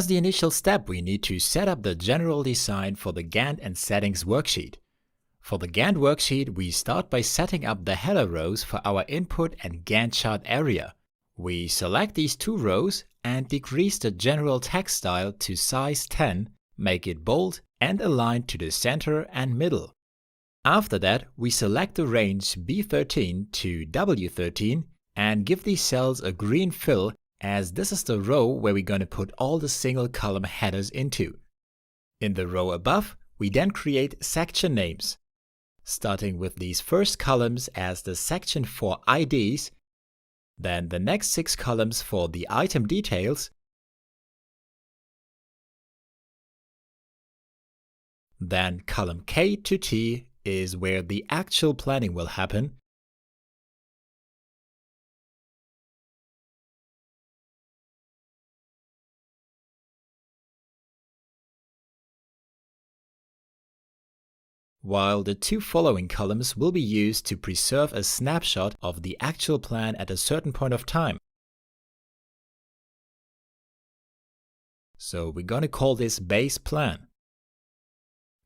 As the initial step, we need to set up the general design for the Gantt and settings worksheet. For the Gantt worksheet, we start by setting up the header rows for our input and Gantt chart area. We select these two rows and decrease the general text style to size 10, make it bold and aligned to the center and middle. After that, we select the range B13 to W13 and give these cells a green fill, as this is the row where we're going to put all the single column headers into. In the row above, we then create section names, starting with these first columns as the section for IDs, then the next 6 columns for the item details, then column K to T is where the actual planning will happen, while the 2 following columns will be used to preserve a snapshot of the actual plan at a certain point of time. So we're going to call this base plan.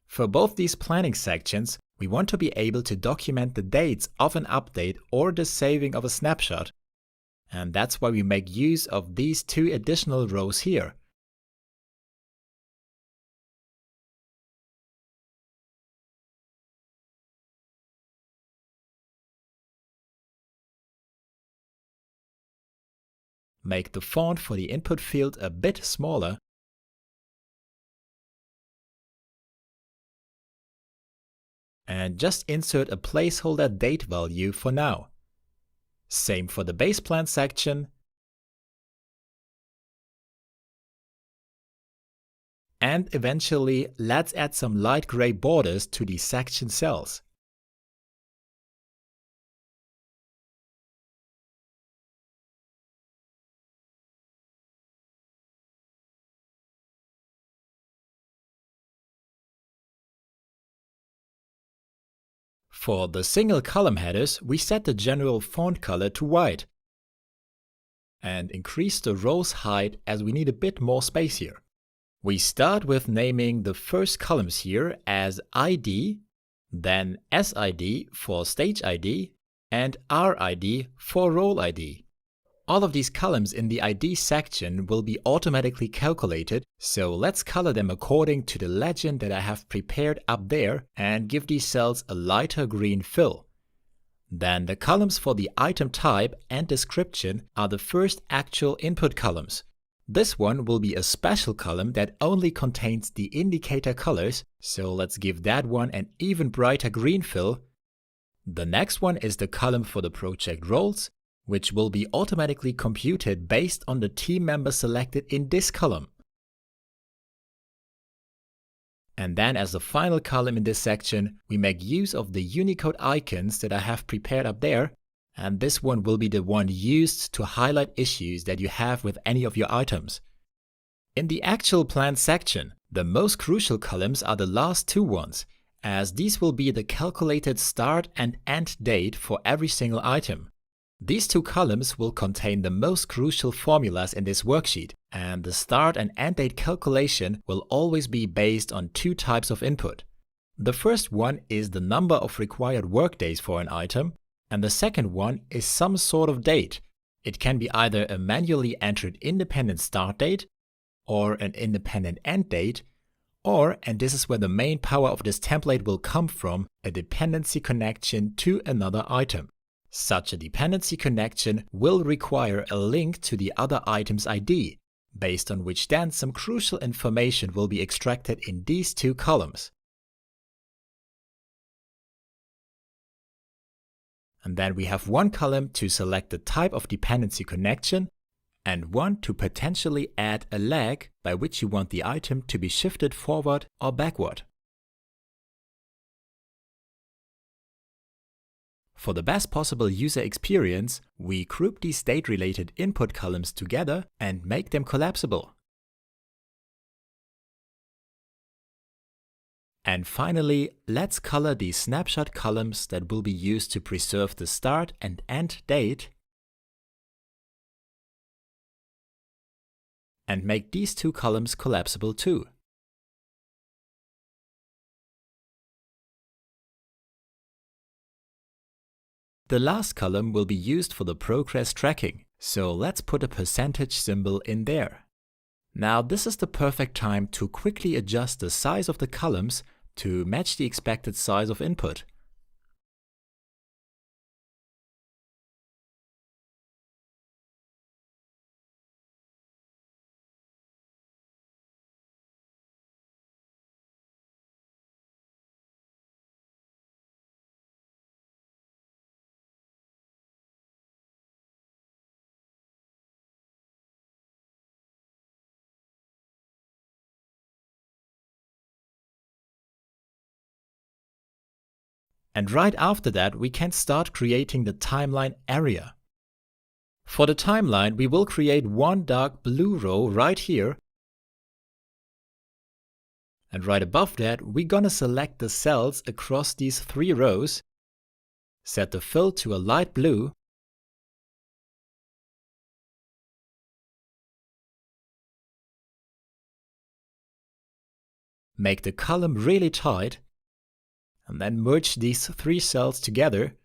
For both these planning sections, we want to be able to document the dates of an update or the saving of a snapshot, and that's why we make use of these 2 additional rows here. Make the font for the input field a bit smaller, and just insert a placeholder date value for now. Same for the base plan section, and eventually let's add some light gray borders to the section cells. For the single column headers, we set the general font color to white and increase the row's height as we need a bit more space here. We start with naming the first columns here as ID, then SID for stage ID, and RID for role ID. All of these columns in the ID section will be automatically calculated, so let's color them according to the legend that I have prepared up there and give these cells a lighter green fill. Then the columns for the item type and description are the first actual input columns. This one will be a special column that only contains the indicator colors, so let's give that one an even brighter green fill. The next one is the column for the project roles, which will be automatically computed based on the team member selected in this column. And then as the final column in this section, we make use of the Unicode icons that I have prepared up there, and this one will be the one used to highlight issues that you have with any of your items. In the actual plan section, the most crucial columns are the last 2 ones, as these will be the calculated start and end date for every single item. These 2 columns will contain the most crucial formulas in this worksheet, and the start and end date calculation will always be based on 2 types of input. The first one is the number of required workdays for an item, and the second one is some sort of date. It can be either a manually entered independent start date, or an independent end date, or, and this is where the main power of this template will come from, a dependency connection to another item. Such a dependency connection will require a link to the other item's ID, based on which then some crucial information will be extracted in these 2 columns. And then we have one column to select the type of dependency connection, and one to potentially add a lag by which you want the item to be shifted forward or backward. For the best possible user experience, we group these date-related input columns together and make them collapsible. And finally, let's color the snapshot columns that will be used to preserve the start and end date, and make these two columns collapsible too. The last column will be used for the progress tracking, so let's put a percentage symbol in there. Now this is the perfect time to quickly adjust the size of the columns to match the expected size of input. And right after that, we can start creating the timeline area. For the timeline, we will create one dark blue row right here. And right above that, we're gonna select the cells across these 3 rows, set the fill to a light blue, make the column really tight, and then merge these 3 cells together.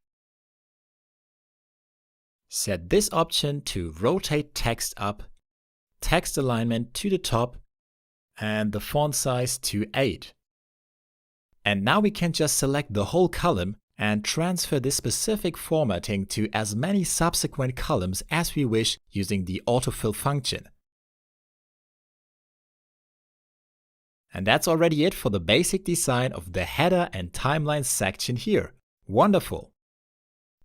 Set this option to rotate text up, text alignment to the top, and the font size to 8. And now we can just select the whole column and transfer this specific formatting to as many subsequent columns as we wish using the autofill function. And that's already it for the basic design of the header and timeline section here. Wonderful!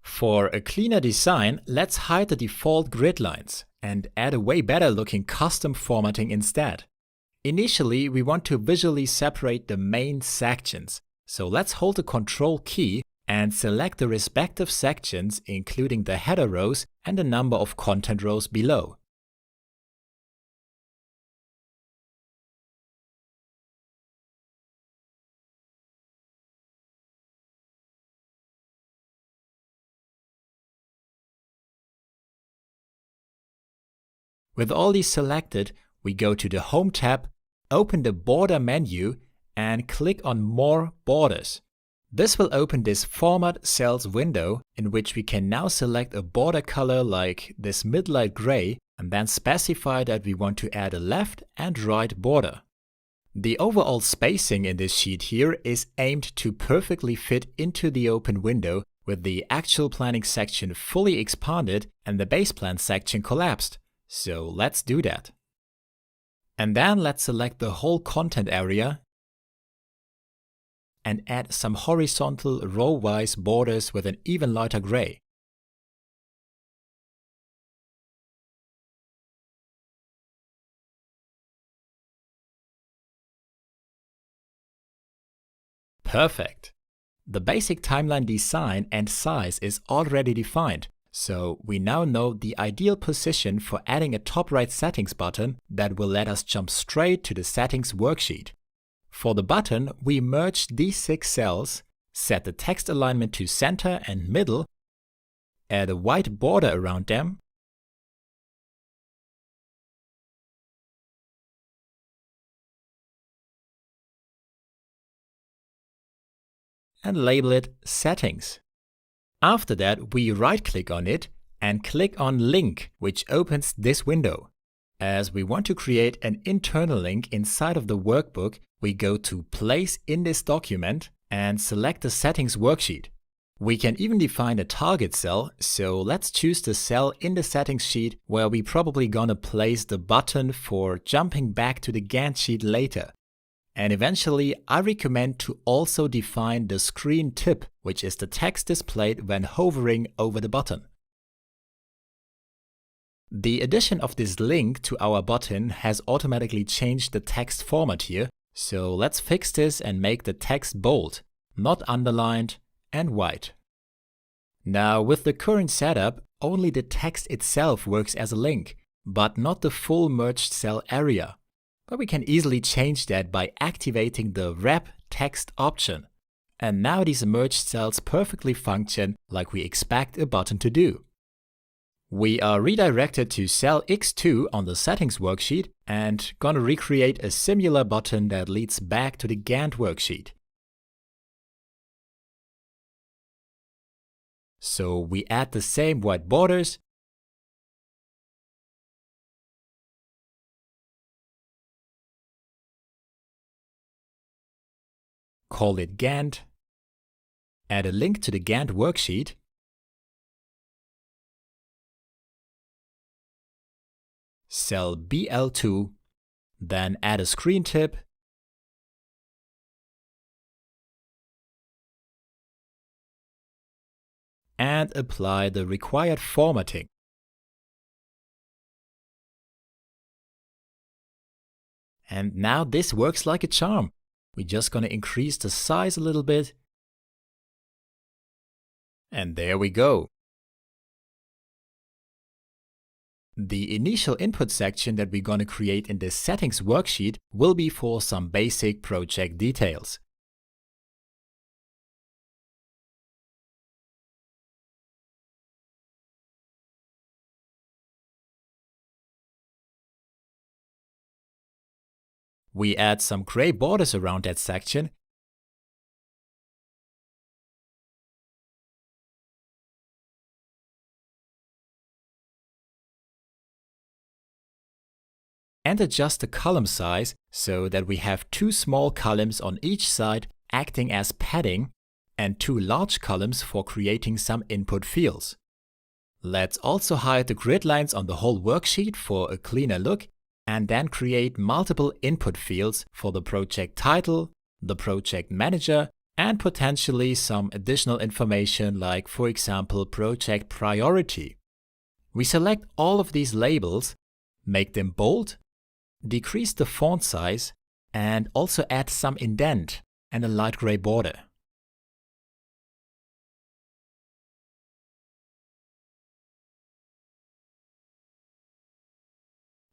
For a cleaner design, let's hide the default grid lines and add a way better looking custom formatting instead. Initially, we want to visually separate the main sections, so let's hold the Ctrl key and select the respective sections, including the header rows and the number of content rows below. With all these selected, we go to the Home tab, open the Border menu, and click on More Borders. This will open this Format Cells window, in which we can now select a border color like this midlight gray, and then specify that we want to add a left and right border. The overall spacing in this sheet here is aimed to perfectly fit into the open window, with the actual planning section fully expanded and the base plan section collapsed. So let's do that. And then let's select the whole content area and add some horizontal row-wise borders with an even lighter gray. Perfect! The basic timeline design and size is already defined, so we now know the ideal position for adding a top right settings button that will let us jump straight to the settings worksheet. For the button, we merge these 6 cells, set the text alignment to center and middle, add a white border around them, and label it Settings. After that, we right-click on it and click on Link, which opens this window. As we want to create an internal link inside of the workbook, we go to Place in this document and select the Settings worksheet. We can even define a target cell, so let's choose the cell in the settings sheet where we probably gonna place the button for jumping back to the Gantt sheet later. And eventually, I recommend to also define the screen tip, which is the text displayed when hovering over the button. The addition of this link to our button has automatically changed the text format here, so let's fix this and make the text bold, not underlined, and white. Now, with the current setup, only the text itself works as a link, but not the full merged cell area. But we can easily change that by activating the Wrap Text option. And now these merged cells perfectly function like we expect a button to do. We are redirected to cell X2 on the settings worksheet and gonna recreate a similar button that leads back to the Gantt worksheet. So we add the same white borders, call it Gantt, add a link to the Gantt worksheet, cell BL2, then add a screen tip, and apply the required formatting. And now this works like a charm. We're just gonna increase the size a little bit. And there we go. The initial input section that we're gonna create in this settings worksheet will be for some basic project details. We add some gray borders around that section and adjust the column size so that we have 2 small columns on each side acting as padding and 2 large columns for creating some input fields. Let's also hide the grid lines on the whole worksheet for a cleaner look, and then create multiple input fields for the project title, the project manager, and potentially some additional information like, for example, project priority. We select all of these labels, make them bold, decrease the font size, and also add some indent and a light gray border.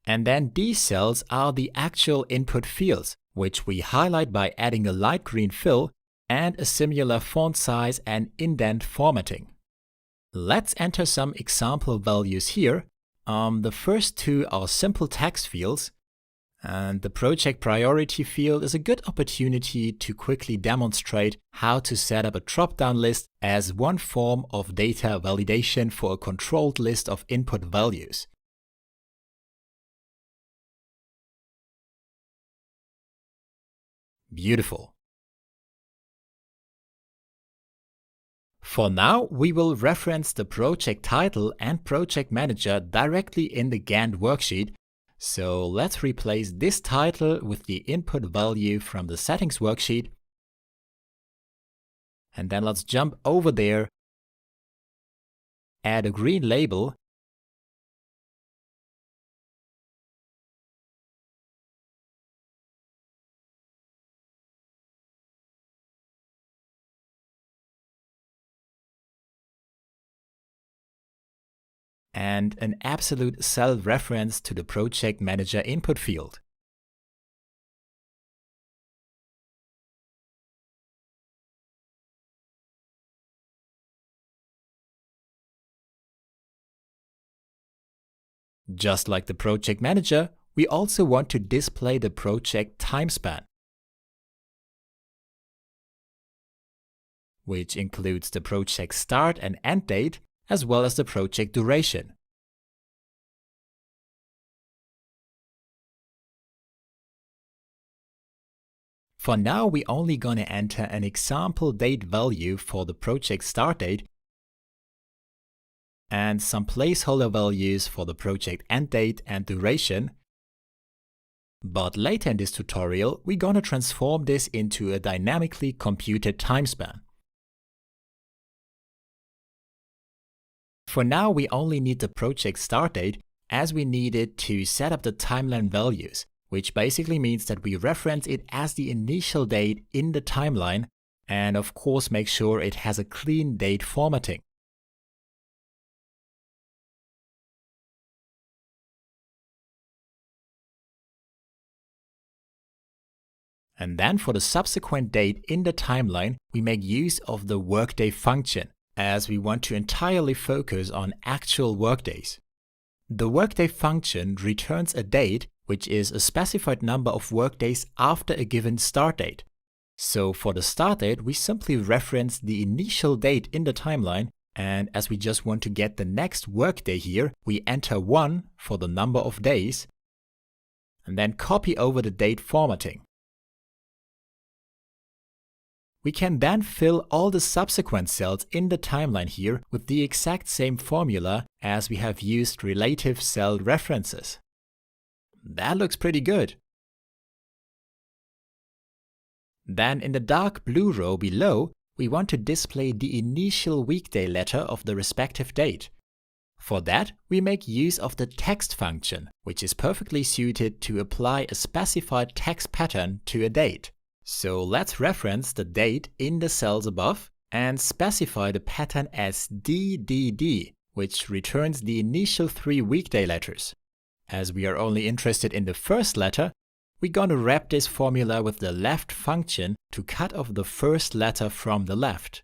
And then these cells are the actual input fields, which we highlight by adding a light green fill and a similar font size and indent formatting. Let's enter some example values here. The first 2 are simple text fields, and the project priority field is a good opportunity to quickly demonstrate how to set up a drop-down list as one form of data validation for a controlled list of input values. Beautiful. For now, we will reference the project title and project manager directly in the Gantt worksheet. So let's replace this title with the input value from the settings worksheet. And then let's jump over there, add a green label, and an absolute cell reference to the project manager input field. Just like the project manager, we also want to display the project timespan, which includes the project start and end date, as well as the project duration. For now, we're only gonna enter an example date value for the project start date and some placeholder values for the project end date and duration. But later in this tutorial, we're gonna transform this into a dynamically computed timespan. For now, we only need the project start date as we need it to set up the timeline values, which basically means that we reference it as the initial date in the timeline and of course make sure it has a clean date formatting. And then for the subsequent date in the timeline, we make use of the workday function, as we want to entirely focus on actual workdays. The workday function returns a date, which is a specified number of workdays after a given start date. So for the start date, we simply reference the initial date in the timeline, and as we just want to get the next workday here, we enter 1 for the number of days, and then copy over the date formatting. We can then fill all the subsequent cells in the timeline here with the exact same formula as we have used relative cell references. That looks pretty good. Then in the dark blue row below, we want to display the initial weekday letter of the respective date. For that, we make use of the text function, which is perfectly suited to apply a specified text pattern to a date. So let's reference the date in the cells above and specify the pattern as DDD, which returns the initial 3 weekday letters. As we are only interested in the first letter, we're gonna wrap this formula with the left function to cut off the first letter from the left.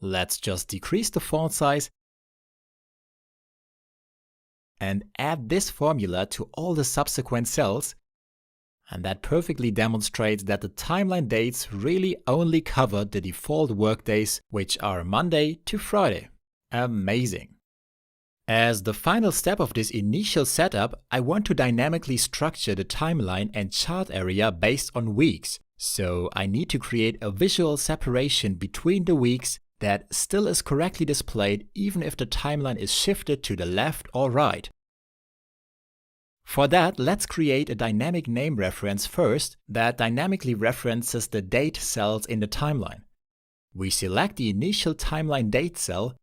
Let's just decrease the font size and add this formula to all the subsequent cells. And that perfectly demonstrates that the timeline dates really only cover the default workdays, which are Monday to Friday. Amazing! As the final step of this initial setup, I want to dynamically structure the timeline and chart area based on weeks. So I need to create a visual separation between the weeks that still is correctly displayed even if the timeline is shifted to the left or right. For that, let's create a dynamic name reference first that dynamically references the date cells in the timeline. We select the initial timeline date cell,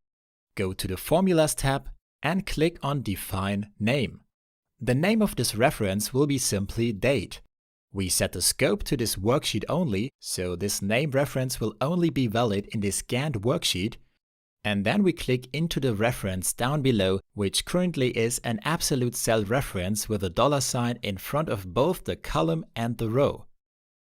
go to the Formulas tab, and click on Define Name. The name of this reference will be simply date. We set the scope to this worksheet only, so this name reference will only be valid in this Gantt worksheet. And then we click into the reference down below, which currently is an absolute cell reference with a $sign in front of both the column and the row.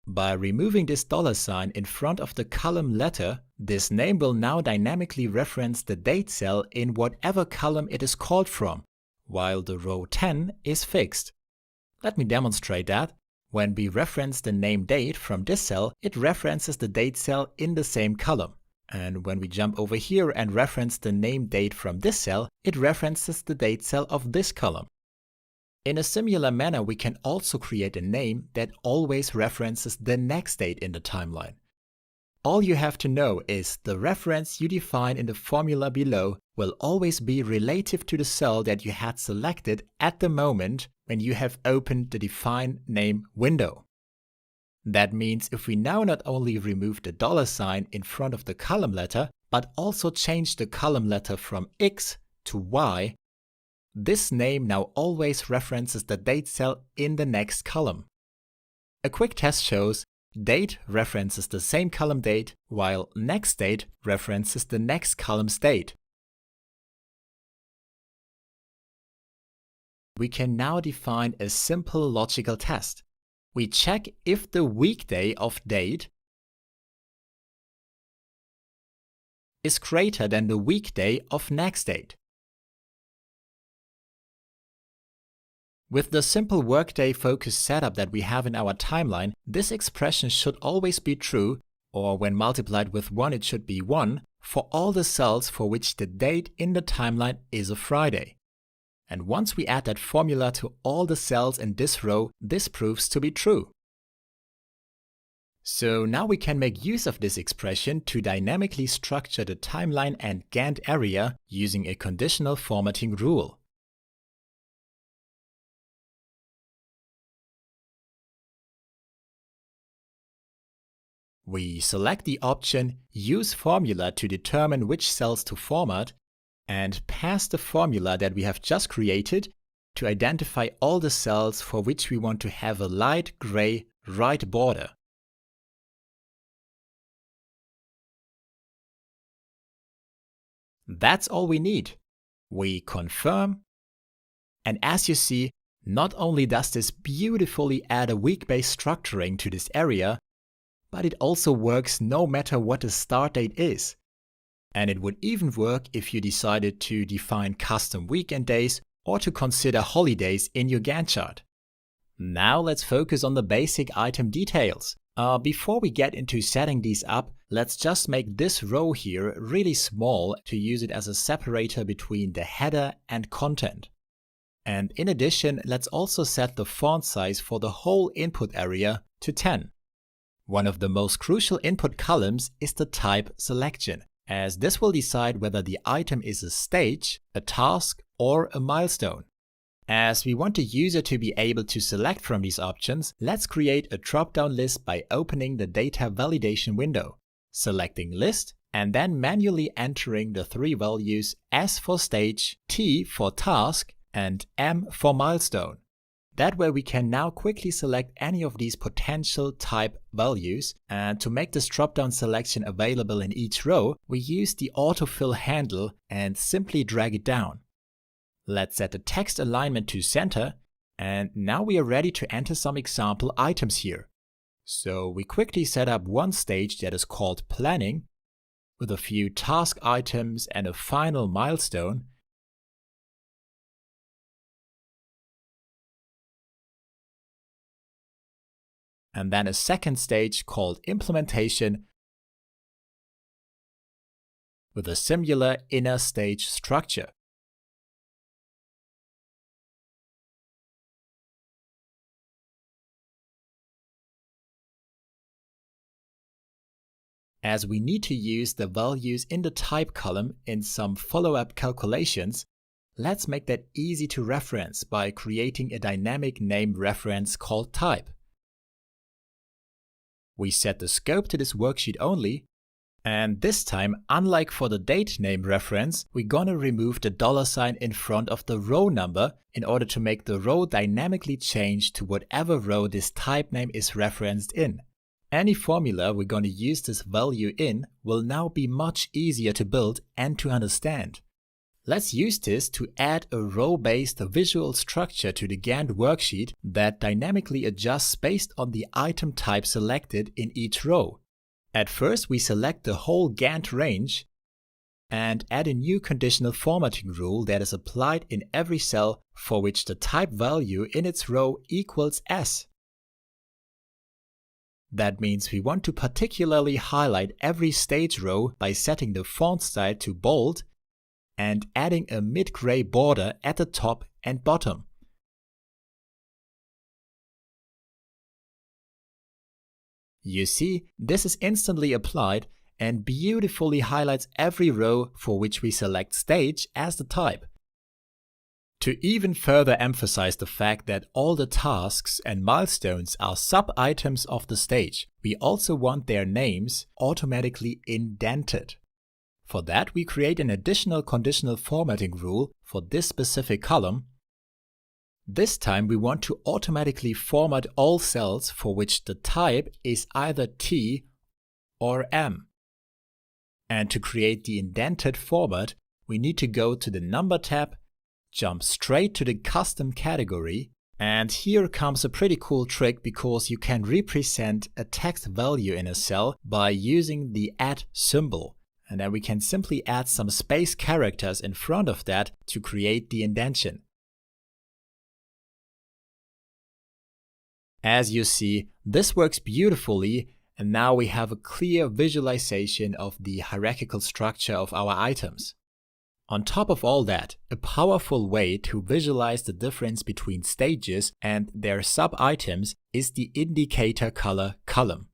By removing this $sign in front of the column letter, this name will now dynamically reference the date cell in whatever column it is called from, while the row 10 is fixed. Let me demonstrate that. When we reference the name date from this cell, it references the date cell in the same column. And when we jump over here and reference the name date from this cell, it references the date cell of this column. In a similar manner, we can also create a name that always references the next date in the timeline. All you have to know is the reference you define in the formula below will always be relative to the cell that you had selected at the moment when you have opened the Define Name window. That means if we now not only remove the $sign in front of the column letter, but also change the column letter from X to Y, this name now always references the date cell in the next column. A quick test shows date references the same column date, while next date references the next column's date. We can now define a simple logical test. We check if the weekday of date is greater than the weekday of next date. With the simple workday focused setup that we have in our timeline, this expression should always be true, or when multiplied with 1 it should be 1, for all the cells for which the date in the timeline is a Friday. And once we add that formula to all the cells in this row, this proves to be true. So now we can make use of this expression to dynamically structure the timeline and Gantt area using a conditional formatting rule. We select the option Use Formula to determine which cells to format, and pass the formula that we have just created to identify all the cells for which we want to have a light gray right border. That's all we need. We confirm, and as you see, not only does this beautifully add a week-based structuring to this area, but it also works no matter what the start date is. And it would even work if you decided to define custom weekend days or to consider holidays in your Gantt chart. Now let's focus on the basic item details. Before we get into setting these up, let's just make this row here really small to use it as a separator between the header and content. And in addition, let's also set the font size for the whole input area to 10. One of the most crucial input columns is the type selection, as this will decide whether the item is a stage, a task, or a milestone. As we want the user to be able to select from these options, let's create a drop-down list by opening the data validation window, selecting list, and then manually entering the three values S for stage, T for task, and M for milestone. That way we can now quickly select any of these potential type values, and to make this drop-down selection available in each row, we use the autofill handle and simply drag it down. Let's set the text alignment to center, and now we are ready to enter some example items here. So we quickly set up one stage that is called planning, with a few task items and a final milestone. And then a second stage called implementation, with a similar inner stage structure. As we need to use the values in the type column in some follow-up calculations, let's make that easy to reference by creating a dynamic name reference called type. We set the scope to this worksheet only, and this time, unlike for the date name reference, we're gonna remove the $sign in front of the row number in order to make the row dynamically change to whatever row this type name is referenced in. Any formula we're going to use this value in will now be much easier to build and to understand. Let's use this to add a row-based visual structure to the Gantt worksheet that dynamically adjusts based on the item type selected in each row. At first, we select the whole Gantt range and add a new conditional formatting rule that is applied in every cell for which the type value in its row equals S. That means we want to particularly highlight every stage row by setting the font style to bold and adding a mid-gray border at the top and bottom. You see, this is instantly applied and beautifully highlights every row for which we select stage as the type. To even further emphasize the fact that all the tasks and milestones are sub-items of the stage, we also want their names automatically indented. For that, we create an additional conditional formatting rule for this specific column. This time we want to automatically format all cells for which the type is either T or M. And to create the indented format, we need to go to the Number tab, jump straight to the custom category, and here comes a pretty cool trick because you can represent a text value in a cell by using the @ symbol, and then we can simply add some space characters in front of that to create the indentation. As you see, this works beautifully, and now we have a clear visualization of the hierarchical structure of our items. On top of all that, a powerful way to visualize the difference between stages and their sub-items is the indicator color column.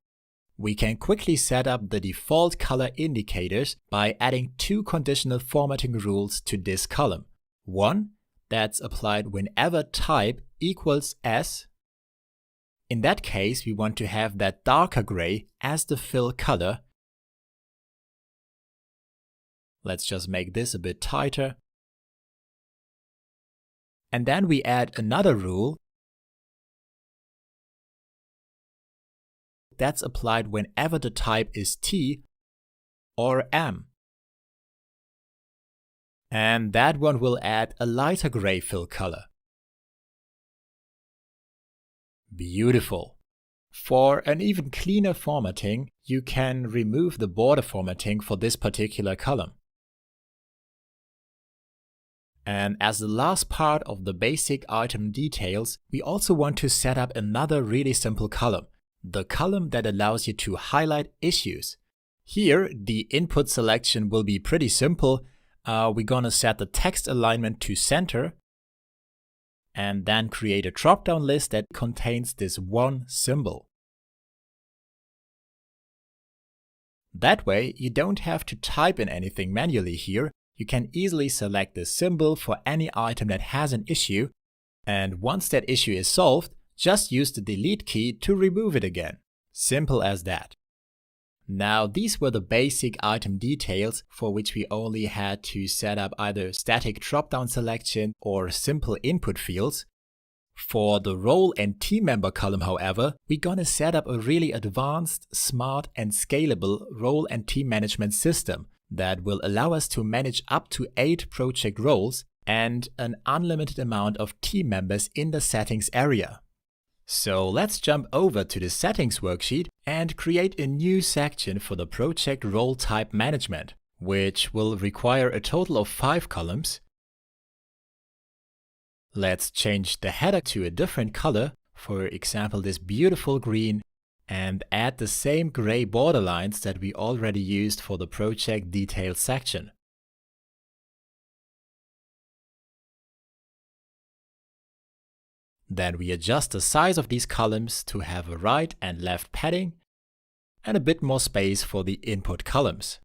We can quickly set up the default color indicators by adding two conditional formatting rules to this column. One that's applied whenever type equals S. In that case, we want to have that darker gray as the fill color. Let's just make this a bit tighter. And then we add another rule that's applied whenever the type is T or M. And that one will add a lighter gray fill color. Beautiful. For an even cleaner formatting, you can remove the border formatting for this particular column. And as the last part of the basic item details, we also want to set up another really simple column, the column that allows you to highlight issues. Here, the input selection will be pretty simple. We're gonna set the text alignment to center and then create a drop-down list that contains this one symbol. That way, you don't have to type in anything manually here. You can easily select the symbol for any item that has an issue, and once that issue is solved, just use the delete key to remove it again. Simple as that. Now, these were the basic item details for which we only had to set up either static drop-down selection or simple input fields. For the role and team member column, however, we're gonna set up a really advanced, smart and scalable role and team management system that will allow us to manage up to 8 project roles and an unlimited amount of team members in the settings area. So let's jump over to the settings worksheet and create a new section for the project role type management, which will require a total of 5 columns. Let's change the header to a different color, for example this beautiful green, and add the same gray borderlines that we already used for the project details section. Then we adjust the size of these columns to have a right and left padding and a bit more space for the input columns.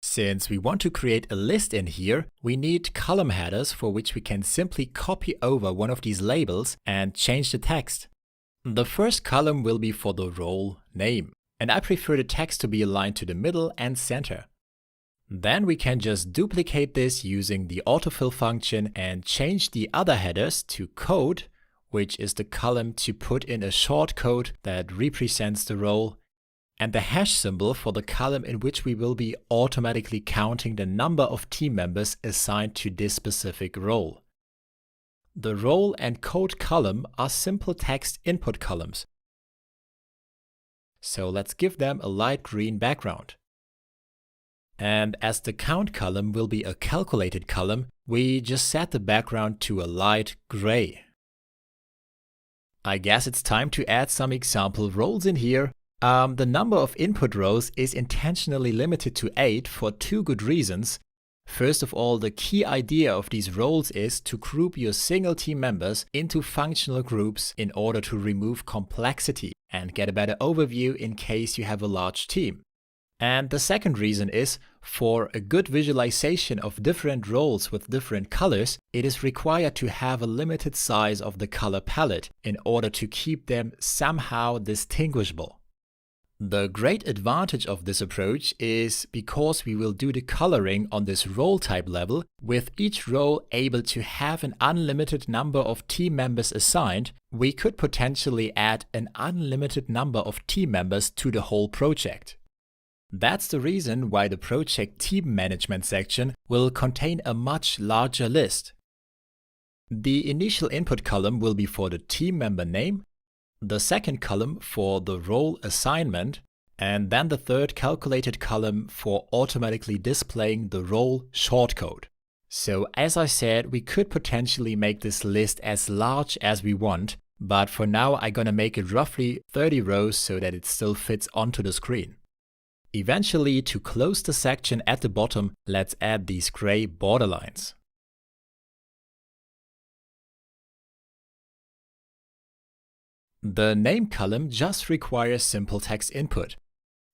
Since we want to create a list in here, we need column headers for which we can simply copy over one of these labels and change the text. The first column will be for the role name, and I prefer the text to be aligned to the middle and center. Then we can just duplicate this using the autofill function and change the other headers to code, which is the column to put in a short code that represents the role, and the hash symbol for the column in which we will be automatically counting the number of team members assigned to this specific role. The role and code column are simple text input columns. So let's give them a light green background. And as the count column will be a calculated column, we just set the background to a light gray. I guess it's time to add some example roles in here. The number of input rows is intentionally limited to 8 for 2 good reasons. First of all, the key idea of these roles is to group your single team members into functional groups in order to remove complexity and get a better overview in case you have a large team. And the second reason is, for a good visualization of different roles with different colors, it is required to have a limited size of the color palette in order to keep them somehow distinguishable. The great advantage of this approach is because we will do the coloring on this role type level, with each role able to have an unlimited number of team members assigned, we could potentially add an unlimited number of team members to the whole project. That's the reason why the project team management section will contain a much larger list. The initial input column will be for the team member name, the second column for the role assignment, and then the third calculated column for automatically displaying the role shortcode. So as I said, we could potentially make this list as large as we want, but for now I'm gonna make it roughly 30 rows so that it still fits onto the screen. Eventually, to close the section at the bottom, let's add these gray borderlines. The name column just requires simple text input.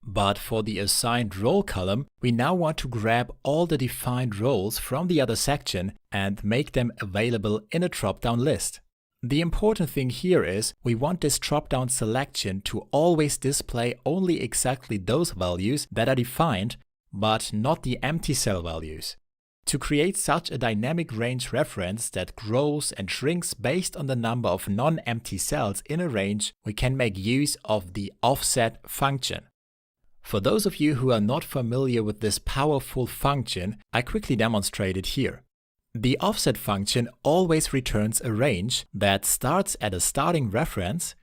But for the assigned role column, we now want to grab all the defined roles from the other section and make them available in a drop-down list. The important thing here is we want this drop-down selection to always display only exactly those values that are defined, but not the empty cell values. To create such a dynamic range reference that grows and shrinks based on the number of non-empty cells in a range, we can make use of the offset function. For those of you who are not familiar with this powerful function, I quickly demonstrate it here. The offset function always returns a range that starts at a starting reference.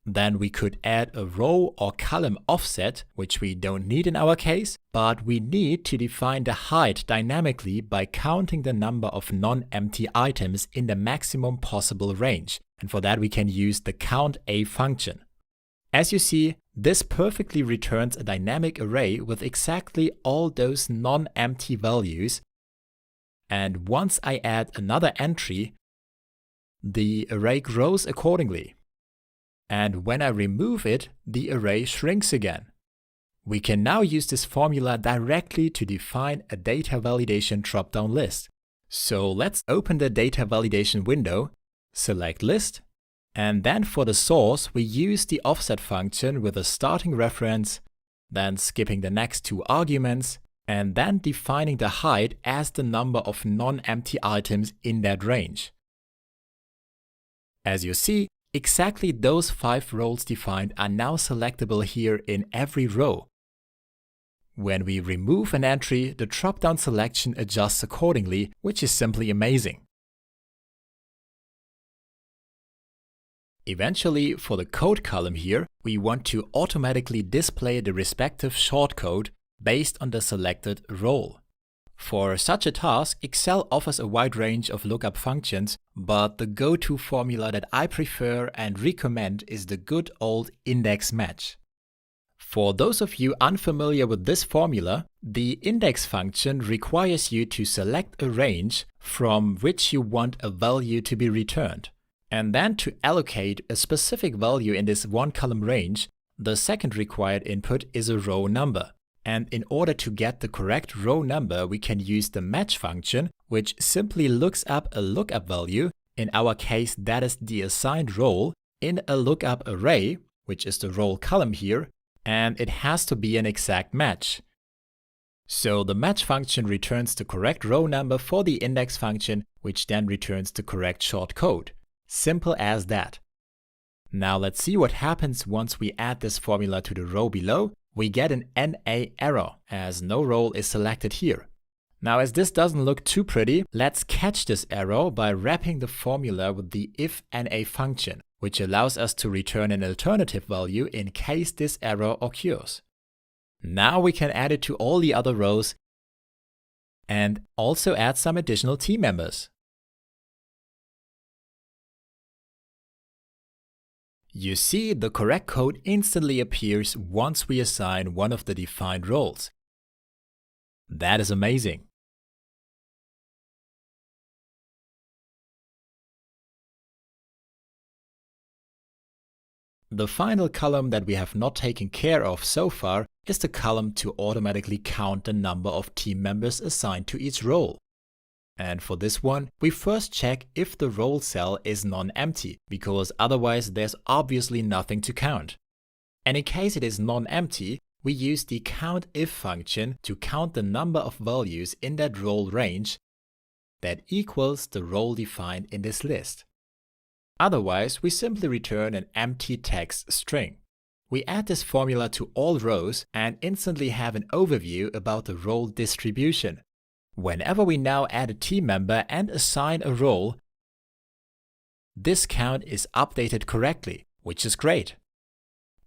Then we could add a row or column offset, which we don't need in our case, but we need to define the height dynamically by counting the number of non-empty items in the maximum possible range. And for that we can use the count_a function. As you see, this perfectly returns a dynamic array with exactly all those non-empty values. And once I add another entry, the array grows accordingly. And when I remove it, the array shrinks again. We can now use this formula directly to define a data validation drop-down list. So let's open the data validation window, select list, and then for the source we use the offset function with a starting reference, then skipping the next two arguments, and then defining the height as the number of non-empty items in that range. As you see, exactly those 5 roles defined are now selectable here in every row. When we remove an entry, the drop-down selection adjusts accordingly, which is simply amazing. Eventually, for the code column here, we want to automatically display the respective shortcode based on the selected role. For such a task, Excel offers a wide range of lookup functions, but the go-to formula that I prefer and recommend is the good old index match. For those of you unfamiliar with this formula, the index function requires you to select a range from which you want a value to be returned. And then to allocate a specific value in this one column range, the second required input is a row number. And in order to get the correct row number, we can use the match function, which simply looks up a lookup value, in our case that is the assigned role, in a lookup array, which is the role column here, and it has to be an exact match. So the match function returns the correct row number for the index function, which then returns the correct shortcode. Simple as that. Now let's see what happens once we add this formula to the row below. We get an NA error, as no role is selected here. Now as this doesn't look too pretty, let's catch this error by wrapping the formula with the if NA function, which allows us to return an alternative value in case this error occurs. Now we can add it to all the other rows and also add some additional team members. You see, the correct code instantly appears once we assign one of the defined roles. That is amazing. The final column that we have not taken care of so far is the column to automatically count the number of team members assigned to each role. And for this one, we first check if the role cell is non-empty, because otherwise there's obviously nothing to count. And in case it is non-empty, we use the count_if function to count the number of values in that role range that equals the role defined in this list. Otherwise, we simply return an empty text string. We add this formula to all rows and instantly have an overview about the role distribution. Whenever we now add a team member and assign a role, this count is updated correctly, which is great.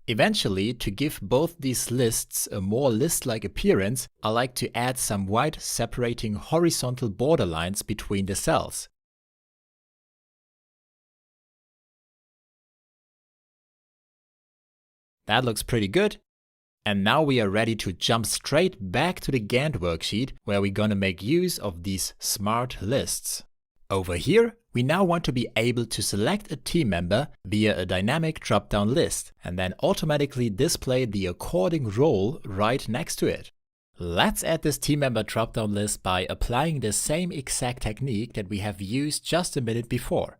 Eventually, to give both these lists a more list-like appearance, I like to add some white separating horizontal borderlines between the cells. That looks pretty good. And now we are ready to jump straight back to the Gantt worksheet where we're gonna make use of these smart lists. Over here, we now want to be able to select a team member via a dynamic drop-down list and then automatically display the according role right next to it. Let's add this team member drop-down list by applying the same exact technique that we have used just a minute before.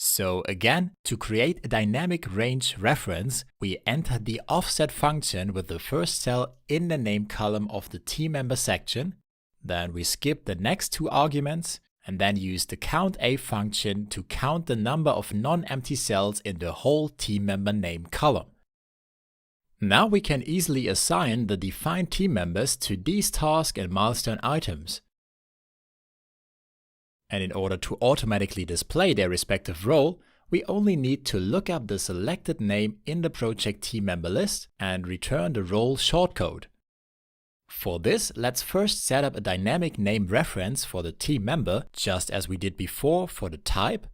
So again, to create a dynamic range reference, we enter the offset function with the first cell in the name column of the team member section. Then we skip the next two arguments and then use the count_a function to count the number of non-empty cells in the whole team member name column. Now we can easily assign the defined team members to these task and milestone items. And in order to automatically display their respective role, we only need to look up the selected name in the project team member list and return the role shortcode. For this, let's first set up a dynamic name reference for the team member, just as we did before for the type.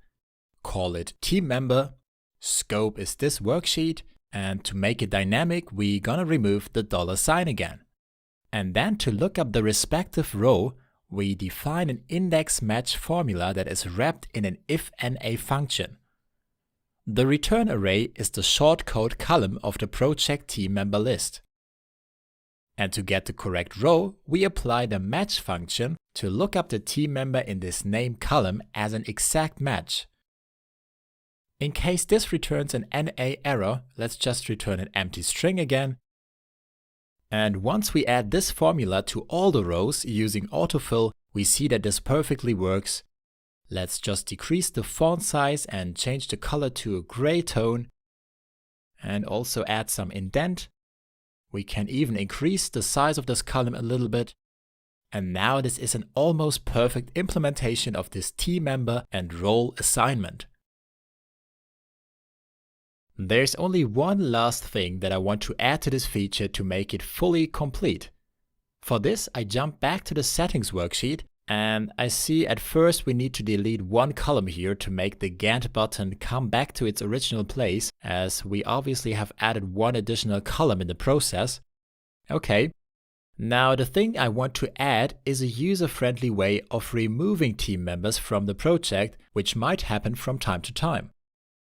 Call it team member, scope is this worksheet, and to make it dynamic, we're gonna remove the $sign again. And then to look up the respective row, we define an index match formula that is wrapped in an if-NA function. The return array is the shortcode column of the project team member list. And to get the correct row, we apply the match function to look up the team member in this name column as an exact match. In case this returns an NA error, let's just return an empty string again. And once we add this formula to all the rows using autofill, we see that this perfectly works. Let's just decrease the font size and change the color to a gray tone. And also add some indent. We can even increase the size of this column a little bit. And now this is an almost perfect implementation of this team member and role assignment. There's only one last thing that I want to add to this feature to make it fully complete. For this, I jump back to the settings worksheet and I see at first we need to delete one column here to make the Gantt button come back to its original place, as we obviously have added one additional column in the process. Okay. Now the thing I want to add is a user-friendly way of removing team members from the project, which might happen from time to time.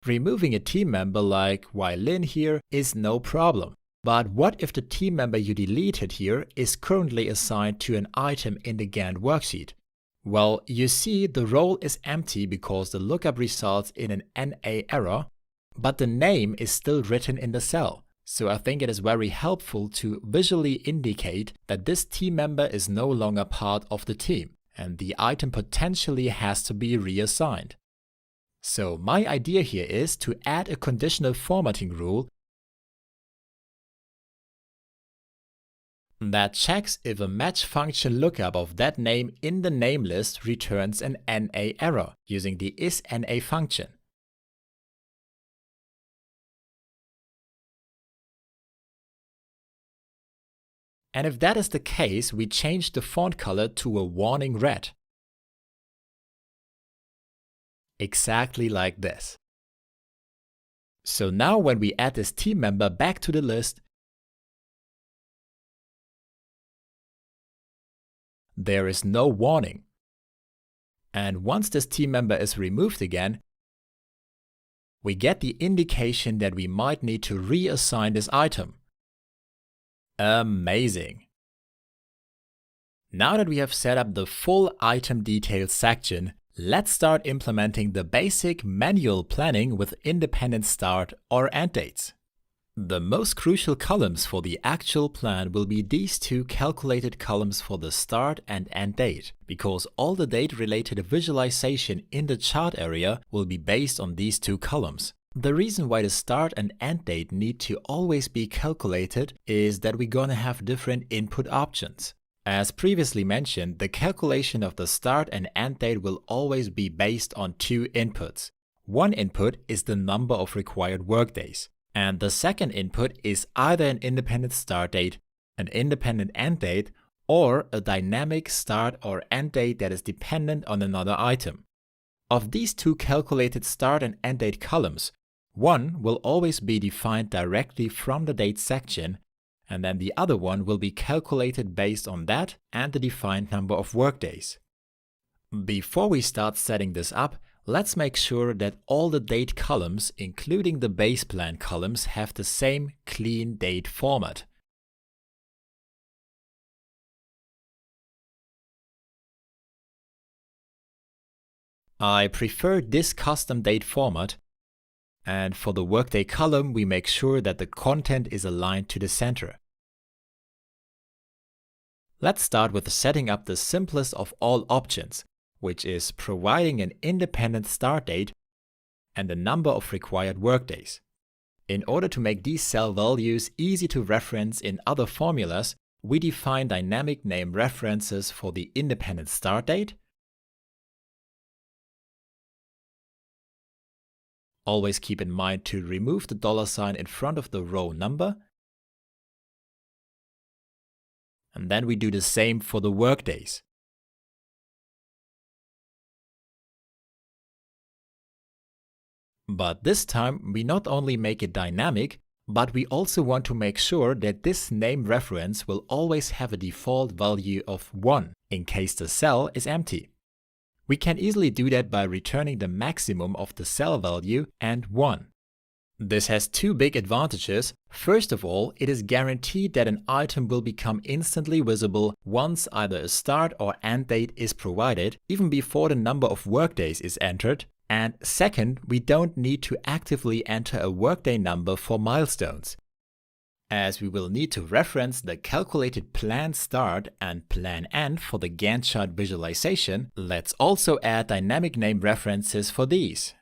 Removing a team member like Lin here is no problem. But what if the team member you deleted here is currently assigned to an item in the Gantt worksheet? Well, you see the role is empty because the lookup results in an NA error, but the name is still written in the cell. So I think it is very helpful to visually indicate that this team member is no longer part of the team and the item potentially has to be reassigned. So my idea here is to add a conditional formatting rule that checks if a match function lookup of that name in the name list returns an NA error using the isNA function. And if that is the case, we change the font color to a warning red. Exactly like this. So now when we add this team member back to the list, there is no warning. And once this team member is removed again, we get the indication that we might need to reassign this item. Amazing! Now that we have set up the full item details section, let's start implementing the basic manual planning with independent start or end dates. The most crucial columns for the actual plan will be these two calculated columns for the start and end date, because all the date-related visualization in the chart area will be based on these two columns. The reason why the start and end date need to always be calculated is that we're gonna have different input options. As previously mentioned, the calculation of the start and end date will always be based on two inputs. One input is the number of required workdays. And the second input is either an independent start date, an independent end date, or a dynamic start or end date that is dependent on another item. Of these two calculated start and end date columns, one will always be defined directly from the date section, and then the other one will be calculated based on that and the defined number of workdays. Before we start setting this up, let's make sure that all the date columns, including the base plan columns, have the same clean date format. I prefer this custom date format, and for the workday column we make sure that the content is aligned to the center. Let's start with setting up the simplest of all options, which is providing an independent start date and the number of required workdays. In order to make these cell values easy to reference in other formulas, we define dynamic name references for the independent start date Always keep in mind to remove the $ in front of the row number. And then we do the same for the workdays. But this time we not only make it dynamic, but we also want to make sure that this name reference will always have a default value of 1 in case the cell is empty. We can easily do that by returning the maximum of the cell value and 1. This has two big advantages. First of all, it is guaranteed that an item will become instantly visible once either a start or end date is provided, even before the number of workdays is entered. And second, we don't need to actively enter a workday number for milestones, as we will need to reference the calculated plan start and plan end for the Gantt chart visualization. Let's also add dynamic name references for these.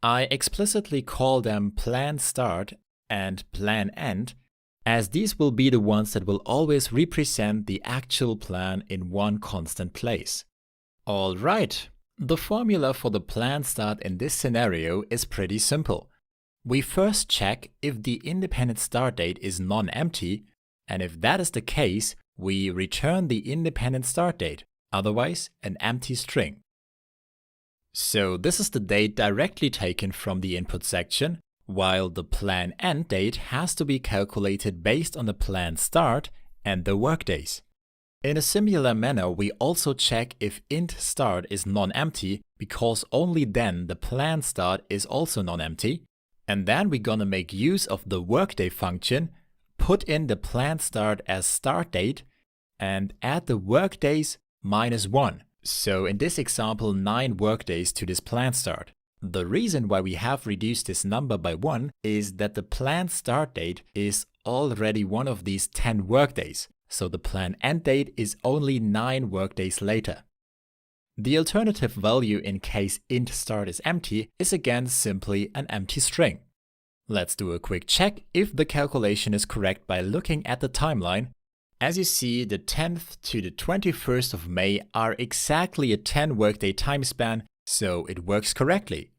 I explicitly call them plan start and plan end, as these will be the ones that will always represent the actual plan in one constant place. Alright, the formula for the plan start in this scenario is pretty simple. We first check if the independent start date is non-empty, and if that is the case, we return the independent start date, otherwise an empty string. So this is the date directly taken from the input section, while the plan end date has to be calculated based on the plan start and the workdays. In a similar manner, we also check if int start is non-empty, because only then the plan start is also non-empty. And then we're gonna make use of the workday function, put in the plan start as start date, and add the workdays -1. So in this example, 9 workdays to this plan start. The reason why we have reduced this number by 1 is that the plan start date is already one of these 10 workdays, so the plan end date is only 9 workdays later. The alternative value in case int start is empty is again simply an empty string. Let's do a quick check if the calculation is correct by looking at the timeline. As you see, the 10th to the 21st of May are exactly a 10 workday time span, so it works correctly.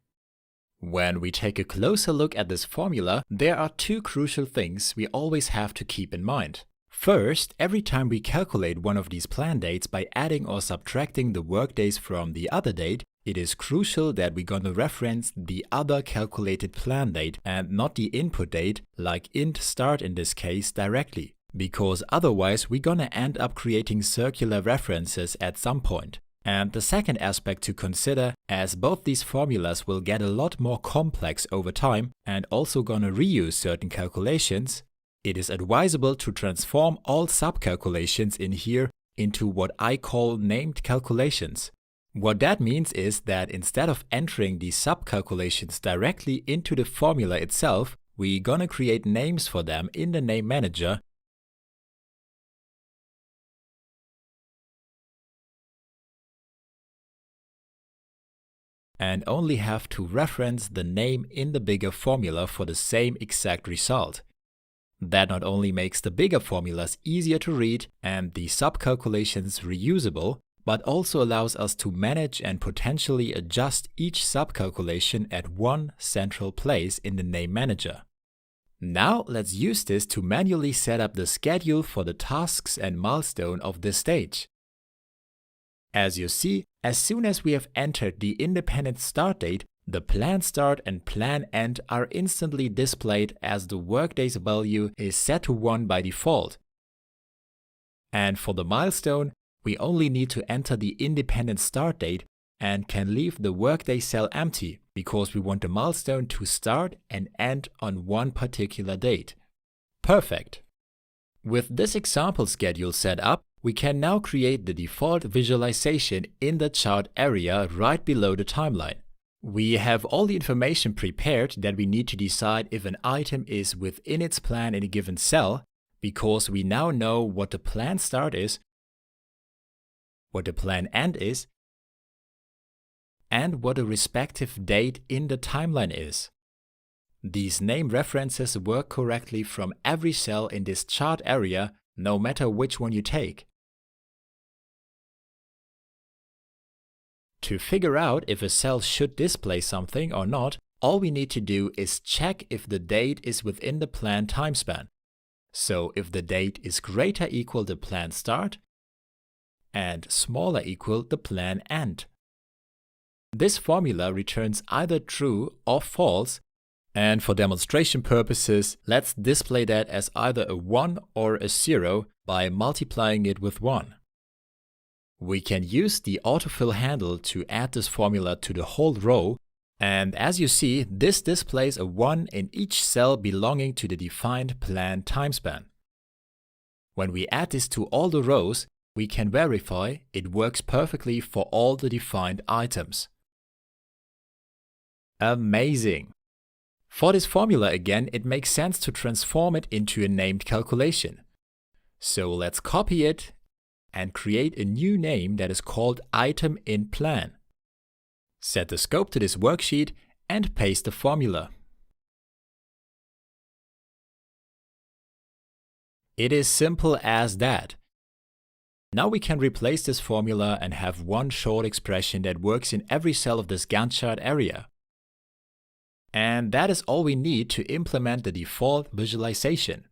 When we take a closer look at this formula, there are two crucial things we always have to keep in mind. First, every time we calculate one of these plan dates by adding or subtracting the workdays from the other date, it is crucial that we're gonna reference the other calculated plan date and not the input date, like int start in this case, directly. Because otherwise we're gonna end up creating circular references at some point. And the second aspect to consider, as both these formulas will get a lot more complex over time and also gonna reuse certain calculations, it is advisable to transform all sub-calculations in here into what I call named calculations. What that means is that instead of entering these sub-calculations directly into the formula itself, we're gonna create names for them in the name manager, and only have to reference the name in the bigger formula for the same exact result. That not only makes the bigger formulas easier to read and the sub-calculations reusable, but also allows us to manage and potentially adjust each sub-calculation at one central place in the name manager. Now let's use this to manually set up the schedule for the tasks and milestone of this stage. As you see, as soon as we have entered the independent start date, the plan start and plan end are instantly displayed as the workday's value is set to 1 by default. And for the milestone, we only need to enter the independent start date and can leave the workday cell empty because we want the milestone to start and end on one particular date. Perfect! With this example schedule set up, we can now create the default visualization in the chart area right below the timeline. We have all the information prepared that we need to decide if an item is within its plan in a given cell, because we now know what the plan start is, what the plan end is, and what the respective date in the timeline is. These name references work correctly from every cell in this chart area, no matter which one you take. To figure out if a cell should display something or not, all we need to do is check if the date is within the planned time span. So if the date is greater equal the planned start and smaller equal the planned end. This formula returns either true or false, and for demonstration purposes, let's display that as either a 1 or a 0 by multiplying it with 1. We can use the autofill handle to add this formula to the whole row, and as you see, this displays a 1 in each cell belonging to the defined planned time span. When we add this to all the rows, we can verify it works perfectly for all the defined items. Amazing! For this formula again, it makes sense to transform it into a named calculation. So let's copy it and create a new name that is called item in plan. Set the scope to this worksheet and paste the formula. It is simple as that. Now we can replace this formula and have one short expression that works in every cell of this Gantt chart area. And that is all we need to implement the default visualization.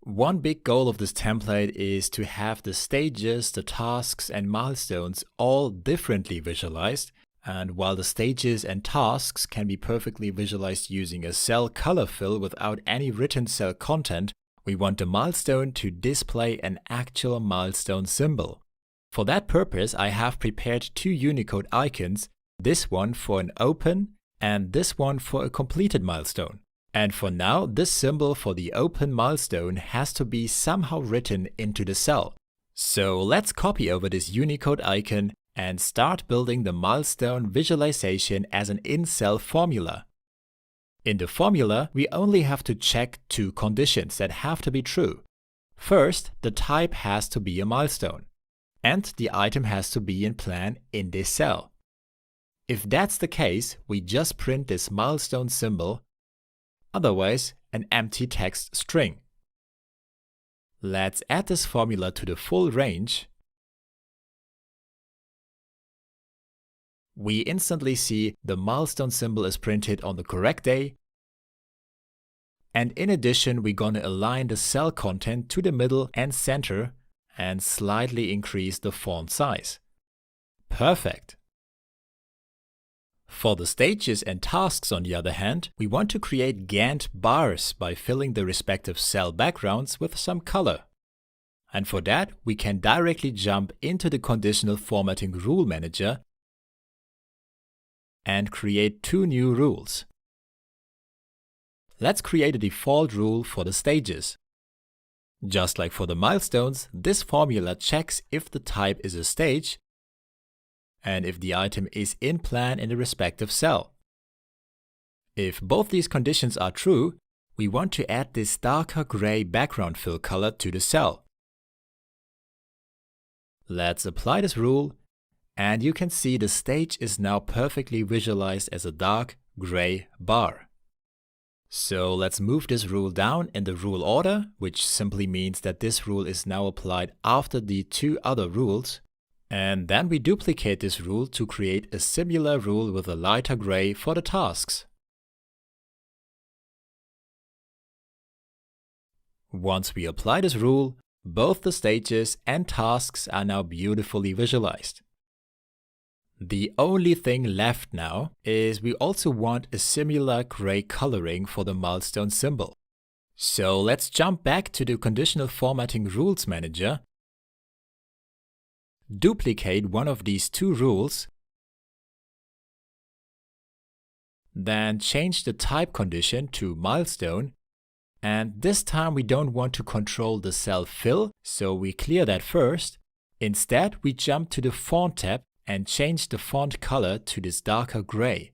One big goal of this template is to have the stages, the tasks and milestones all differently visualized. And while the stages and tasks can be perfectly visualized using a cell color fill without any written cell content, we want the milestone to display an actual milestone symbol. For that purpose, I have prepared two Unicode icons, this one for an open and this one for a completed milestone. And for now, this symbol for the open milestone has to be somehow written into the cell. So let's copy over this Unicode icon and start building the milestone visualization as an in-cell formula. In the formula, we only have to check two conditions that have to be true. First, the type has to be a milestone, and the item has to be in plan in this cell. If that's the case, we just print this milestone symbol, otherwise an empty text string. Let's add this formula to the full range. We instantly see the milestone symbol is printed on the correct day. And in addition, we're going to align the cell content to the middle and center and slightly increase the font size. Perfect! For the stages and tasks, on the other hand, we want to create Gantt bars by filling the respective cell backgrounds with some color. And for that, we can directly jump into the Conditional Formatting Rule Manager and create two new rules. Let's create a default rule for the stages. Just like for the milestones, this formula checks if the type is a stage and if the item is in plan in the respective cell. If both these conditions are true, we want to add this darker gray background fill color to the cell. Let's apply this rule, and you can see the stage is now perfectly visualized as a dark gray bar. So let's move this rule down in the rule order, which simply means that this rule is now applied after the two other rules. And then we duplicate this rule to create a similar rule with a lighter gray for the tasks. Once we apply this rule, both the stages and tasks are now beautifully visualized. The only thing left now is we also want a similar gray coloring for the milestone symbol. So let's jump back to the Conditional Formatting Rules Manager, duplicate one of these two rules, then change the type condition to milestone, and this time we don't want to control the cell fill, so we clear that first. Instead, we jump to the Font tab and change the font color to this darker gray.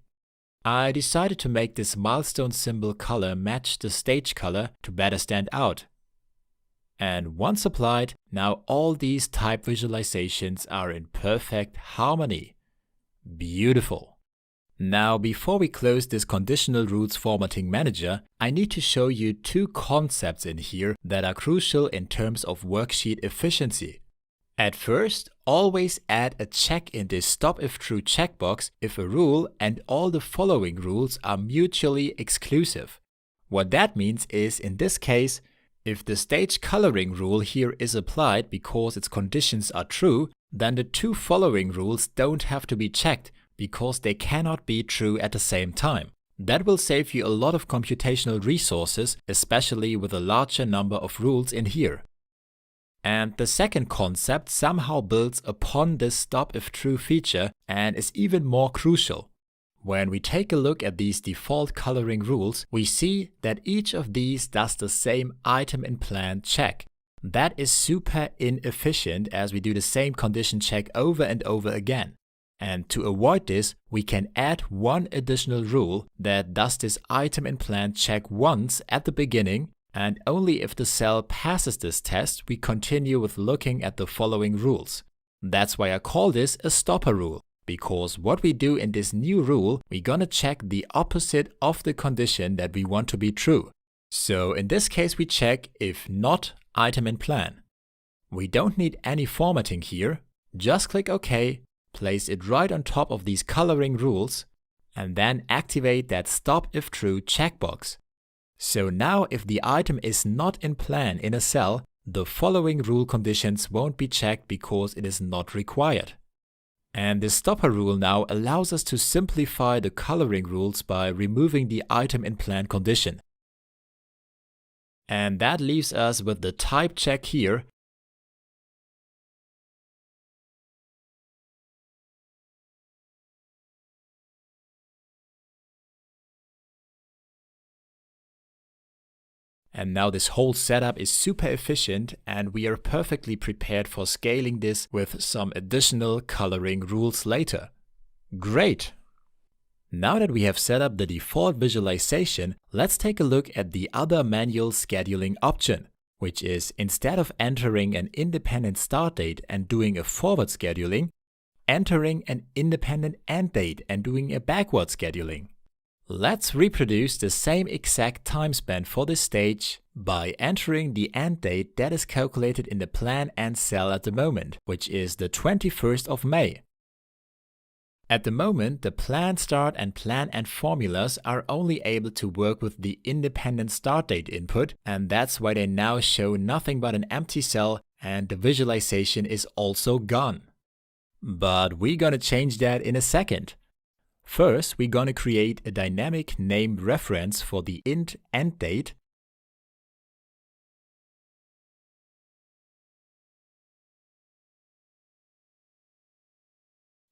I decided to make this milestone symbol color match the stage color to better stand out. And once applied, now all these type visualizations are in perfect harmony. Beautiful! Now, before we close this Conditional Rules Formatting Manager, I need to show you two concepts in here that are crucial in terms of worksheet efficiency. At first, always add a check in this stop if true checkbox if a rule and all the following rules are mutually exclusive. What that means is, in this case, if the stage coloring rule here is applied because its conditions are true, then the two following rules don't have to be checked because they cannot be true at the same time. That will save you a lot of computational resources, especially with a larger number of rules in here. And the second concept somehow builds upon this stop if true feature and is even more crucial. When we take a look at these default coloring rules, we see that each of these does the same item in plan check. That is super inefficient as we do the same condition check over and over again. And to avoid this, we can add one additional rule that does this item in plan check once at the beginning, and only if the cell passes this test, we continue with looking at the following rules. That's why I call this a stopper rule, because what we do in this new rule, we're gonna check the opposite of the condition that we want to be true. So in this case, we check if not item in plan. We don't need any formatting here, just click OK, place it right on top of these coloring rules, and then activate that stop if true checkbox. So now if the item is not in plan in a cell, the following rule conditions won't be checked because it is not required. And this stopper rule now allows us to simplify the coloring rules by removing the item in plan condition. And that leaves us with the type check here. And now this whole setup is super efficient and we are perfectly prepared for scaling this with some additional coloring rules later. Great! Now that we have set up the default visualization, let's take a look at the other manual scheduling option, which is instead of entering an independent start date and doing a forward scheduling, entering an independent end date and doing a backward scheduling. Let's reproduce the same exact time span for this stage by entering the end date that is calculated in the plan end cell at the moment, which is the 21st of May. At the moment, the plan start and plan end formulas are only able to work with the independent start date input, and that's why they now show nothing but an empty cell and the visualization is also gone. But we're gonna change that in a second. First, we're gonna create a dynamic named reference for the int end date.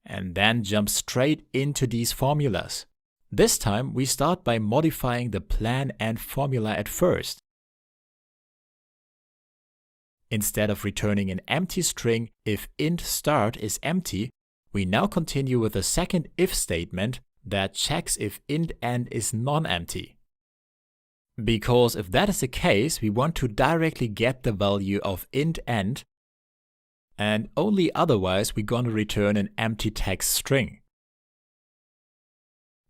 And then jump straight into these formulas. This time we start by modifying the plan end formula at first. Instead of returning an empty string if int start is empty, we now continue with a second if statement that checks if int end is non-empty. Because if that is the case, we want to directly get the value of int end, and only otherwise we're gonna return an empty text string.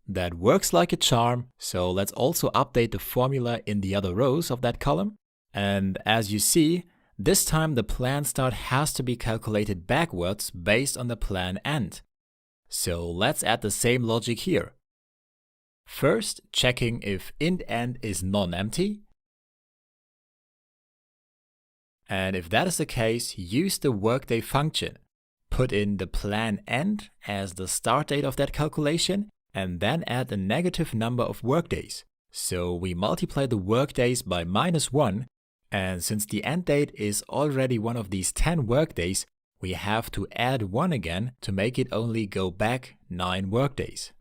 That works like a charm, so let's also update the formula in the other rows of that column. And as you see, this time the plan start has to be calculated backwards based on the plan end. So let's add the same logic here. First, checking if int end is non-empty. And if that is the case, use the workday function. Put in the plan end as the start date of that calculation and then add a negative number of workdays. So we multiply the workdays by -1, and since the end date is already one of these 10 workdays, we have to add 1 again to make it only go back 9 workdays.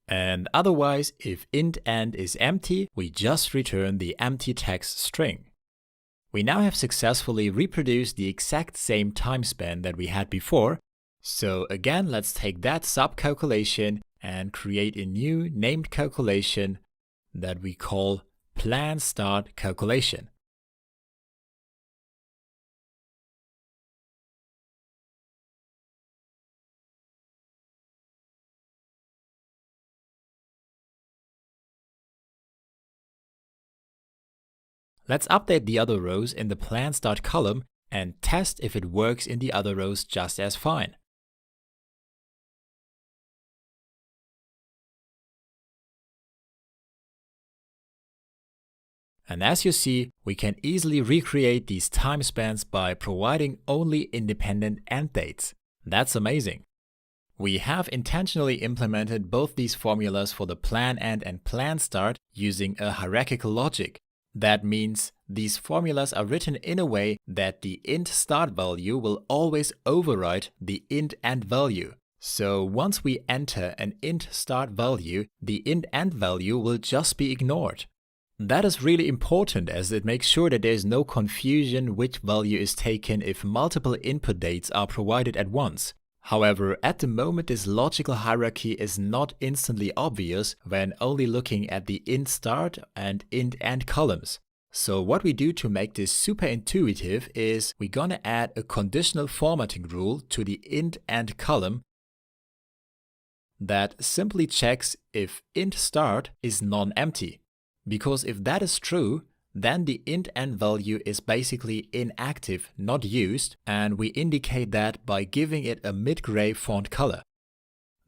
And otherwise, if int end is empty, we just return the empty text string. We now have successfully reproduced the exact same time span that we had before. So again, let's take that sub-calculation and create a new named calculation that we call plan start calculation. Let's update the other rows in the plan start column and test if it works in the other rows just as fine. And as you see, we can easily recreate these time spans by providing only independent end dates. That's amazing. We have intentionally implemented both these formulas for the plan end and plan start using a hierarchical logic. That means these formulas are written in a way that the int start value will always override the int end value. So once we enter an int start value, the int end value will just be ignored. That is really important as it makes sure that there is no confusion which value is taken if multiple input dates are provided at once. However, at the moment this logical hierarchy is not instantly obvious when only looking at the int start and int end columns. So what we do to make this super intuitive is we're gonna add a conditional formatting rule to the int end column that simply checks if int start is non-empty. Because if that is true, then the int end value is basically inactive, not used, and we indicate that by giving it a mid-gray font color.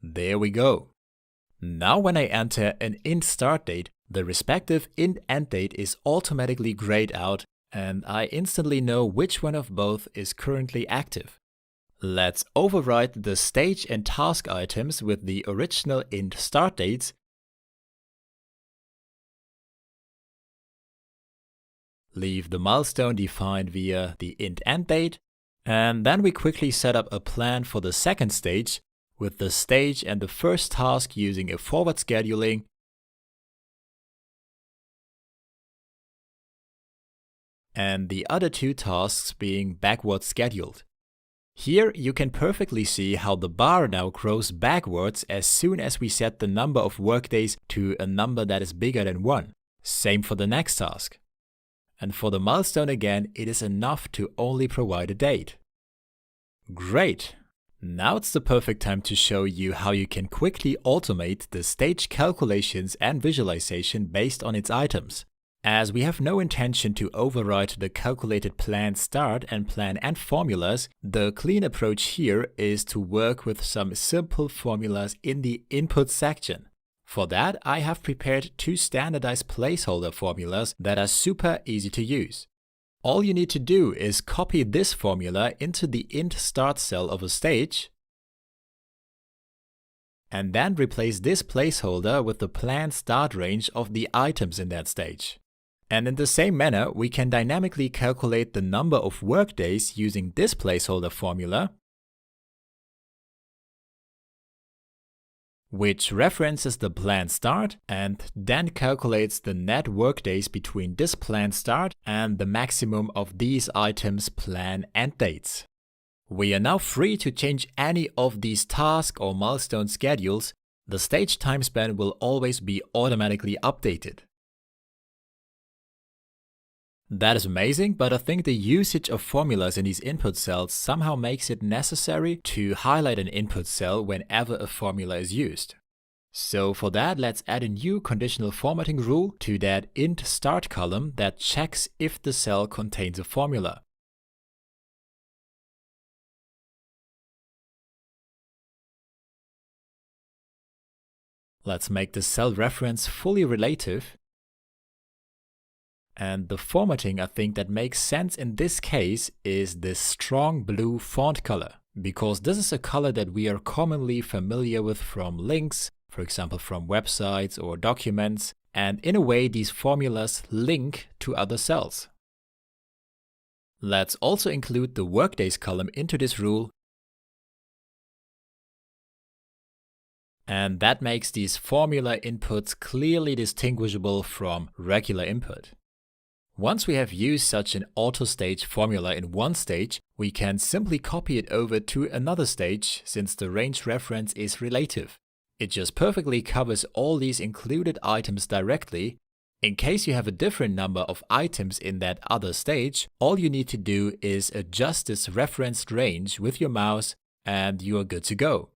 There we go. Now when I enter an int start date, the respective int end date is automatically grayed out, and I instantly know which one of both is currently active. Let's overwrite the stage and task items with the original int start dates, leave the milestone defined via the int end date, and then we quickly set up a plan for the second stage with the stage and the first task using a forward scheduling, and the other two tasks being backward scheduled. Here you can perfectly see how the bar now grows backwards as soon as we set the number of workdays to a number that is bigger than 1. Same for the next task. And for the milestone again, it is enough to only provide a date. Great! Now it's the perfect time to show you how you can quickly automate the stage calculations and visualization based on its items. As we have no intention to override the calculated plan start and plan end formulas, the clean approach here is to work with some simple formulas in the input section. For that, I have prepared two standardized placeholder formulas that are super easy to use. All you need to do is copy this formula into the int start cell of a stage, and then replace this placeholder with the planned start range of the items in that stage. And in the same manner, we can dynamically calculate the number of workdays using this placeholder formula, which references the planned start and then calculates the net workdays between this planned start and the maximum of these items' plan end dates. We are now free to change any of these task or milestone schedules. The stage time span will always be automatically updated. That is amazing, but I think the usage of formulas in these input cells somehow makes it necessary to highlight an input cell whenever a formula is used. So for that, let's add a new conditional formatting rule to that int start column that checks if the cell contains a formula. Let's make the cell reference fully relative. And the formatting I think that makes sense in this case is this strong blue font color, because this is a color that we are commonly familiar with from links, for example from websites or documents, and in a way these formulas link to other cells. Let's also include the workdays column into this rule, and that makes these formula inputs clearly distinguishable from regular input. Once we have used such an auto-stage formula in one stage, we can simply copy it over to another stage since the range reference is relative. It just perfectly covers all these included items directly. In case you have a different number of items in that other stage, all you need to do is adjust this referenced range with your mouse and you are good to go.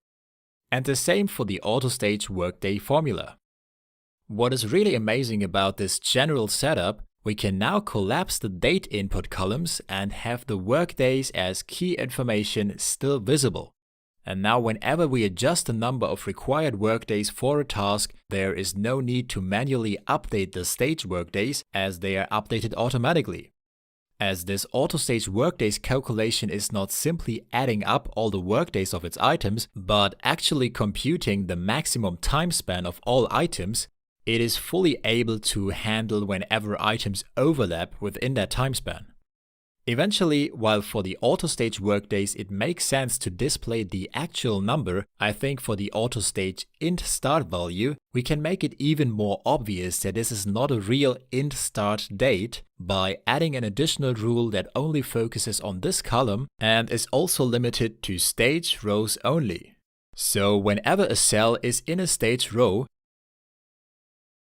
And the same for the auto-stage workday formula. What is really amazing about this general setup We can now collapse the date input columns and have the workdays as key information still visible. And now whenever we adjust the number of required workdays for a task, there is no need to manually update the stage workdays as they are updated automatically. As this auto-stage workdays calculation is not simply adding up all the workdays of its items, but actually computing the maximum time span of all items, it is fully able to handle whenever items overlap within that time span. Eventually, while for the auto-stage workdays it makes sense to display the actual number, I think for the auto-stage int start value, we can make it even more obvious that this is not a real int start date by adding an additional rule that only focuses on this column and is also limited to stage rows only. So whenever a cell is in a stage row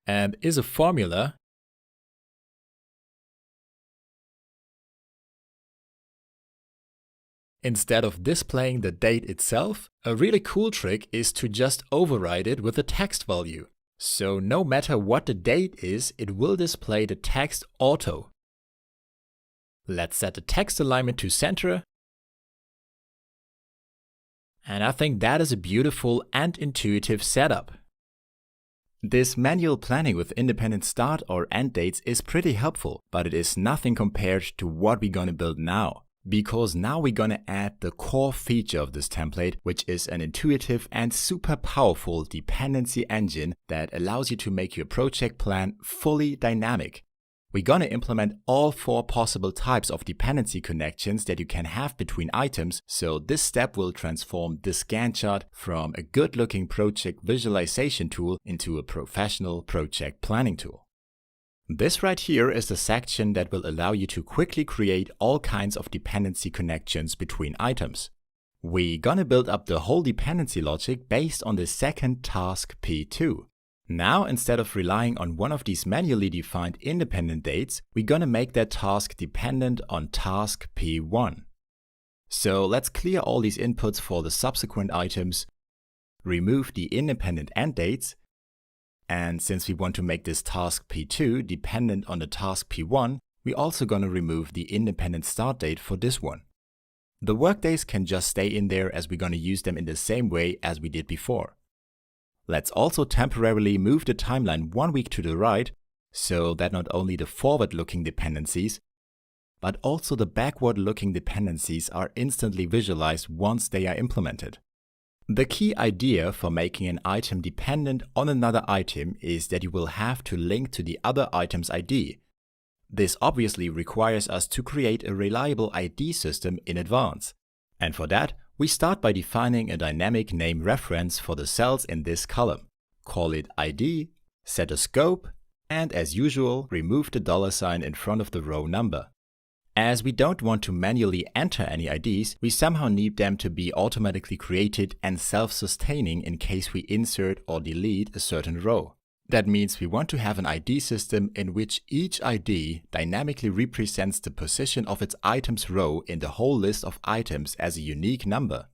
and is a formula, instead of displaying the date itself, a really cool trick is to just override it with a text value. So no matter what the date is, it will display the text auto. Let's set the text alignment to center. And I think that is a beautiful and intuitive setup. This manual planning with independent start or end dates is pretty helpful, but it is nothing compared to what we're gonna build now. Because now we're gonna add the core feature of this template, which is an intuitive and super powerful dependency engine that allows you to make your project plan fully dynamic. We're gonna implement all 4 possible types of dependency connections that you can have between items, so this step will transform this Gantt chart from a good-looking project visualization tool into a professional project planning tool. This right here is the section that will allow you to quickly create all kinds of dependency connections between items. We're gonna build up the whole dependency logic based on the second task P2. Now, instead of relying on one of these manually defined independent dates, we're gonna make that task dependent on task P1. So let's clear all these inputs for the subsequent items, remove the independent end dates, and since we want to make this task P2 dependent on the task P1, we're also going to remove the independent start date for this one. The workdays can just stay in there as we're going to use them in the same way as we did before. Let's also temporarily move the timeline 1 week to the right so that not only the forward-looking dependencies, but also the backward-looking dependencies are instantly visualized once they are implemented. The key idea for making an item dependent on another item is that you will have to link to the other item's ID. This obviously requires us to create a reliable ID system in advance. And for that, we start by defining a dynamic name reference for the cells in this column. Call it ID, set a scope, and as usual, remove the $ in front of the row number. As we don't want to manually enter any IDs, we somehow need them to be automatically created and self-sustaining in case we insert or delete a certain row. That means we want to have an ID system in which each ID dynamically represents the position of its items row in the whole list of items as a unique number.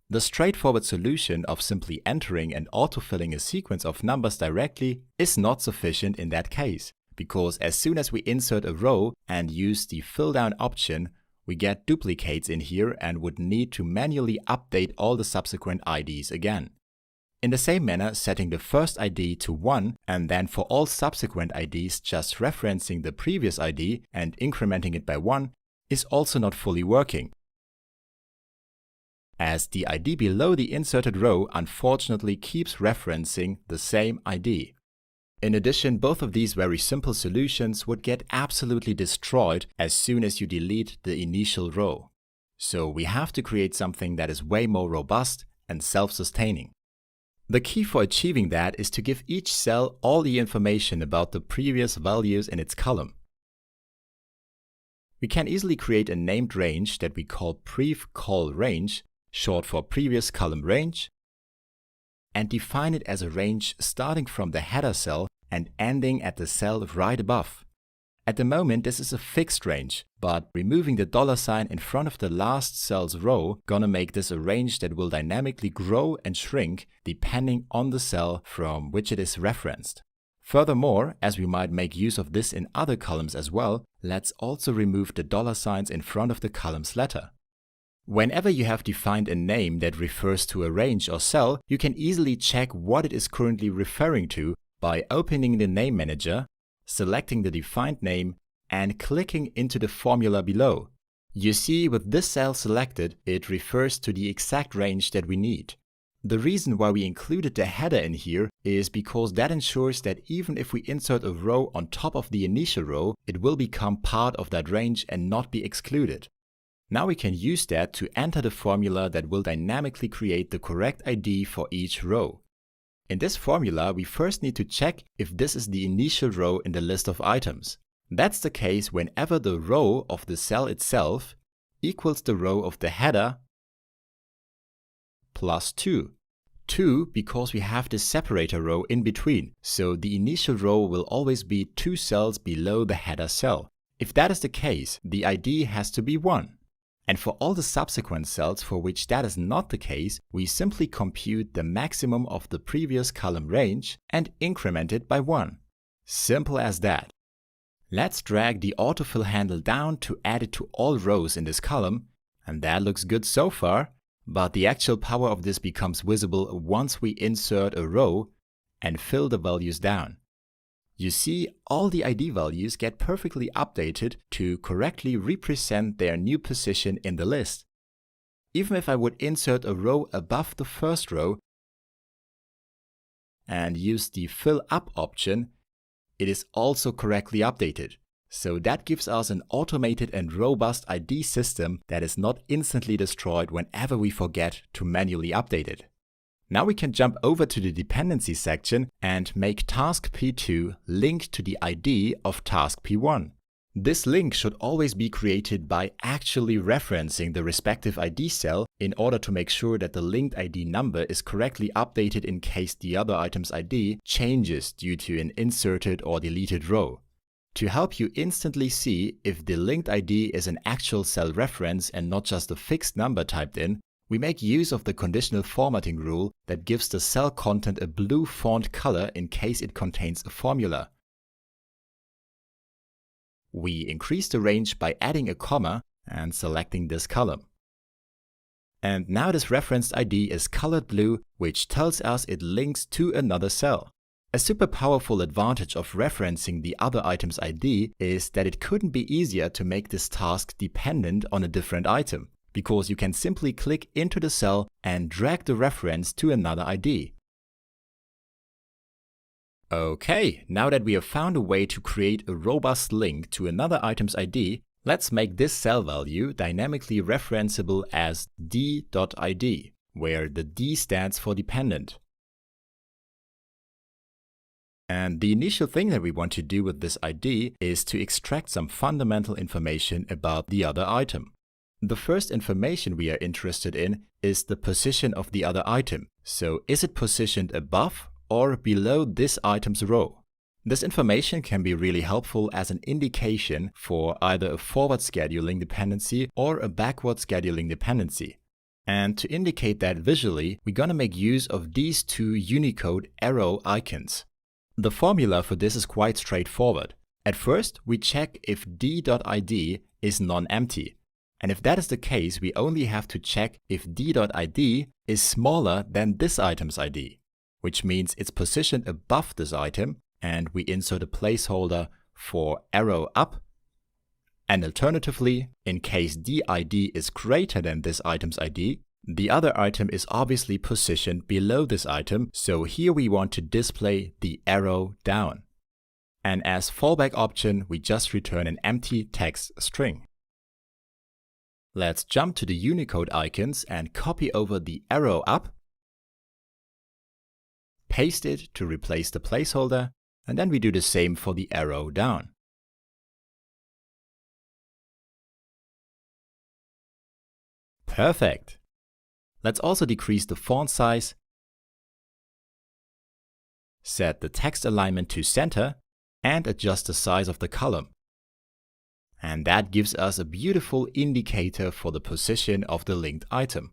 The straightforward solution of simply entering and autofilling a sequence of numbers directly is not sufficient in that case, because as soon as we insert a row and use the fill down option, we get duplicates in here and would need to manually update all the subsequent IDs again. In the same manner, setting the first ID to 1 and then for all subsequent IDs just referencing the previous ID and incrementing it by 1 is also not fully working, as the ID below the inserted row unfortunately keeps referencing the same ID. In addition, both of these very simple solutions would get absolutely destroyed as soon as you delete the initial row. So we have to create something that is way more robust and self-sustaining. The key for achieving that is to give each cell all the information about the previous values in its column. We can easily create a named range that we call prev_col_range, short for previous column range, and define it as a range starting from the header cell and ending at the cell right above. At the moment, this is a fixed range, but removing the $ in front of the last cell's row gonna make this a range that will dynamically grow and shrink depending on the cell from which it is referenced. Furthermore, as we might make use of this in other columns as well, let's also remove the dollar signs in front of the column's letter. Whenever you have defined a name that refers to a range or cell, you can easily check what it is currently referring to by opening the Name Manager, selecting the defined name, and clicking into the formula below. You see, with this cell selected, it refers to the exact range that we need. The reason why we included the header in here is because that ensures that even if we insert a row on top of the initial row, it will become part of that range and not be excluded. Now we can use that to enter the formula that will dynamically create the correct ID for each row. In this formula, we first need to check if this is the initial row in the list of items. That's the case whenever the row of the cell itself equals the row of the header plus 2. 2 because we have this separator row in between, so the initial row will always be 2 cells below the header cell. If that is the case, the ID has to be 1. And for all the subsequent cells for which that is not the case, we simply compute the maximum of the previous column range and increment it by 1. Simple as that. Let's drag the autofill handle down to add it to all rows in this column, and that looks good so far, but the actual power of this becomes visible once we insert a row and fill the values down. You see, all the ID values get perfectly updated to correctly represent their new position in the list. Even if I would insert a row above the first row and use the Fill Up option, it is also correctly updated. So that gives us an automated and robust ID system that is not instantly destroyed whenever we forget to manually update it. Now we can jump over to the dependency section and make task P2 link to the ID of task P1. This link should always be created by actually referencing the respective ID cell in order to make sure that the linked ID number is correctly updated in case the other item's ID changes due to an inserted or deleted row. To help you instantly see if the linked ID is an actual cell reference and not just a fixed number typed in, we make use of the conditional formatting rule that gives the cell content a blue font color in case it contains a formula. We increase the range by adding a comma and selecting this column. And now this referenced ID is colored blue, which tells us it links to another cell. A super powerful advantage of referencing the other item's ID is that it couldn't be easier to make this task dependent on a different item, because you can simply click into the cell and drag the reference to another ID. Okay, now that we have found a way to create a robust link to another item's ID, let's make this cell value dynamically referenceable as d.id, where the D stands for dependent. And the initial thing that we want to do with this ID is to extract some fundamental information about the other item. The first information we are interested in is the position of the other item. So is it positioned above or below this item's row? This information can be really helpful as an indication for either a forward scheduling dependency or a backward scheduling dependency. And to indicate that visually, we're gonna make use of these two Unicode arrow icons. The formula for this is quite straightforward. At first, we check if d.id is non-empty. And if that is the case, we only have to check if d.id is smaller than this item's ID, which means it's positioned above this item, and we insert a placeholder for arrow up. And alternatively, in case did is greater than this item's ID, the other item is obviously positioned below this item, so here we want to display the arrow down. And as fallback option, we just return an empty text string. Let's jump to the Unicode icons and copy over the arrow up, paste it to replace the placeholder, and then we do the same for the arrow down. Perfect! Let's also decrease the font size, set the text alignment to center, and adjust the size of the column. And that gives us a beautiful indicator for the position of the linked item.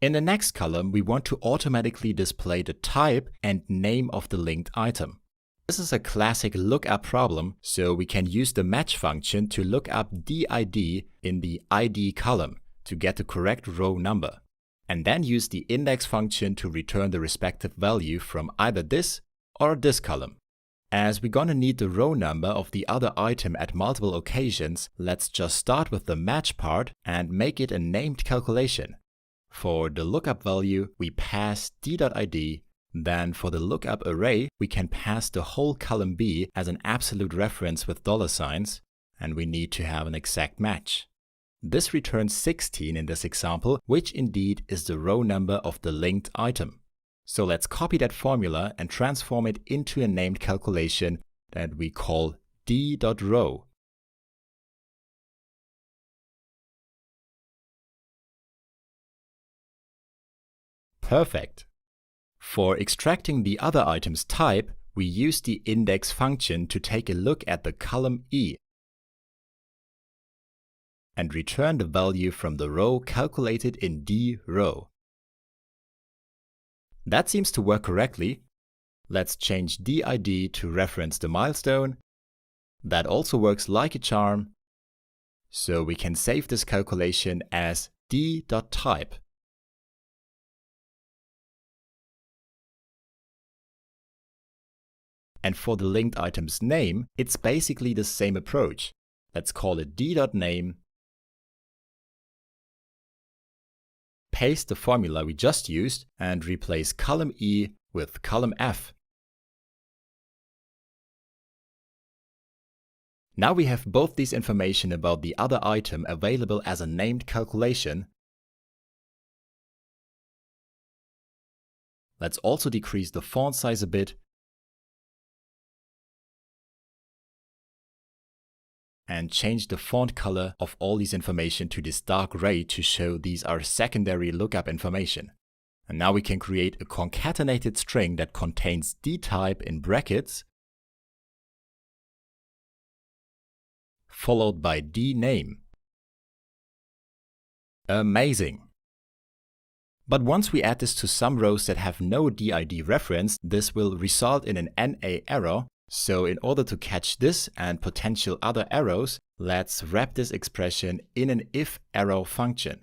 In the next column, we want to automatically display the type and name of the linked item. This is a classic lookup problem, so we can use the match function to look up DID in the ID column to get the correct row number, and then use the index function to return the respective value from either this or this column. As we're gonna need the row number of the other item at multiple occasions, let's just start with the match part and make it a named calculation. For the lookup value, we pass d.id. Then for the lookup array, we can pass the whole column B as an absolute reference with $signs, and we need to have an exact match. This returns 16 in this example, which indeed is the row number of the linked item. So let's copy that formula and transform it into a named calculation that we call d.row. Perfect. For extracting the other item's type, we use the index function to take a look at the column E and return the value from the row calculated in d.row. That seems to work correctly. Let's change DID to reference the milestone. That also works like a charm. So we can save this calculation as d.type. And for the linked item's name, it's basically the same approach. Let's call it d.name. Paste the formula we just used and replace column E with column F. Now we have both these information about the other item available as a named calculation. Let's also decrease the font size a bit and change the font color of all these information to this dark gray to show these are secondary lookup information. And now we can create a concatenated string that contains dtype in brackets, followed by dname. Amazing! But once we add this to some rows that have no DID reference, this will result in an NA error. So in order to catch this and potential other errors, let's wrap this expression in an if error function.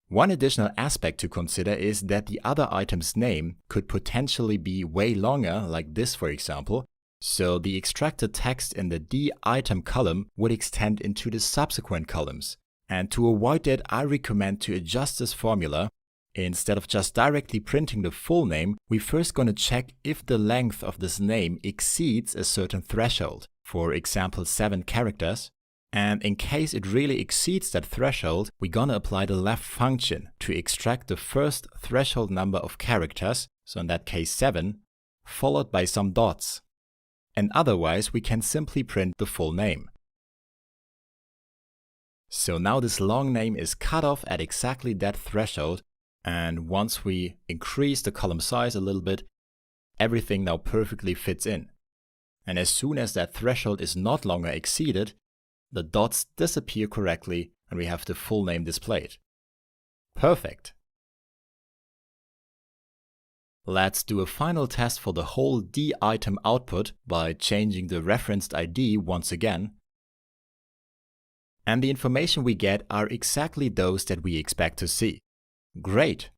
One additional aspect to consider is that the other item's name could potentially be way longer, like this for example, so the extracted text in the D item column would extend into the subsequent columns. And to avoid that, I recommend to adjust this formula. Instead of just directly printing the full name, we're first going to check if the length of this name exceeds a certain threshold, for example 7 characters. And in case it really exceeds that threshold, we're going to apply the left function to extract the first threshold number of characters, so in that case 7, followed by some dots. And otherwise we can simply print the full name. So now this long name is cut off at exactly that threshold. And once we increase the column size a little bit, everything now perfectly fits in. And as soon as that threshold is not longer exceeded, the dots disappear correctly and we have the full name displayed. Perfect! Let's do a final test for the whole D item output by changing the referenced ID once again. And the information we get are exactly those that we expect to see. Great!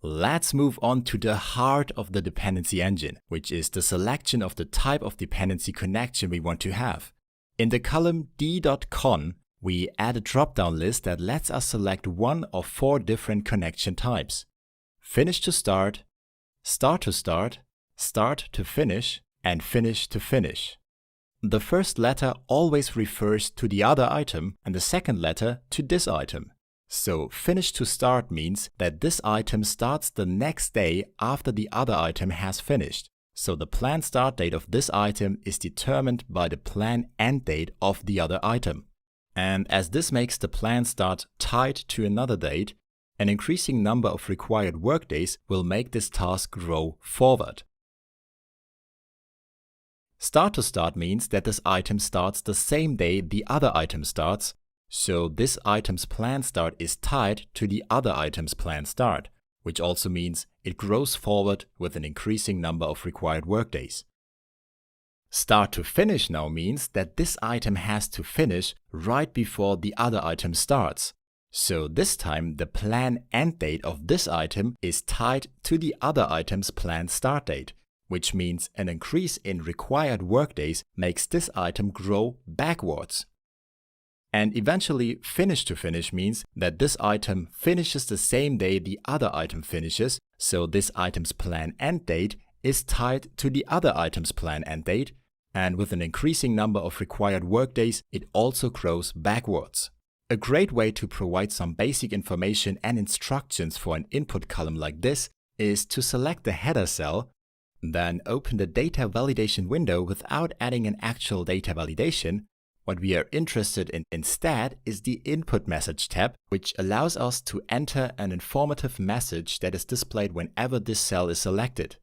Let's move on to the heart of the dependency engine, which is the selection of the type of dependency connection we want to have. In the column d.con, we add a drop-down list that lets us select one of 4 different connection types: finish to start, start to start, start to finish, and finish to finish. The first letter always refers to the other item and the second letter to this item. So finish to start means that this item starts the next day after the other item has finished. So the planned start date of this item is determined by the planned end date of the other item. And as this makes the planned start tied to another date, an increasing number of required workdays will make this task grow forward. Start to start means that this item starts the same day the other item starts. So this item's plan start is tied to the other item's plan start, which also means it grows forward with an increasing number of required workdays. Start to finish now means that this item has to finish right before the other item starts. So this time the plan end date of this item is tied to the other item's plan start date, which means an increase in required workdays makes this item grow backwards. And eventually finish to finish means that this item finishes the same day the other item finishes, so this item's plan end date is tied to the other item's plan end date, and with an increasing number of required workdays, it also grows backwards. A great way to provide some basic information and instructions for an input column like this is to select the header cell, then open the data validation window without adding an actual data validation. What we are interested in instead is the Input Message tab, which allows us to enter an informative message that is displayed whenever this cell is selected.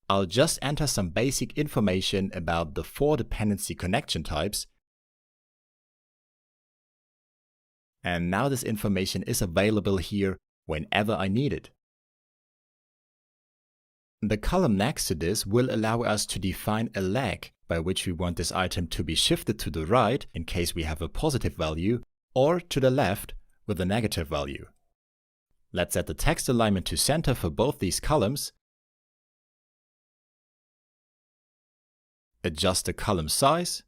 I'll just enter some basic information about the 4 dependency connection types. And now this information is available here whenever I need it. The column next to this will allow us to define a leg, by which we want this item to be shifted to the right in case we have a positive value, or to the left with a negative value. Let's set the text alignment to center for both these columns. Adjust the column size.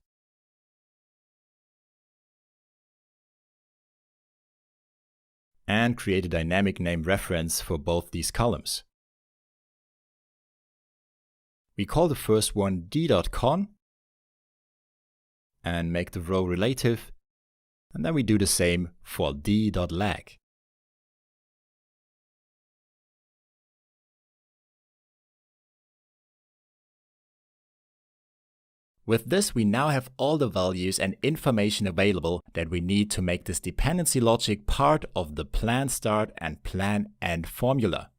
And create a dynamic name reference for both these columns. We call the first one d.con and make the row relative, and then we do the same for d.lag. With this, we now have all the values and information available that we need to make this dependency logic part of the plan start and plan end formula.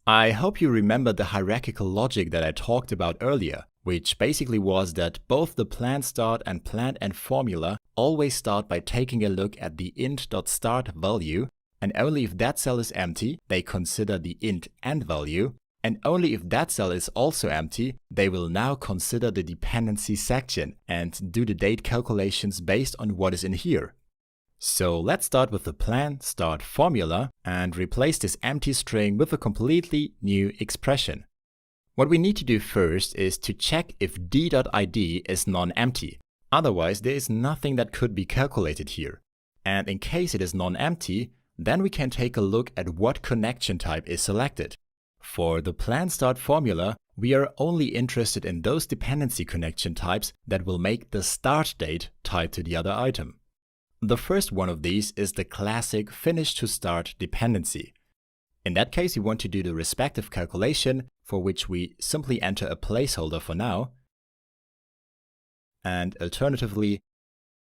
I hope you remember the hierarchical logic that I talked about earlier, which basically was that both the plan start and plan end formula always start by taking a look at the int.start value, and only if that cell is empty, they consider the int end value, and only if that cell is also empty, they will now consider the dependency section and do the date calculations based on what is in here. So let's start with the plan start formula and replace this empty string with a completely new expression. What we need to do first is to check if d.id is non-empty. Otherwise, there is nothing that could be calculated here. And in case it is non-empty, then we can take a look at what connection type is selected. For the plan start formula, we are only interested in those dependency connection types that will make the start date tied to the other item. The first one of these is the classic finish to start dependency. In that case, you want to do the respective calculation, for which we simply enter a placeholder for now. And alternatively,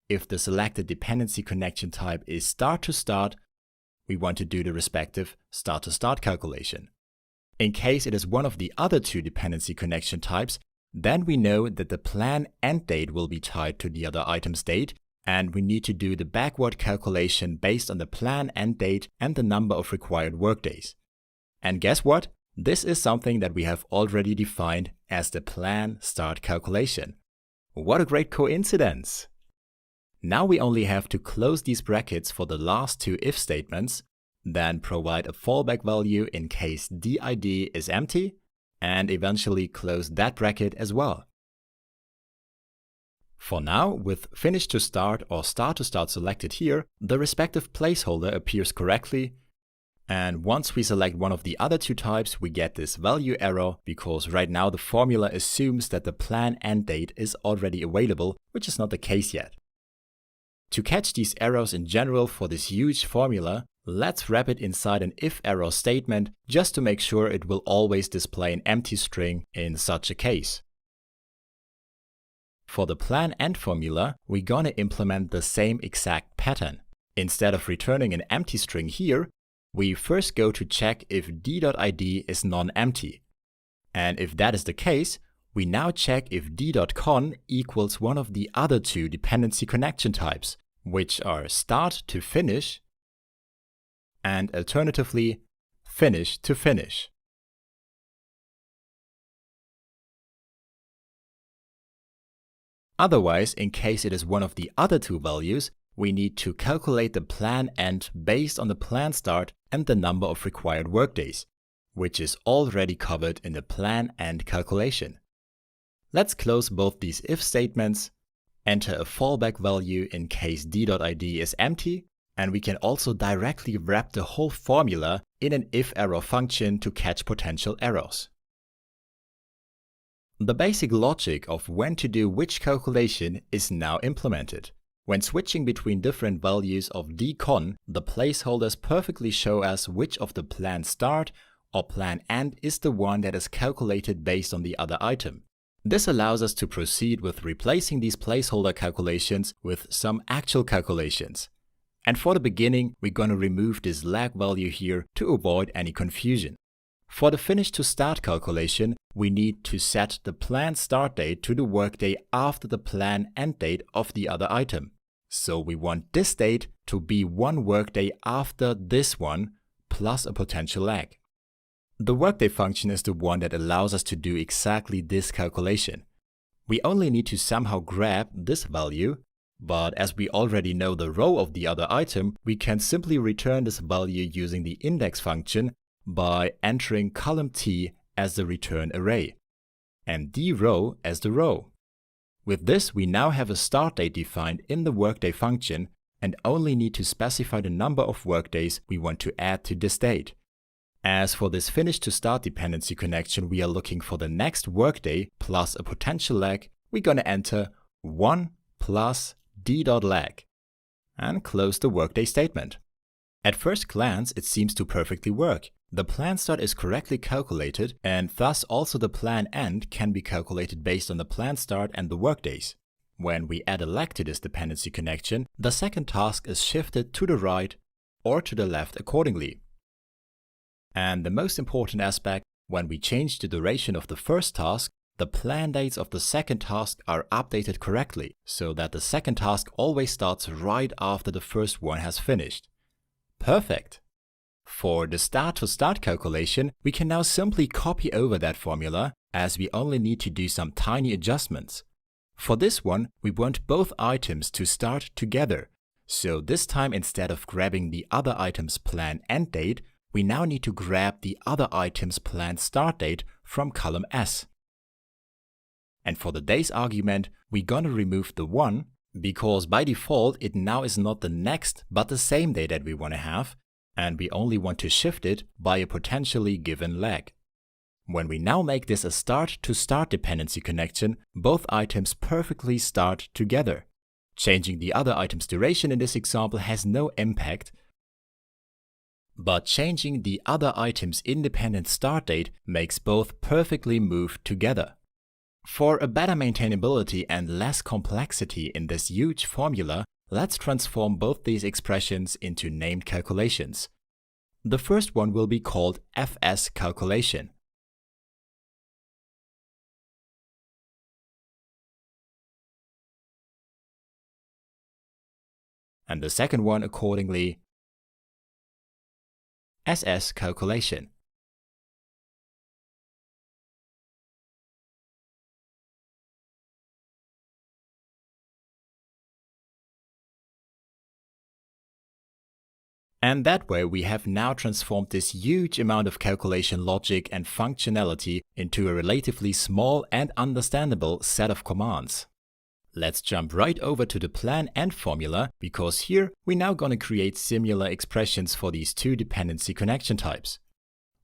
if the selected dependency connection type is start to start, we want to do the respective start to start calculation. In case it is one of the other 2 dependency connection types, then we know that the plan end date will be tied to the other item's date, and we need to do the backward calculation based on the plan end date and the number of required workdays. And guess what? This is something that we have already defined as the plan start calculation. What a great coincidence! Now we only have to close these brackets for the last 2 if statements, then provide a fallback value in case did is empty, and eventually close that bracket as well. For now, with finish to start or start to start selected here, the respective placeholder appears correctly, and once we select one of the other 2 types, we get this value error because right now the formula assumes that the plan end date is already available, which is not the case yet. To catch these errors in general for this huge formula, let's wrap it inside an if error statement just to make sure it will always display an empty string in such a case. For the plan end formula, we're gonna implement the same exact pattern. Instead of returning an empty string here, we first go to check if d.id is non-empty. And if that is the case, we now check if d.con equals one of the other 2 dependency connection types, which are start to finish and alternatively finish to finish. Otherwise, in case it is one of the other two values, we need to calculate the plan end based on the plan start and the number of required workdays, which is already covered in the plan end calculation. Let's close both these if statements, enter a fallback value in case d.id is empty, and we can also directly wrap the whole formula in an if error function to catch potential errors. The basic logic of when to do which calculation is now implemented. When switching between different values of dcon, the placeholders perfectly show us which of the plan start or plan end is the one that is calculated based on the other item. This allows us to proceed with replacing these placeholder calculations with some actual calculations. And for the beginning, we're going to remove this lag value here to avoid any confusion. For the finish to start calculation, we need to set the plan start date to the workday after the plan end date of the other item. So we want this date to be one workday after this one, plus a potential lag. The workday function is the one that allows us to do exactly this calculation. We only need to somehow grab this value, but as we already know the row of the other item, we can simply return this value using the index function by entering column T as the return array and d_row as the row. With this, we now have a start date defined in the workday function and only need to specify the number of workdays we want to add to this date. As for this finish to start dependency connection, we are looking for the next workday plus a potential lag. We're going to enter 1 plus d.lag and close the workday statement. At first glance, it seems to perfectly work. The plan start is correctly calculated, and thus also the plan end can be calculated based on the plan start and the workdays. When we add a lag to this dependency connection, the second task is shifted to the right or to the left accordingly. And the most important aspect, when we change the duration of the first task, the plan dates of the second task are updated correctly, so that the second task always starts right after the first one has finished. Perfect! For the start to start calculation, we can now simply copy over that formula, as we only need to do some tiny adjustments. For this one, we want both items to start together, so this time instead of grabbing the other item's plan end date, we now need to grab the other item's plan start date from column S. And for the days argument, we're gonna remove the 1, because by default it now is not the next but the same day that we want to have, and we only want to shift it by a potentially given lag. When we now make this a start to start dependency connection, both items perfectly start together. Changing the other item's duration in this example has no impact, but changing the other item's independent start date makes both perfectly move together. For a better maintainability and less complexity in this huge formula, let's transform both these expressions into named calculations. The first one will be called fs calculation. And the second one accordingly, ss calculation. And that way we have now transformed this huge amount of calculation logic and functionality into a relatively small and understandable set of commands. Let's jump right over to the plan end formula, because here we're now going to create similar expressions for these two dependency connection types.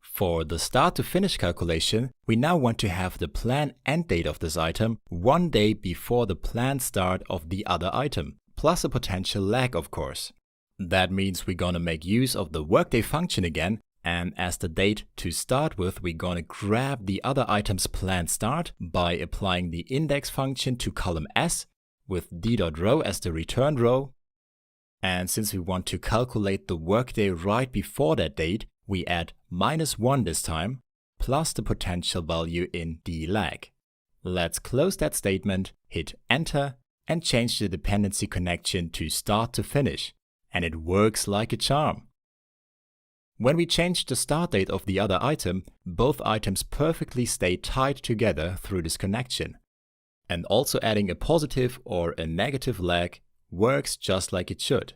For the start to finish calculation, we now want to have the plan end date of this item one day before the planned start of the other item, plus a potential lag of course. That means we're gonna make use of the workday function again, and as the date to start with, we're gonna grab the other item's planned start by applying the index function to column S with d.row as the return row. And since we want to calculate the workday right before that date, we add -1 this time, plus the potential value in dlag. Let's close that statement, hit enter, and change the dependency connection to start to finish, and it works like a charm. When we change the start date of the other item, both items perfectly stay tied together through this connection. And also adding a positive or a negative lag works just like it should.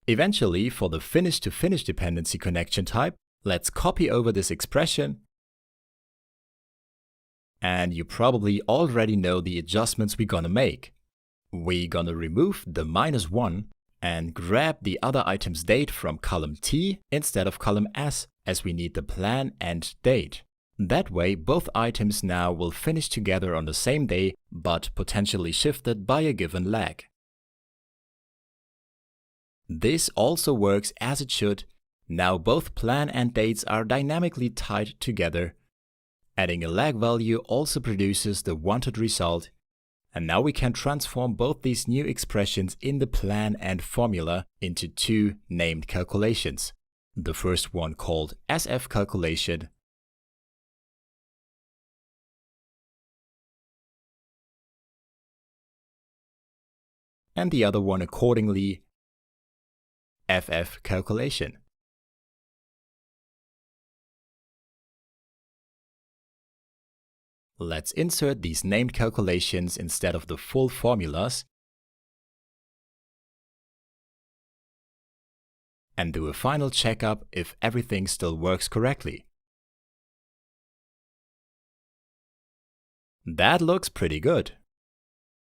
Eventually, for the finish-to-finish dependency connection type, let's copy over this expression. And you probably already know the adjustments we're gonna make. We're gonna remove the -1 and grab the other item's date from column T instead of column S, as we need the plan and date. That way, both items now will finish together on the same day, but potentially shifted by a given lag. This also works as it should. Now both plan and dates are dynamically tied together. Adding a lag value also produces the wanted result. And now we can transform both these new expressions in the plan and formula into two named calculations. The first one called SF calculation, and the other one accordingly, FF calculation. Let's insert these named calculations instead of the full formulas and do a final checkup if everything still works correctly. That looks pretty good.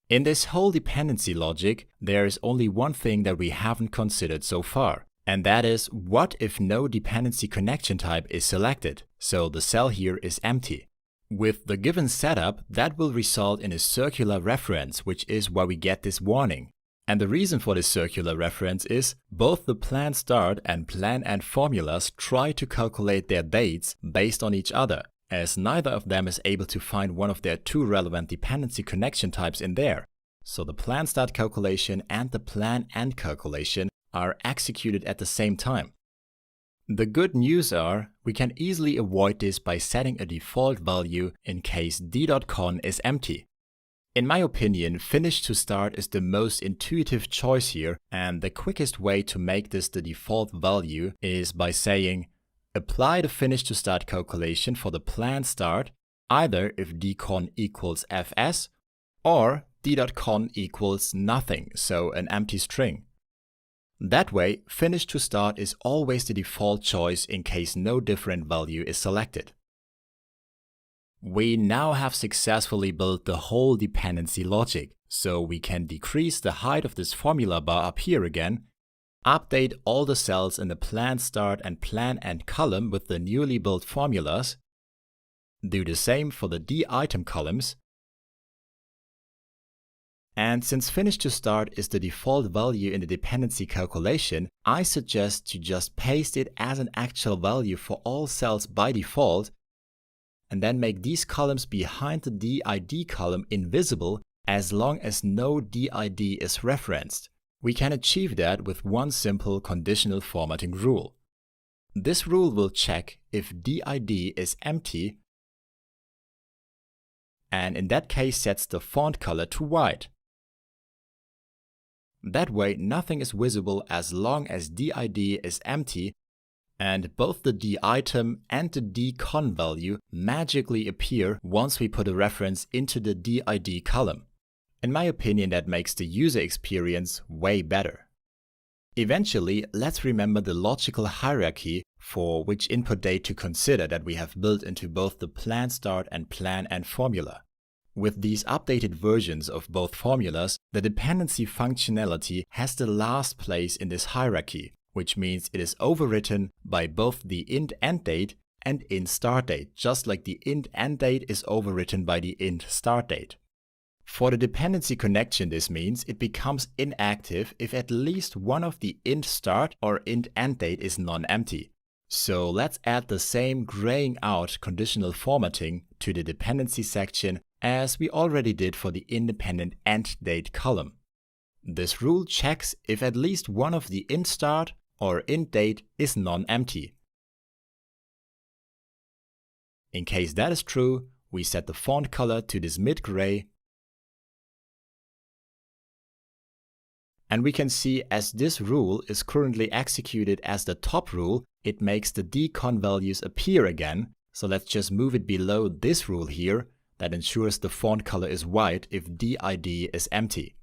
In this whole dependency logic, there is only one thing that we haven't considered so far, and that is what if no dependency connection type is selected, so the cell here is empty. With the given setup, that will result in a circular reference, which is why we get this warning. And the reason for this circular reference is both the plan start and plan end formulas try to calculate their dates based on each other, as neither of them is able to find one of their two relevant dependency connection types in there. So the plan start calculation and the plan end calculation are executed at the same time. The good news are, we can easily avoid this by setting a default value in case d.con is empty. In my opinion, finish to start is the most intuitive choice here, and the quickest way to make this the default value is by saying apply the finish to start calculation for the plan start, either if dcon equals fs or d.con equals nothing, so an empty string. That way, finish to start is always the default choice in case no different value is selected. We now have successfully built the whole dependency logic, so we can decrease the height of this formula bar up here again, update all the cells in the plan start and plan end column with the newly built formulas, do the same for the D item columns, and since finish to start is the default value in the dependency calculation, I suggest to just paste it as an actual value for all cells by default, and then make these columns behind the DID column invisible as long as no DID is referenced. We can achieve that with one simple conditional formatting rule. This rule will check if DID is empty, and in that case sets the font color to white. That way, nothing is visible as long as DID is empty, and both the D item and the dcon value magically appear once we put a reference into the DID column. In my opinion, that makes the user experience way better. Eventually, let's remember the logical hierarchy for which input date to consider that we have built into both the plan start and plan end formula. With these updated versions of both formulas, the dependency functionality has the last place in this hierarchy, which means it is overwritten by both the int end date and int start date, just like the int end date is overwritten by the int start date. For the dependency connection, this means it becomes inactive if at least one of the int start or int end date is non-empty. So let's add the same graying out conditional formatting to the dependency section as we already did for the independent end date column. This rule checks if at least one of the int start or int date is non-empty. In case that is true, we set the font color to this mid-gray And we can see as this rule is currently executed as the top rule, it makes the dcon values appear again. So let's just move it below this rule here that ensures the font color is white if did is empty.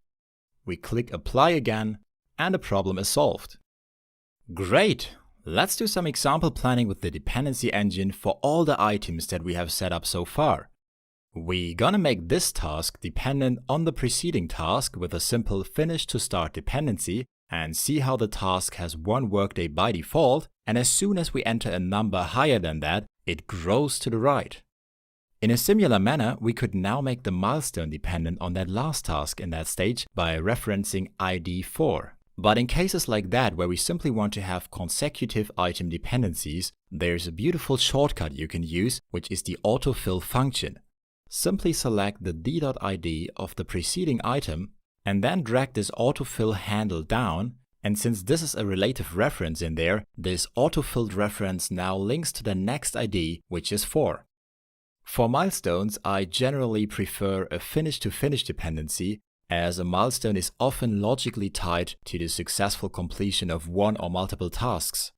We click apply again and the problem is solved. Great! Let's do some example planning with the dependency engine for all the items that we have set up so far. We're gonna make this task dependent on the preceding task with a simple finish to start dependency and see how the task has one workday by default, and as soon as we enter a number higher than that, it grows to the right. In a similar manner, we could now make the milestone dependent on that last task in that stage by referencing ID 4. But in cases like that, where we simply want to have consecutive item dependencies, there's a beautiful shortcut you can use, which is the autofill function. Simply select the d.id of the preceding item and then drag this autofill handle down, and since this is a relative reference in there, this autofilled reference now links to the next ID, which is 4. For milestones, I generally prefer a finish-to-finish dependency, as a milestone is often logically tied to the successful completion of one or multiple tasks.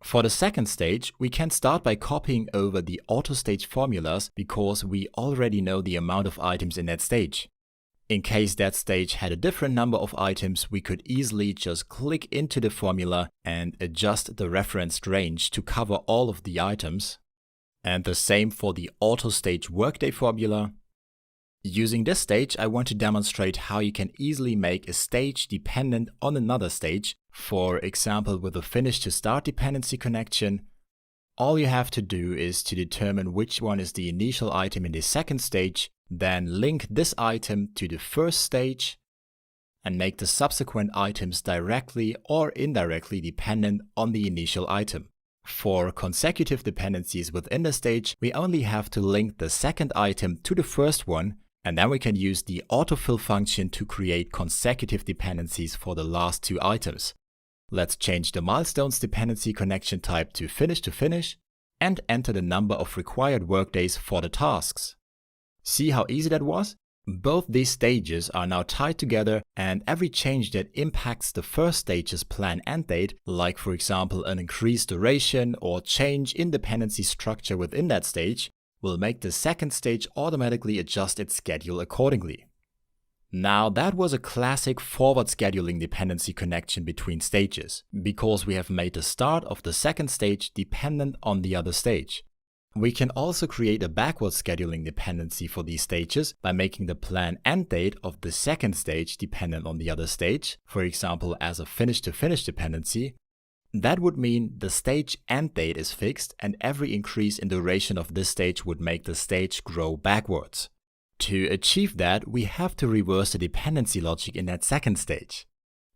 For the second stage, we can start by copying over the auto-stage formulas because we already know the amount of items in that stage. In case that stage had a different number of items, we could easily just click into the formula and adjust the referenced range to cover all of the items. And the same for the auto-stage workday formula. Using this stage, I want to demonstrate how you can easily make a stage dependent on another stage, for example with a finish to start dependency connection. All you have to do is to determine which one is the initial item in the second stage, then link this item to the first stage, and make the subsequent items directly or indirectly dependent on the initial item. For consecutive dependencies within the stage, we only have to link the second item to the first one, and then we can use the autofill function to create consecutive dependencies for the last two items. Let's change the milestones dependency connection type to finish, and enter the number of required workdays for the tasks. See how easy that was? Both these stages are now tied together, and every change that impacts the first stage's plan end date, like for example an increased duration or change in dependency structure within that stage, will make the second stage automatically adjust its schedule accordingly. Now that was a classic forward scheduling dependency connection between stages, because we have made the start of the second stage dependent on the other stage. We can also create a backward scheduling dependency for these stages by making the plan end date of the second stage dependent on the other stage, for example as a finish-to-finish dependency. That would mean the stage end date is fixed, and every increase in duration of this stage would make the stage grow backwards. To achieve that, we have to reverse the dependency logic in that second stage.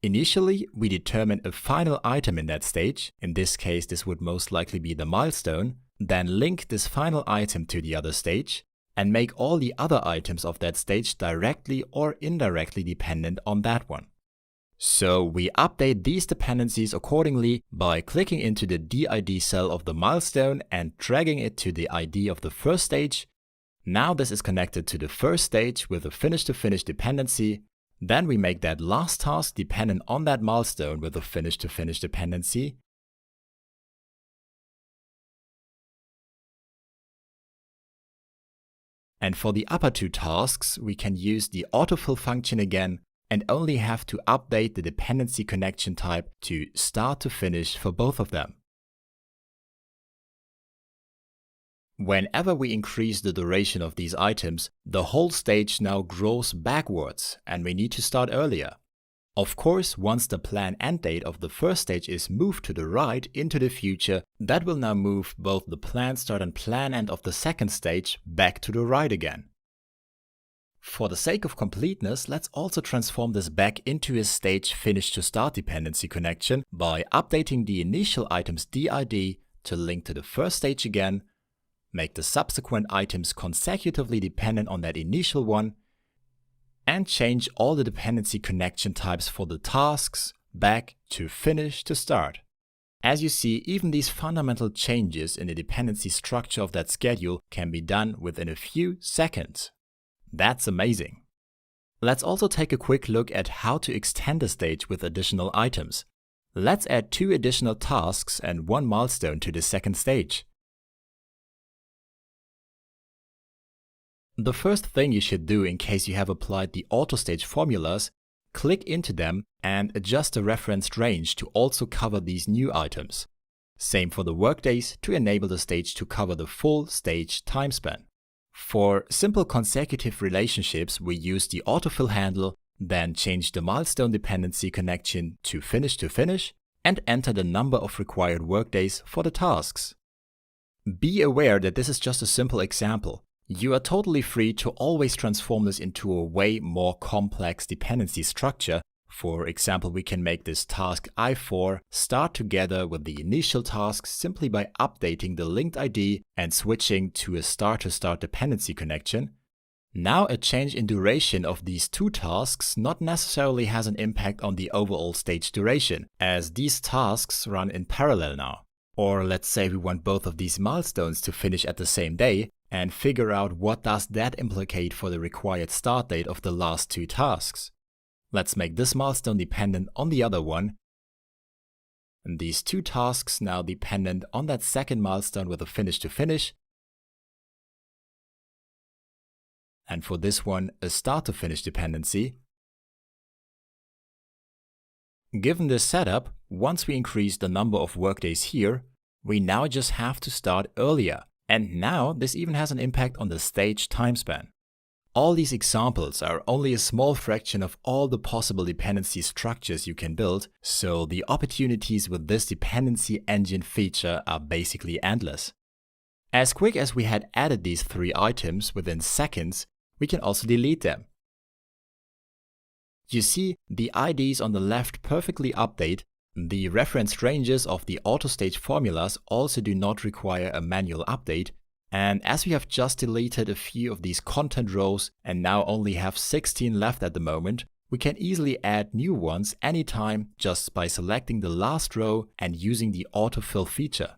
Initially, we determine a final item in that stage, in this case this would most likely be the milestone, then link this final item to the other stage, and make all the other items of that stage directly or indirectly dependent on that one. So we update these dependencies accordingly by clicking into the did cell of the milestone and dragging it to the ID of the first stage. Now this is connected to the first stage with a finish-to-finish dependency. Then we make that last task dependent on that milestone with a finish-to-finish dependency. And for the upper two tasks, we can use the autofill function again and only have to update the dependency connection type to start to finish for both of them. Whenever we increase the duration of these items, the whole stage now grows backwards and we need to start earlier. Of course, once the plan end date of the first stage is moved to the right into the future, that will now move both the plan start and plan end of the second stage back to the right again. For the sake of completeness, let's also transform this back into a stage finish to start dependency connection by updating the initial item's DID to link to the first stage again, make the subsequent items consecutively dependent on that initial one, and change all the dependency connection types for the tasks back to finish to start. As you see, even these fundamental changes in the dependency structure of that schedule can be done within a few seconds. That's amazing. Let's also take a quick look at how to extend a stage with additional items. Let's add 2 additional tasks and 1 milestone to the second stage. The first thing you should do in case you have applied the auto-stage formulas, click into them and adjust the referenced range to also cover these new items. Same for the workdays to enable the stage to cover the full stage time span. For simple consecutive relationships, we use the autofill handle, then change the milestone dependency connection to finish, and enter the number of required workdays for the tasks. Be aware that this is just a simple example. You are totally free to always transform this into a way more complex dependency structure. For example, we can make this task I4 start together with the initial task simply by updating the linked ID and switching to a start-to-start dependency connection. Now a change in duration of these 2 tasks not necessarily has an impact on the overall stage duration, as these tasks run in parallel now. Or let's say we want both of these milestones to finish at the same day, and figure out what does that implicate for the required start date of the last 2 tasks. Let's make this milestone dependent on the other one, and these 2 tasks now dependent on that second milestone with a finish, and for this one a start-to-finish dependency. Given this setup, once we increase the number of workdays here, we now just have to start earlier. And now this even has an impact on the stage time span. All these examples are only a small fraction of all the possible dependency structures you can build, so the opportunities with this dependency engine feature are basically endless. As quick as we had added these 3 items within seconds, we can also delete them. You see, the IDs on the left perfectly update. The referenced ranges of the auto-stage formulas also do not require a manual update, and as we have just deleted a few of these content rows and now only have 16 left at the moment, we can easily add new ones anytime just by selecting the last row and using the autofill feature.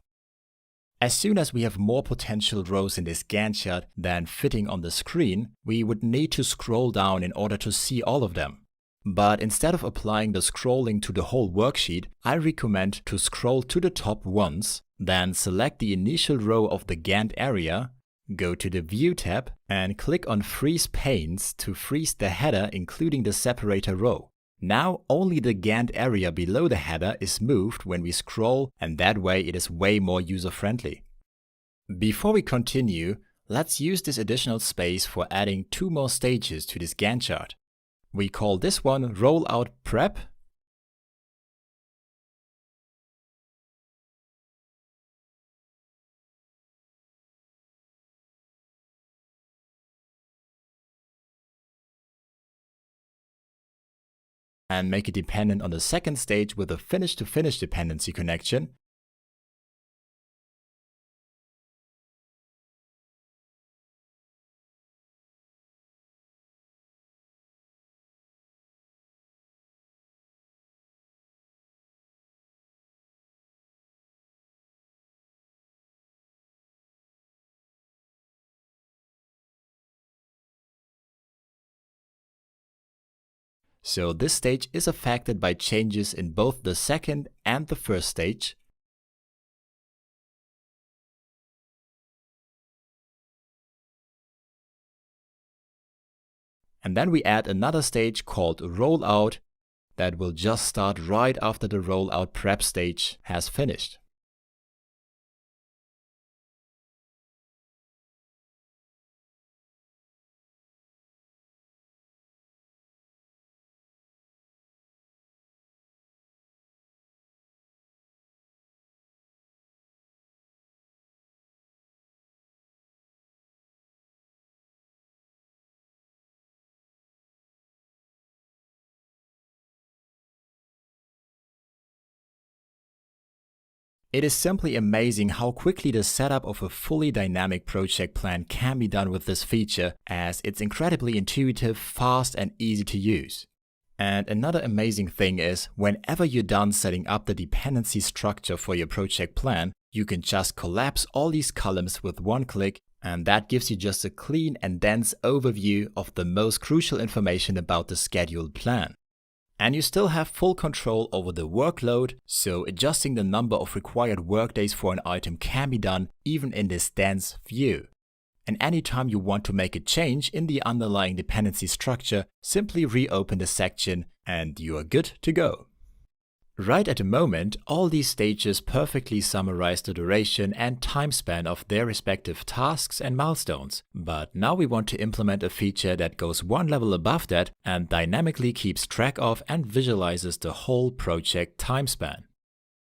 As soon as we have more potential rows in this Gantt chart than fitting on the screen, we would need to scroll down in order to see all of them. But instead of applying the scrolling to the whole worksheet, I recommend to scroll to the top once, then select the initial row of the Gantt area, go to the View tab and click on Freeze Panes to freeze the header including the separator row. Now only the Gantt area below the header is moved when we scroll, and that way it is way more user-friendly. Before we continue, let's use this additional space for adding 2 more stages to this Gantt chart. We call this one Rollout Prep . And make it dependent on the second stage with a finish-to-finish dependency connection. So this stage is affected by changes in both the second and the first stage. And then we add another stage called Rollout that will just start right after the Rollout Prep stage has finished. It is simply amazing how quickly the setup of a fully dynamic project plan can be done with this feature, as it's incredibly intuitive, fast and easy to use. And another amazing thing is, whenever you're done setting up the dependency structure for your project plan, you can just collapse all these columns with one click And that gives you just a clean and dense overview of the most crucial information about the scheduled plan. And you still have full control over the workload, so adjusting the number of required workdays for an item can be done even in this dense view. And anytime you want to make a change in the underlying dependency structure, simply reopen the section and you are good to go. Right at the moment, all these stages perfectly summarize the duration and time span of their respective tasks and milestones. But now we want to implement a feature that goes one level above that and dynamically keeps track of and visualizes the whole project time span.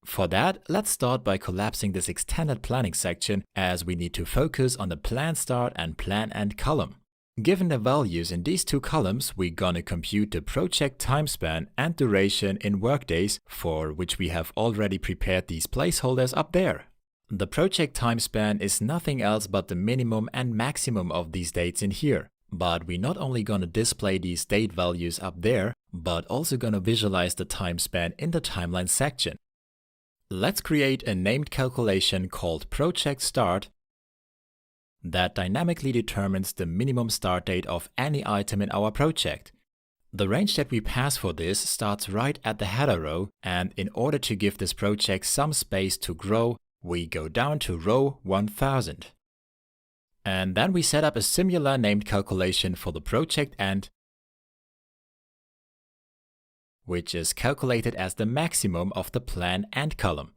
For that, let's start by collapsing this extended planning section, as we need to focus on the plan start and plan end column. Given the values in these two columns, we're gonna compute the project time span and duration in workdays, for which we have already prepared these placeholders up there. The project time span is nothing else but the minimum and maximum of these dates in here. But we're not only gonna display these date values up there, but also gonna visualize the time span in the timeline section. Let's create a named calculation called project start that dynamically determines the minimum start date of any item in our project. The range that we pass for this starts right at the header row, and in order to give this project some space to grow, we go down to row 1000. And then we set up a similar named calculation for the project end, which is calculated as the maximum of the plan end column.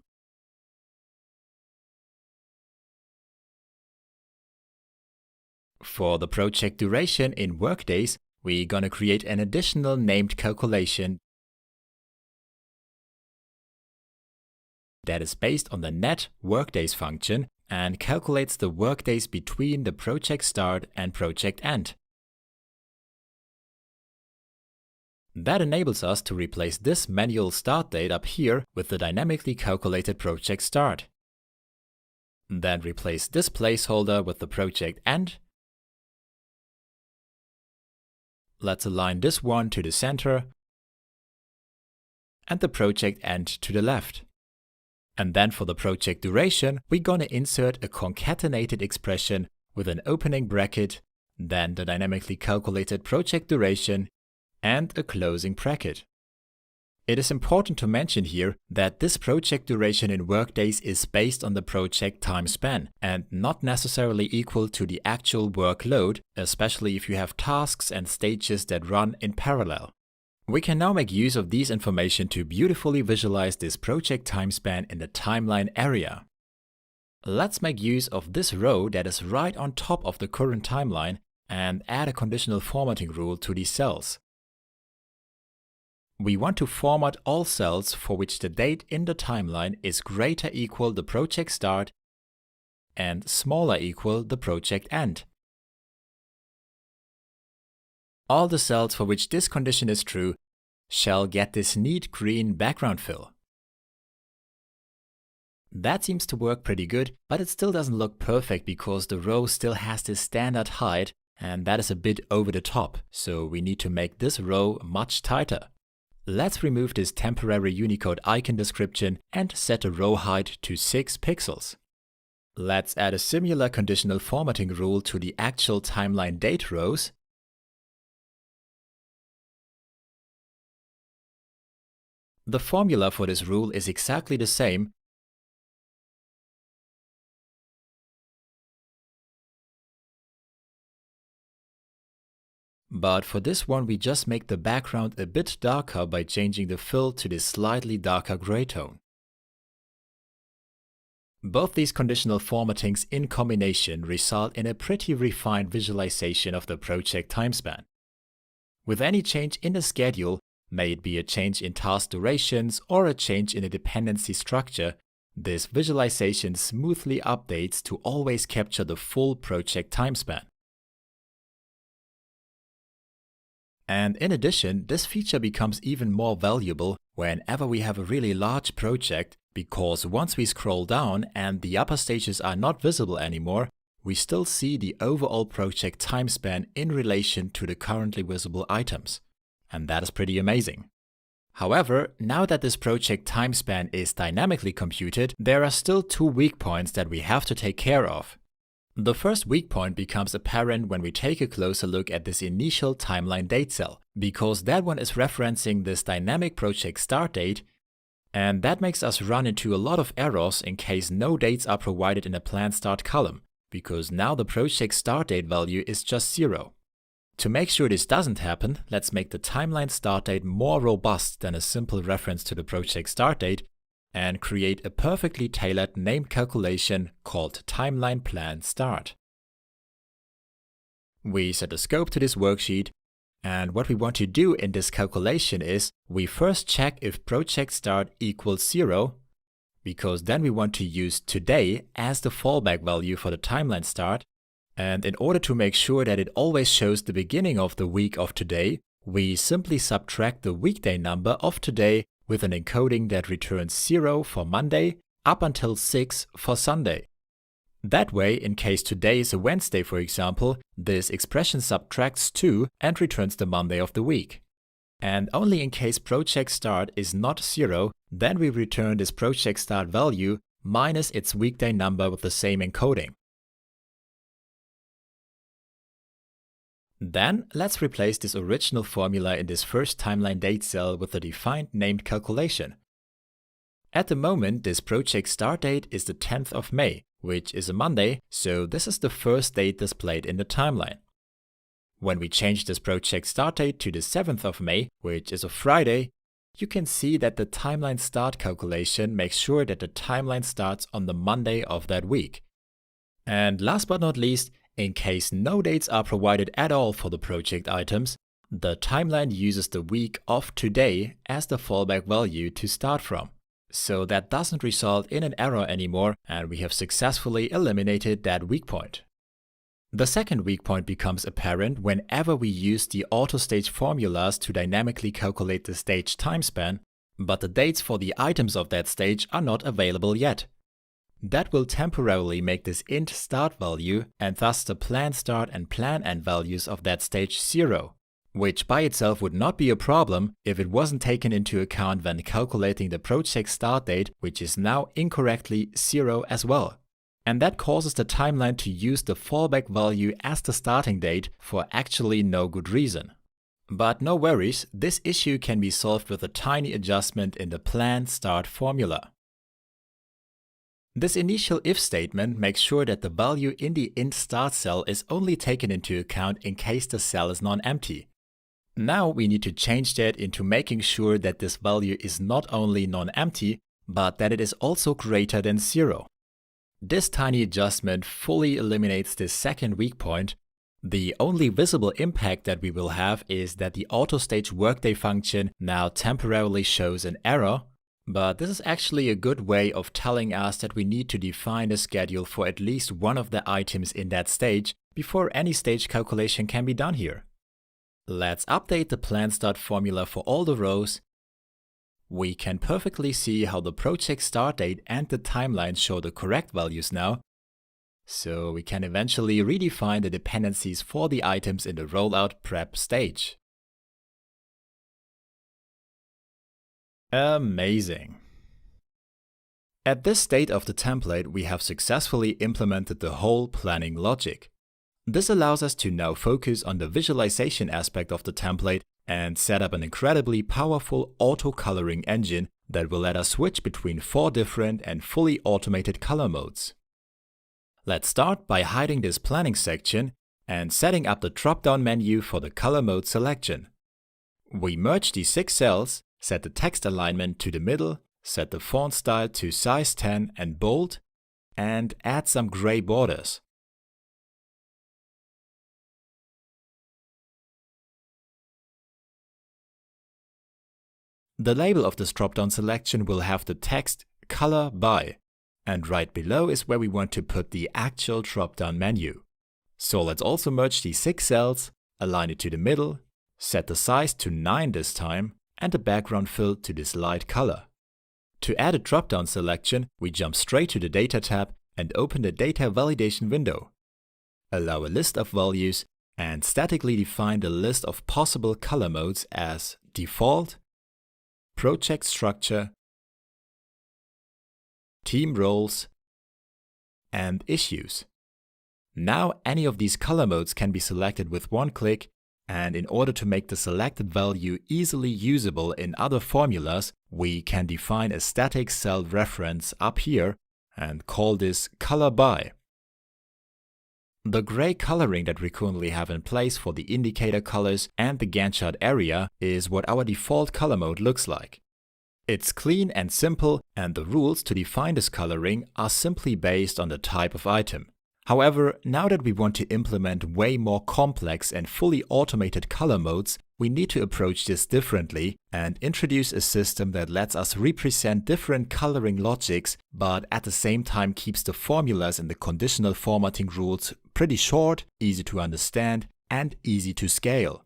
For the project duration in workdays, we're gonna create an additional named calculation that is based on the net workdays function and calculates the workdays between the project start and project end. That enables us to replace this manual start date up here with the dynamically calculated project start. Then replace this placeholder with the project end. Let's align this one to the center and the project end to the left. And then for the project duration, we're gonna insert a concatenated expression with an opening bracket, then the dynamically calculated project duration, and a closing bracket. It is important to mention here that this project duration in workdays is based on the project time span and not necessarily equal to the actual workload, especially if you have tasks and stages that run in parallel. We can now make use of this information to beautifully visualize this project time span in the timeline area. Let's make use of this row that is right on top of the current timeline and add a conditional formatting rule to these cells. We want to format all cells for which the date in the timeline is greater equal the project start and smaller equal the project end. All the cells for which this condition is true shall get this neat green background fill. That seems to work pretty good, but it still doesn't look perfect because the row still has this standard height, and that is a bit over the top, so we need to make this row much tighter. Let's remove this temporary Unicode icon description and set the row height to 6 pixels. Let's add a similar conditional formatting rule to the actual timeline date rows. The formula for this rule is exactly the same, but for this one we just make the background a bit darker by changing the fill to this slightly darker gray tone. Both these conditional formattings in combination result in a pretty refined visualization of the project time span. With any change in the schedule, may it be a change in task durations or a change in the dependency structure, this visualization smoothly updates to always capture the full project time span. And in addition, this feature becomes even more valuable whenever we have a really large project, because once we scroll down and the upper stages are not visible anymore, we still see the overall project time span in relation to the currently visible items. And that is pretty amazing. However, now that this project time span is dynamically computed, there are still two weak points that we have to take care of. The first weak point becomes apparent when we take a closer look at this initial timeline date cell, because that one is referencing this dynamic project start date, and that makes us run into a lot of errors in case no dates are provided in a plan start column, because now the project start date value is just 0. To make sure this doesn't happen, let's make the timeline start date more robust than a simple reference to the project start date and create a perfectly tailored named calculation called timeline plan start. We set a scope to this worksheet, and what we want to do in this calculation is we first check if project start equals 0, because then we want to use today as the fallback value for the timeline start. And in order to make sure that it always shows the beginning of the week of today, we simply subtract the weekday number of today with an encoding that returns 0 for Monday up until 6 for Sunday. That way, in case today is a Wednesday, for example, this expression subtracts 2 and returns the Monday of the week. And only in case project start is not 0, then we return this project start value minus its weekday number with the same encoding. Then let's replace this original formula in this first timeline date cell with a defined named calculation. At the moment, this project start date is the 10th of May, which is a Monday, so this is the first date displayed in the timeline. When we change this project start date to the 7th of May, which is a Friday, you can see that the timeline start calculation makes sure that the timeline starts on the Monday of that week. And last but not least, in case no dates are provided at all for the project items, the timeline uses the week of today as the fallback value to start from. So that doesn't result in an error anymore, and we have successfully eliminated that weak point. The second weak point becomes apparent whenever we use the auto-stage formulas to dynamically calculate the stage time span, but the dates for the items of that stage are not available yet. That will temporarily make this int start value and thus the plan start and plan end values of that stage 0, which by itself would not be a problem if it wasn't taken into account when calculating the project start date, which is now incorrectly 0 as well. And that causes the timeline to use the fallback value as the starting date for actually no good reason. But no worries, this issue can be solved with a tiny adjustment in the plan start formula. This initial if statement makes sure that the value in the int start cell is only taken into account in case the cell is non-empty. Now we need to change that into making sure that this value is not only non-empty, but that it is also greater than 0. This tiny adjustment fully eliminates this second weak point. The only visible impact that we will have is that the autostage workday function now temporarily shows an error, but this is actually a good way of telling us that we need to define a schedule for at least one of the items in that stage before any stage calculation can be done here. Let's update the plan start formula for all the rows. We can perfectly see how the project start date and the timeline show the correct values now, so we can eventually redefine the dependencies for the items in the rollout prep stage. Amazing! At this state of the template, we have successfully implemented the whole planning logic. This allows us to now focus on the visualization aspect of the template and set up an incredibly powerful auto-coloring engine that will let us switch between 4 different and fully automated color modes. Let's start by hiding this planning section and setting up the drop-down menu for the color mode selection. We merge the 6 cells, set the text alignment to the middle, set the font style to size 10 and bold, and add some gray borders. The label of this drop-down selection will have the text Color By, and right below is where we want to put the actual drop-down menu. So let's also merge the 6 cells, align it to the middle, set the size to 9 this time, and the background fill to this light color. To add a drop-down selection, we jump straight to the Data tab and open the Data Validation window. Allow a list of values and statically define the list of possible color modes as Default, Project Structure, Team Roles, and Issues. Now any of these color modes can be selected with one click, and in order to make the selected value easily usable in other formulas, we can define a static cell reference up here and call this color by. The gray coloring that we currently have in place for the indicator colors and the Gantt chart area is what our default color mode looks like. It's clean and simple, and the rules to define this coloring are simply based on the type of item. However, now that we want to implement way more complex and fully automated color modes, we need to approach this differently and introduce a system that lets us represent different coloring logics, but at the same time keeps the formulas and the conditional formatting rules pretty short, easy to understand, and easy to scale.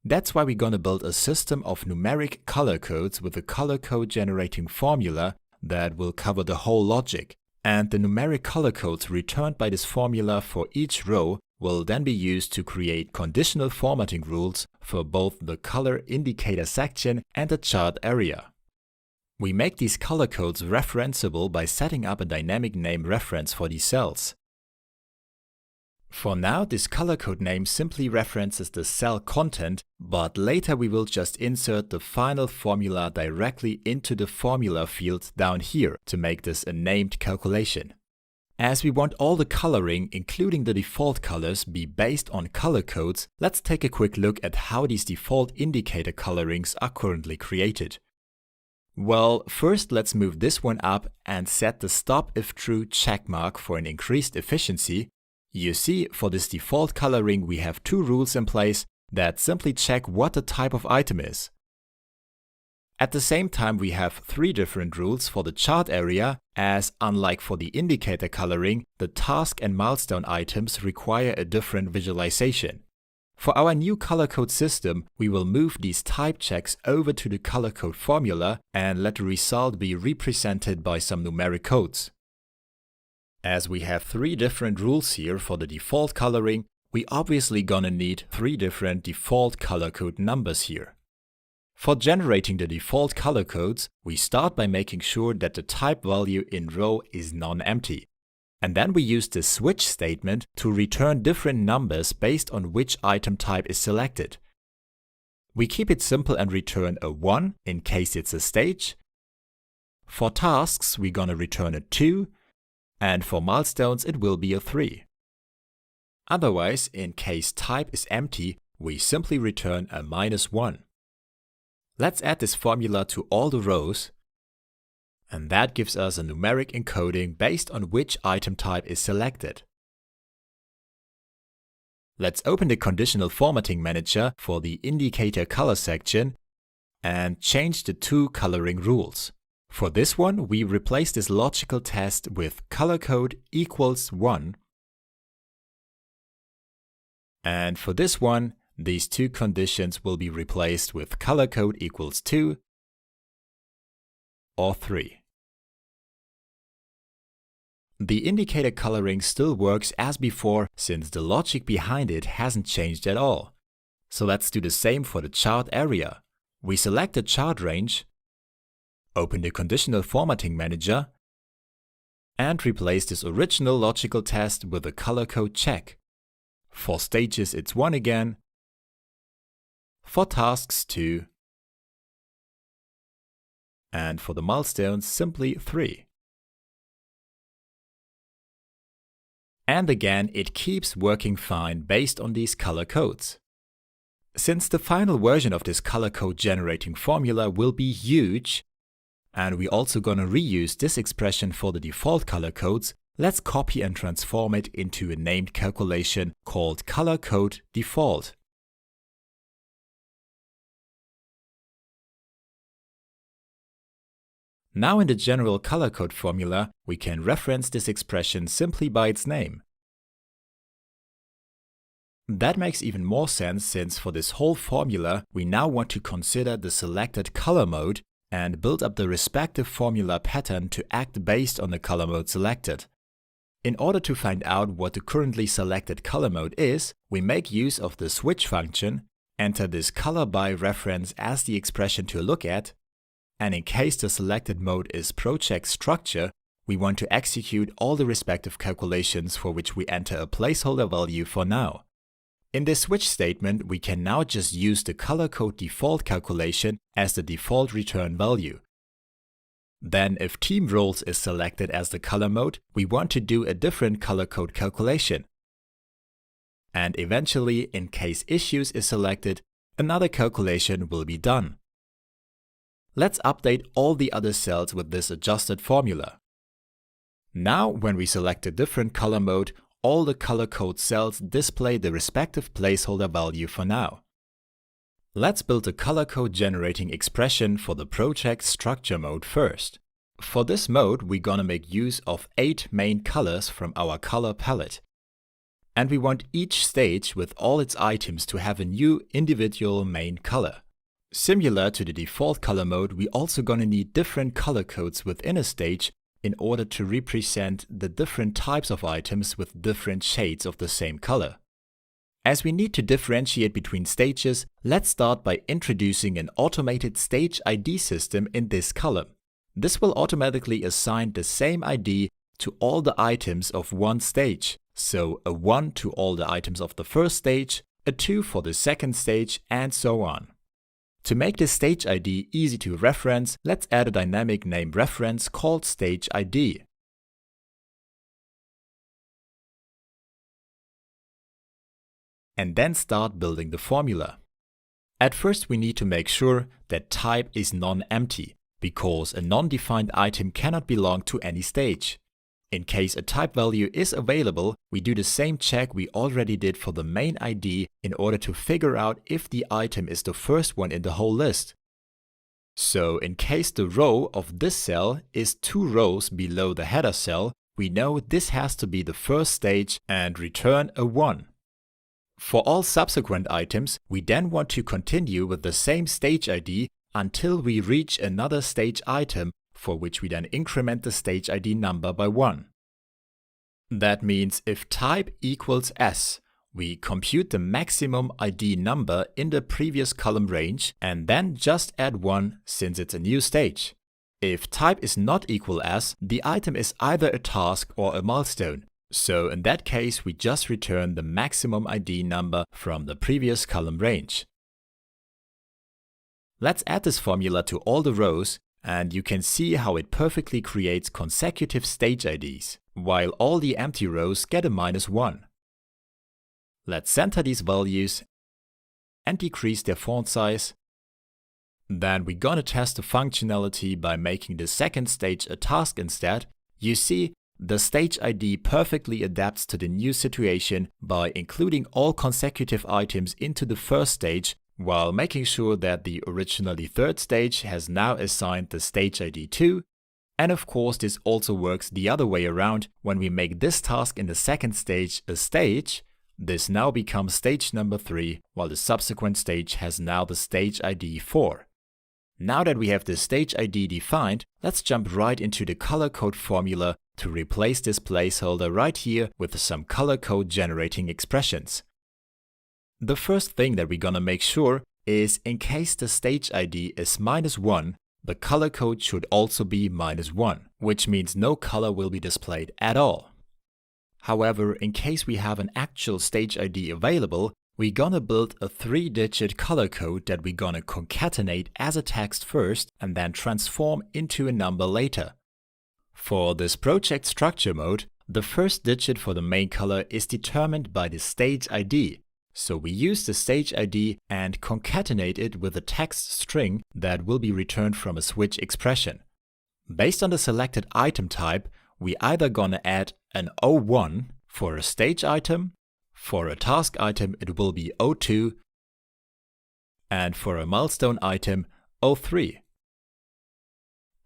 That's why we're gonna build a system of numeric color codes with a color code generating formula that will cover the whole logic. And the numeric color codes returned by this formula for each row will then be used to create conditional formatting rules for both the color indicator section and the chart area. We make these color codes referenceable by setting up a dynamic name reference for these cells. For now, this color code name simply references the cell content, but later we will just insert the final formula directly into the formula field down here to make this a named calculation. As we want all the coloring, including the default colors, be based on color codes, let's take a quick look at how these default indicator colorings are currently created. Well, first let's move this one up and set the stop if true checkmark for an increased efficiency. You see, for this default coloring we have two rules in place that simply check what the type of item is. At the same time we have three different rules for the chart area, as unlike for the indicator coloring, the task and milestone items require a different visualization. For our new color code system, we will move these type checks over to the color code formula and let the result be represented by some numeric codes. As we have three different rules here for the default coloring, we obviously gonna need three different default color code numbers here. For generating the default color codes, we start by making sure that the type value in row is non-empty. And then we use the switch statement to return different numbers based on which item type is selected. We keep it simple and return a 1 in case it's a stage. For tasks, we're gonna return a 2. And for milestones it will be a 3. Otherwise, in case type is empty, we simply return a -1. Let's add this formula to all the rows, and that gives us a numeric encoding based on which item type is selected. Let's open the conditional formatting manager for the indicator color section and change the two coloring rules. For this one, we replace this logical test with color code equals 1. And for this one, these two conditions will be replaced with color code equals 2 or 3. The indicator coloring still works as before since the logic behind it hasn't changed at all. So let's do the same for the chart area. We select the chart range, open the conditional formatting manager, and replace this original logical test with a color code check. For stages it's 1 again, for tasks 2, and for the milestones simply 3. And again, it keeps working fine based on these color codes. Since the final version of this color code generating formula will be huge, and we're also gonna reuse this expression for the default color codes, let's copy and transform it into a named calculation called color code default. Now in the general color code formula, we can reference this expression simply by its name. That makes even more sense since for this whole formula, we now want to consider the selected color mode and build up the respective formula pattern to act based on the color mode selected. In order to find out what the currently selected color mode is, we make use of the switch function, enter this color by reference as the expression to look at, and in case the selected mode is project structure, we want to execute all the respective calculations for which we enter a placeholder value for now. In this switch statement, we can now just use the color code default calculation as the default return value. Then if team roles is selected as the color mode, we want to do a different color code calculation. And eventually, in case issues is selected, another calculation will be done. Let's update all the other cells with this adjusted formula. Now, when we select a different color mode, all the color code cells display the respective placeholder value for now. Let's build a color code generating expression for the project structure mode first. For this mode, we're gonna make use of 8 main colors from our color palette. And we want each stage with all its items to have a new individual main color. Similar to the default color mode, we also gonna need different color codes within a stage in order to represent the different types of items with different shades of the same color. As we need to differentiate between stages, let's start by introducing an automated stage ID system in this column. This will automatically assign the same ID to all the items of one stage. So a 1 to all the items of the first stage, a 2 for the second stage, and so on. To make this stage ID easy to reference, let's add a dynamic name reference called stage ID. And then start building the formula. At first we need to make sure that type is non-empty, because a non-defined item cannot belong to any stage. In case a type value is available, we do the same check we already did for the main ID in order to figure out if the item is the first one in the whole list. So in case the row of this cell is 2 rows below the header cell, we know this has to be the first stage and return a 1. For all subsequent items, we then want to continue with the same stage ID until we reach another stage item, for which we then increment the stage ID number by 1. That means if type equals S, we compute the maximum ID number in the previous column range and then just add 1 since it's a new stage. If type is not equal S, the item is either a task or a milestone. So in that case, we just return the maximum ID number from the previous column range. Let's add this formula to all the rows, and you can see how it perfectly creates consecutive stage IDs, while all the empty rows get a -1. Let's center these values and decrease their font size. Then we're gonna test the functionality by making the second stage a task instead. You see, the stage ID perfectly adapts to the new situation by including all consecutive items into the first stage, while making sure that the originally third stage has now assigned the stage ID 2. And of course, this also works the other way around. When we make this task in the second stage a stage, this now becomes stage number 3, while the subsequent stage has now the stage ID 4. Now that we have the stage ID defined, let's jump right into the color code formula to replace this placeholder right here with some color code generating expressions. The first thing that we're gonna make sure is, in case the stage ID is -1, the color code should also be -1, which means no color will be displayed at all. However, in case we have an actual stage ID available, we're gonna build a 3-digit color code that we're gonna concatenate as a text first and then transform into a number later. For this project structure mode, the first digit for the main color is determined by the stage ID. So we use the stage ID and concatenate it with a text string that will be returned from a switch expression. Based on the selected item type, we either gonna add an 01 for a stage item, for a task item it will be 02, and for a milestone item 03.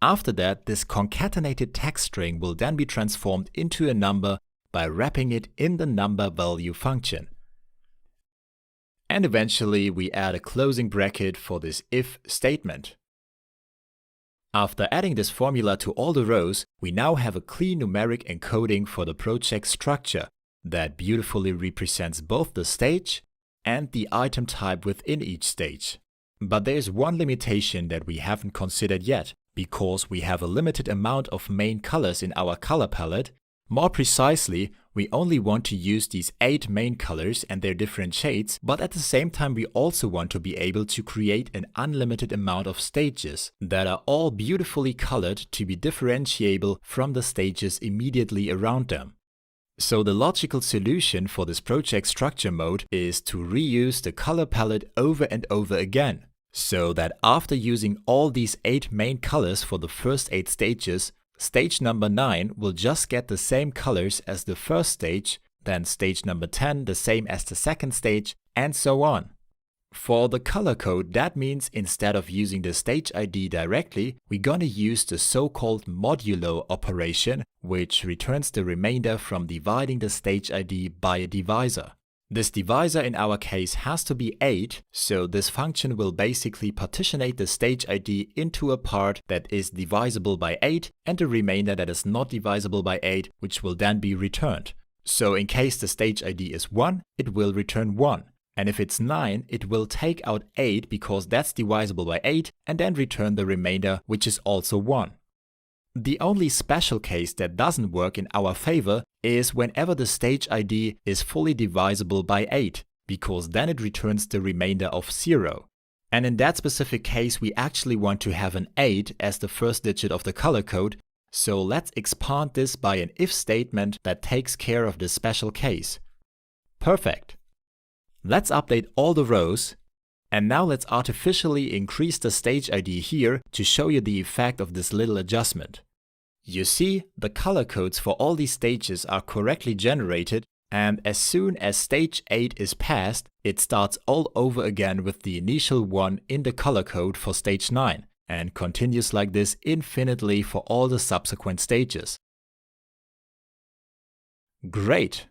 After that, this concatenated text string will then be transformed into a number by wrapping it in the number value function. And eventually we add a closing bracket for this if statement. After adding this formula to all the rows, we now have a clean numeric encoding for the project structure that beautifully represents both the stage and the item type within each stage. But there's one limitation that we haven't considered yet. because we have a limited amount of main colors in our color palette. More precisely, we only want to use these 8 main colors and their different shades, but at the same time we also want to be able to create an unlimited amount of stages that are all beautifully colored to be differentiable from the stages immediately around them. So the logical solution for this project structure mode is to reuse the color palette over and over again, so that after using all these 8 main colors for the first 8 stages, stage number 9 will just get the same colors as the first stage, then stage number 10 the same as the second stage, and so on. For the color code, that means instead of using the stage ID directly, we're gonna use the so-called modulo operation, which returns the remainder from dividing the stage ID by a divisor. This divisor in our case has to be 8, so this function will basically partitionate the stage ID into a part that is divisible by 8 and a remainder that is not divisible by 8, which will then be returned. So in case the stage ID is 1, it will return 1. And if it's 9, it will take out 8 because that's divisible by 8 and then return the remainder, which is also 1. The only special case that doesn't work in our favor is whenever the stage ID is fully divisible by 8, because then it returns the remainder of 0. And in that specific case, we actually want to have an 8 as the first digit of the color code, so let's expand this by an if statement that takes care of this special case. Perfect. Let's update all the rows. And now let's artificially increase the stage ID here to show you the effect of this little adjustment. You see, the color codes for all these stages are correctly generated, and as soon as stage 8 is passed, it starts all over again with the initial 1 in the color code for stage 9, and continues like this infinitely for all the subsequent stages. Great!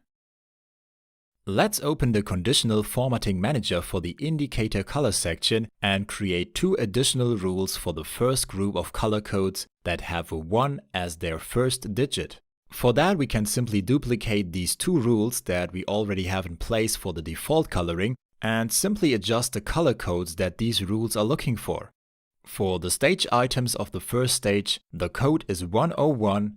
Let's open the conditional formatting manager for the indicator color section and create 2 additional rules for the first group of color codes that have a 1 as their first digit. For that, we can simply duplicate these 2 rules that we already have in place for the default coloring and simply adjust the color codes that these rules are looking for. For the stage items of the first stage, the code is 101.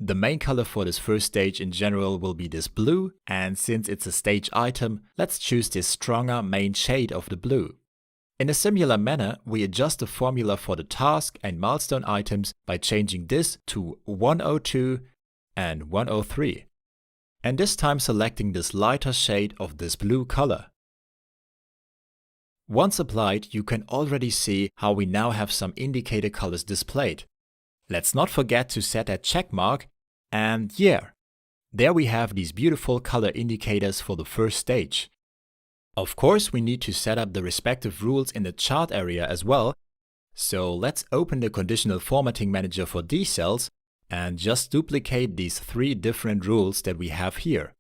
The main color for this first stage in general will be this blue, and since it's a stage item, let's choose this stronger main shade of the blue. In a similar manner, we adjust the formula for the task and milestone items by changing this to 102 and 103. And this time selecting this lighter shade of this blue color. Once applied, you can already see how we now have some indicator colors displayed. Let's not forget to set that check mark, and yeah, there we have these beautiful color indicators for the first stage. Of course, we need to set up the respective rules in the chart area as well, so let's open the conditional formatting manager for these cells and just duplicate these 3 different rules that we have here.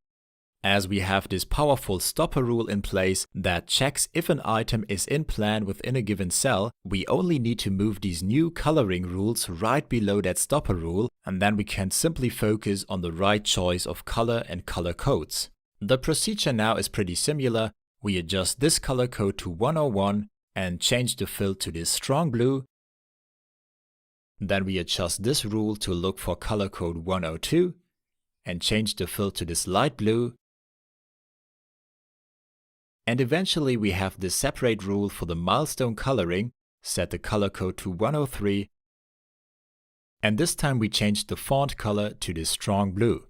As we have this powerful stopper rule in place that checks if an item is in plan within a given cell, we only need to move these new coloring rules right below that stopper rule, and then we can simply focus on the right choice of color and color codes. The procedure now is pretty similar. We adjust this color code to 101 and change the fill to this strong blue. Then we adjust this rule to look for color code 102 and change the fill to this light blue. And eventually we have this separate rule for the milestone coloring, set the color code to 103, and this time we change the font color to this strong blue.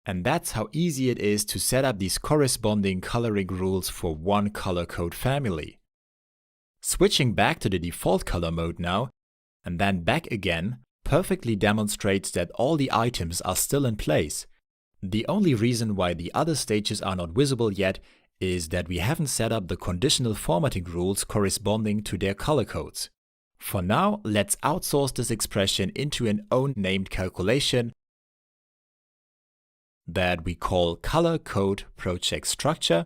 And that's how easy it is to set up these corresponding coloring rules for one color code family. Switching back to the default color mode now, and then back again, perfectly demonstrates that all the items are still in place. The only reason why the other stages are not visible yet is that we haven't set up the conditional formatting rules corresponding to their color codes. For now, let's outsource this expression into an own named calculation that we call color code project structure.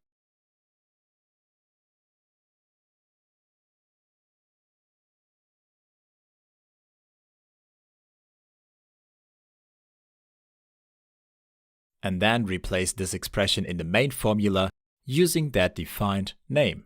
And then replace this expression in the main formula using that defined name.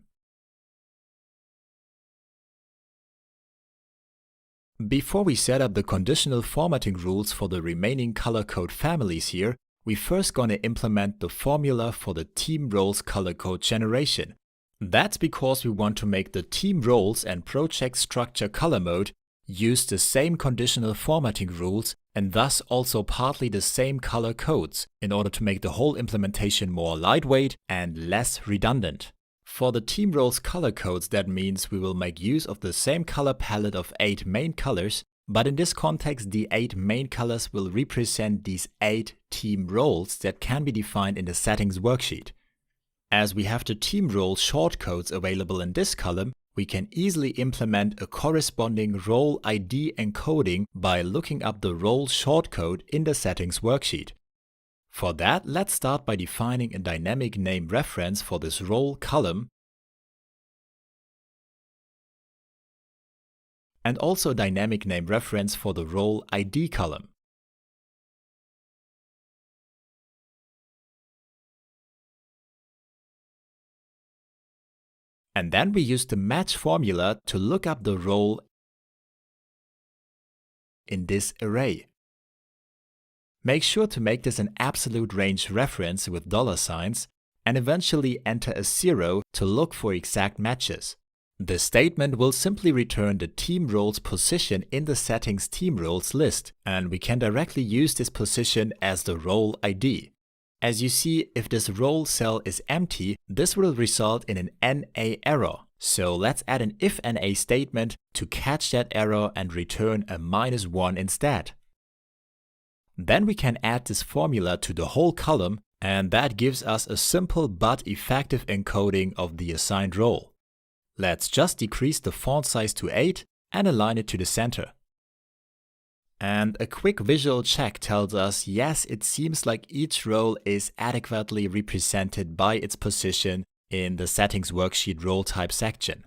Before we set up the conditional formatting rules for the remaining color code families here, we first gonna implement the formula for the team roles color code generation. That's because we want to make the team roles and project structure color mode use the same conditional formatting rules and thus also partly the same color codes in order to make the whole implementation more lightweight and less redundant. For the team roles color codes, that means we will make use of the same color palette of 8 main colors, but in this context the 8 main colors will represent these 8 team roles that can be defined in the settings worksheet. As we have the team role shortcodes available in this column, we can easily implement a corresponding role ID encoding by looking up the role shortcode in the settings worksheet. For that, let's start by defining a dynamic name reference for this role column and also a dynamic name reference for the role ID column. And then we use the match formula to look up the role in this array. Make sure to make this an absolute range reference with $signs and eventually enter a 0 to look for exact matches. The statement will simply return the team role's position in the settings team roles list, and we can directly use this position as the role ID. As you see, if this role cell is empty, this will result in an NA error. So let's add an if NA statement to catch that error and return a -1 instead. Then we can add this formula to the whole column, and that gives us a simple but effective encoding of the assigned role. Let's just decrease the font size to 8 and align it to the center. And a quick visual check tells us, yes, it seems like each role is adequately represented by its position in the settings worksheet role type section.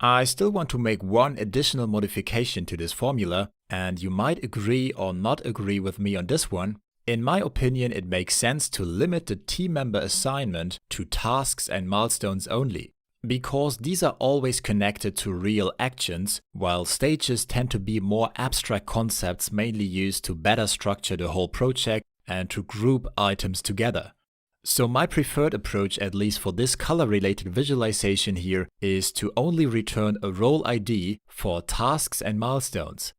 I still want to make one additional modification to this formula, and you might agree or not agree with me on this one. In my opinion, it makes sense to limit the team member assignment to tasks and milestones only, because these are always connected to real actions, while stages tend to be more abstract concepts mainly used to better structure the whole project and to group items together. So my preferred approach, at least for this color-related visualization here, is to only return a role ID for tasks and milestones.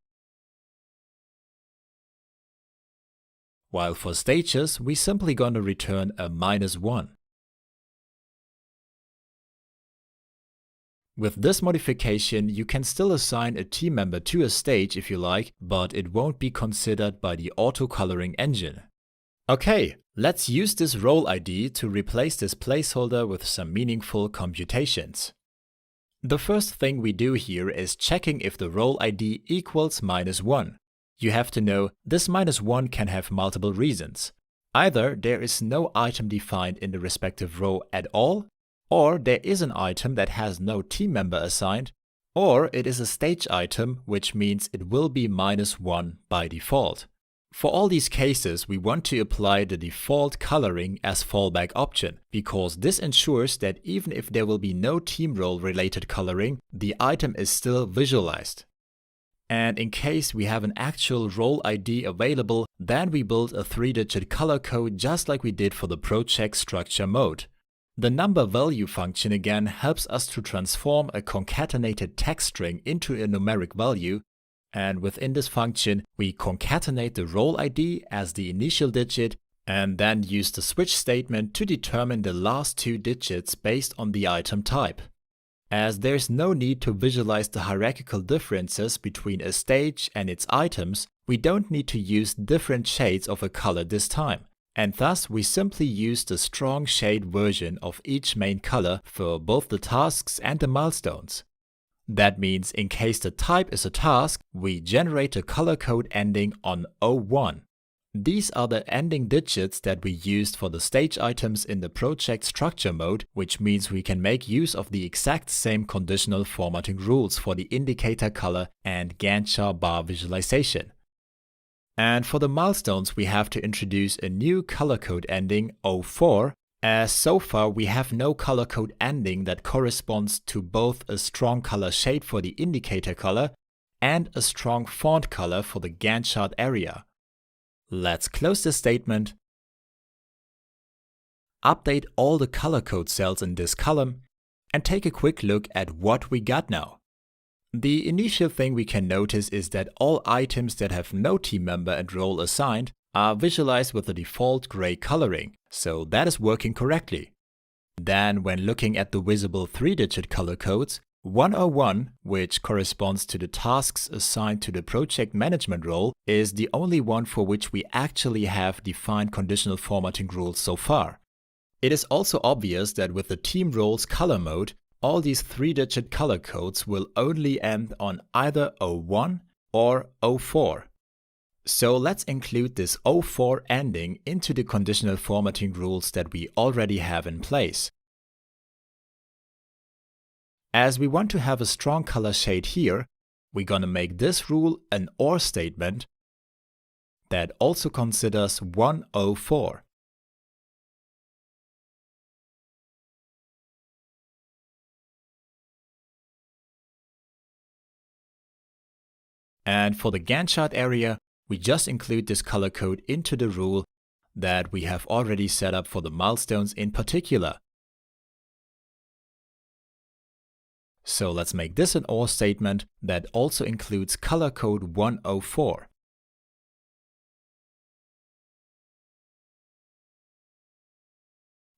While for stages, we simply gonna return a -1. With this modification, you can still assign a team member to a stage if you like, but it won't be considered by the auto-coloring engine. Okay, let's use this role ID to replace this placeholder with some meaningful computations. The first thing we do here is checking if the role ID equals -1. You have to know this -1 can have multiple reasons. Either there is no item defined in the respective row at all, or there is an item that has no team member assigned, or it is a stage item, which means it will be -1 by default. For all these cases, we want to apply the default coloring as fallback option, because this ensures that even if there will be no team role related coloring, the item is still visualized. And in case we have an actual role ID available, then we build a 3-digit color code just like we did for the project structure mode. The number value function again helps us to transform a concatenated text string into a numeric value, and within this function we concatenate the role ID as the initial digit and then use the switch statement to determine the last 2 digits based on the item type. As there's no need to visualize the hierarchical differences between a stage and its items, we don't need to use different shades of a color this time. And thus we simply use the strong shade version of each main color for both the tasks and the milestones. That means in case the type is a task, we generate a color code ending on 01. These are the ending digits that we used for the stage items in the project structure mode, which means we can make use of the exact same conditional formatting rules for the indicator color and Gantt chart bar visualization. And for the milestones, we have to introduce a new color code ending 04, as so far we have no color code ending that corresponds to both a strong color shade for the indicator color and a strong font color for the Gantt chart area. Let's close this statement, update all the color code cells in this column, and take a quick look at what we got now. The initial thing we can notice is that all items that have no team member and role assigned are visualized with the default gray coloring, so that is working correctly. Then, when looking at the visible 3-digit color codes, 101, which corresponds to the tasks assigned to the project management role, is the only one for which we actually have defined conditional formatting rules so far. It is also obvious that with the team roles color mode, all these 3-digit color codes will only end on either 01 or 04. So let's include this 04 ending into the conditional formatting rules that we already have in place. As we want to have a strong color shade here, we're gonna make this rule an OR statement that also considers 104. And for the Gantt chart area, we just include this color code into the rule that we have already set up for the milestones in particular. So let's make this an OR statement that also includes color code 104.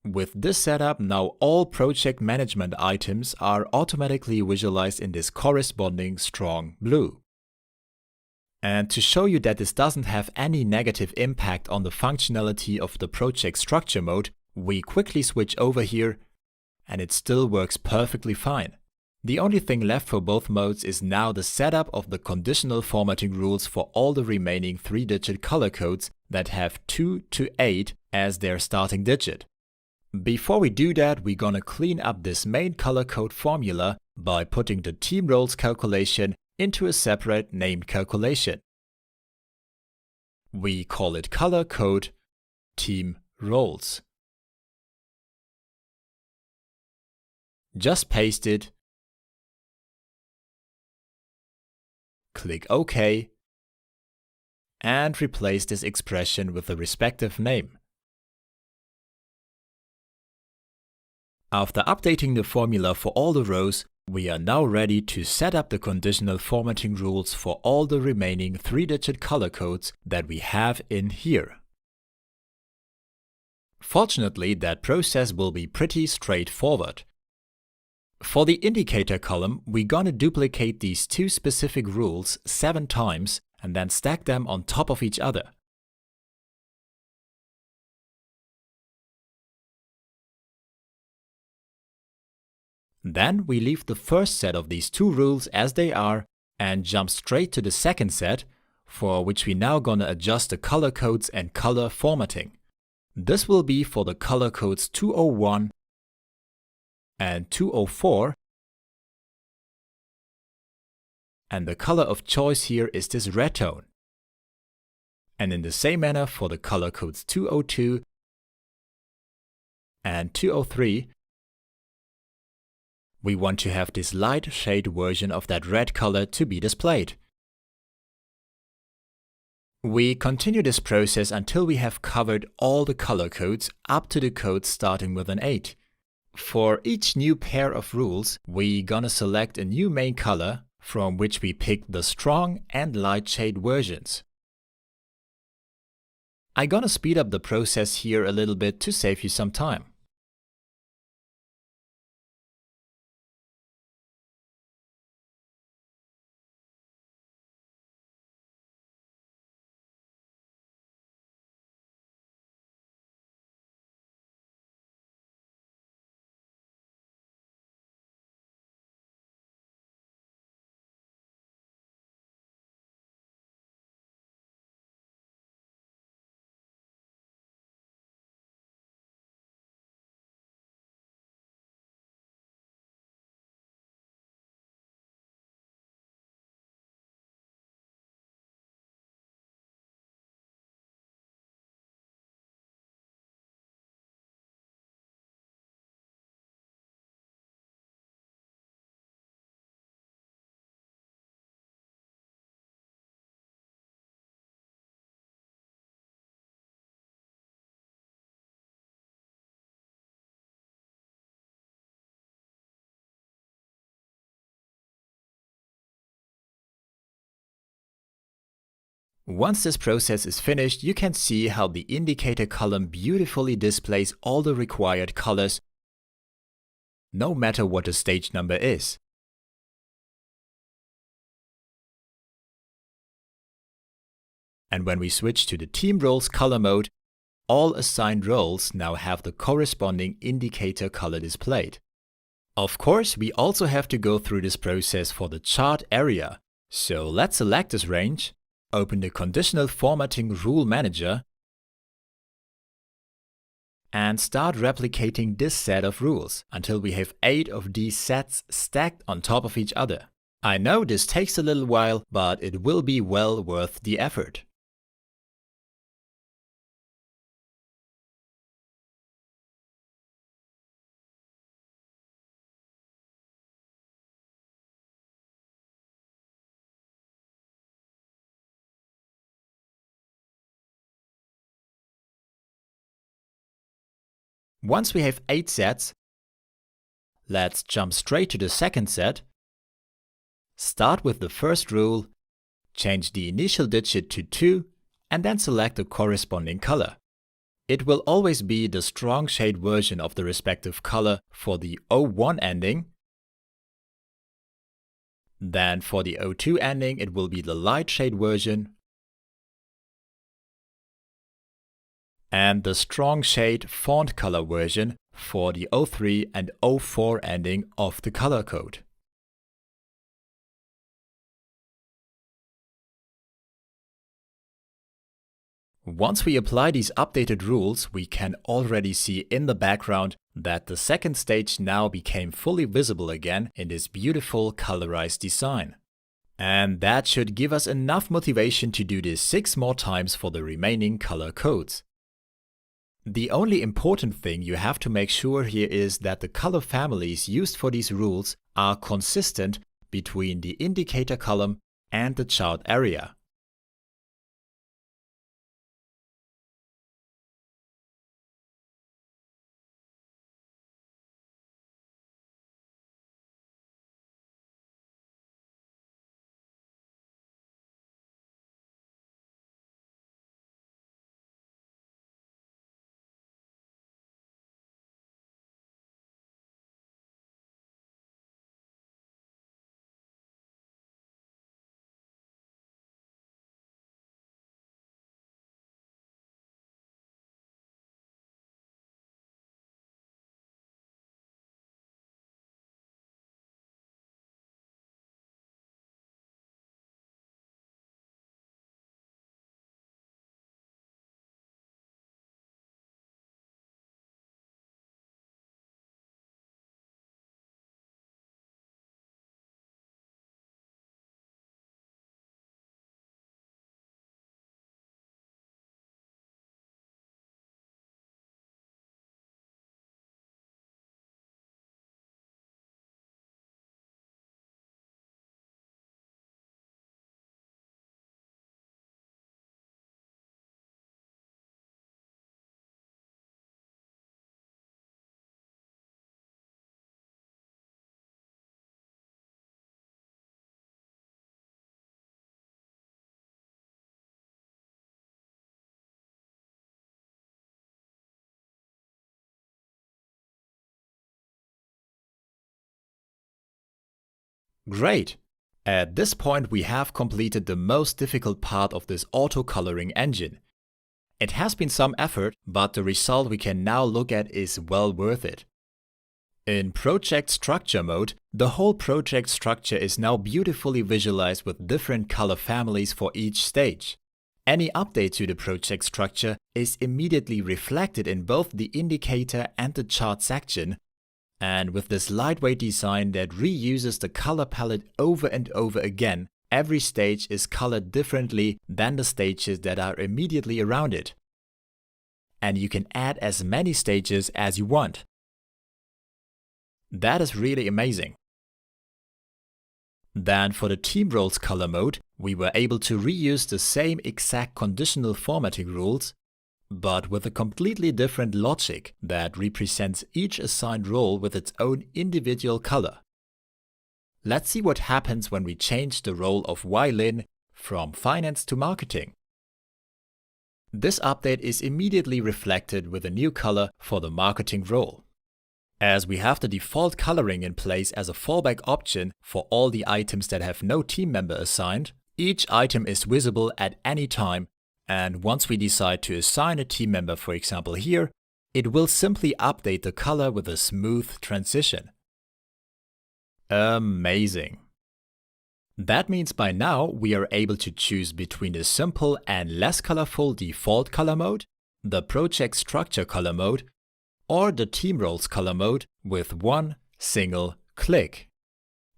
With this setup, now all project management items are automatically visualized in this corresponding strong blue. And to show you that this doesn't have any negative impact on the functionality of the project structure mode, we quickly switch over here, and it still works perfectly fine. The only thing left for both modes is now the setup of the conditional formatting rules for all the remaining 3-digit color codes that have 2 to 8 as their starting digit. Before we do that, we're gonna clean up this main color code formula by putting the team roles calculation into a separate named calculation. We call it color code team roles. Just paste it, click OK, and replace this expression with the respective name. After updating the formula for all the rows, we are now ready to set up the conditional formatting rules for all the remaining 3-digit color codes that we have in here. Fortunately, that process will be pretty straightforward. For the indicator column, we're gonna duplicate these two specific rules 7 times and then stack them on top of each other. Then we leave the first set of these 2 rules as they are and jump straight to the second set, for which we now gonna adjust the color codes and color formatting. This will be for the color codes 201 and 204, and the color of choice here is this red tone. And in the same manner for the color codes 202 and 203, we want to have this light shade version of that red color to be displayed. We continue this process until we have covered all the color codes up to the codes starting with an 8. For each new pair of rules, we're gonna select a new main color from which we pick the strong and light shade versions. I'm gonna speed up the process here a little bit to save you some time. Once this process is finished, you can see how the indicator column beautifully displays all the required colors, no matter what the stage number is. And when we switch to the Team Roles color mode, all assigned roles now have the corresponding indicator color displayed. Of course, we also have to go through this process for the chart area. So let's select this range, open the Conditional Formatting Rule Manager, and start replicating this set of rules until we have 8 of these sets stacked on top of each other. I know this takes a little while, but it will be well worth the effort. Once we have 8 sets, let's jump straight to the second set. Start with the first rule, change the initial digit to 2, and then select the corresponding color. It will always be the strong shade version of the respective color for the 01 ending. Then for the 02 ending, it will be the light shade version. And the strong shade font color version for the 03 and 04 ending of the color code. Once we apply these updated rules, we can already see in the background that the second stage now became fully visible again in this beautiful colorized design. And that should give us enough motivation to do this 6 more times for the remaining color codes. The only important thing you have to make sure here is that the color families used for these rules are consistent between the indicator column and the chart area. Great! At this point we have completed the most difficult part of this auto-coloring engine. It has been some effort, but the result we can now look at is well worth it. In Project Structure mode, the whole project structure is now beautifully visualized with different color families for each stage. Any update to the project structure is immediately reflected in both the indicator and the chart section. And with this lightweight design that reuses the color palette over and over again, every stage is colored differently than the stages that are immediately around it. And you can add as many stages as you want. That is really amazing. Then for the Team Roles color mode, we were able to reuse the same exact conditional formatting rules, but with a completely different logic that represents each assigned role with its own individual color. Let's see what happens when we change the role of Ylin from finance to marketing. This update is immediately reflected with a new color for the marketing role. As we have the default coloring in place as a fallback option for all the items that have no team member assigned, each item is visible at any time, and once we decide to assign a team member, for example here, it will simply update the color with a smooth transition. Amazing! That means by now we are able to choose between the simple and less colorful default color mode, the project structure color mode, or the team roles color mode with one single click.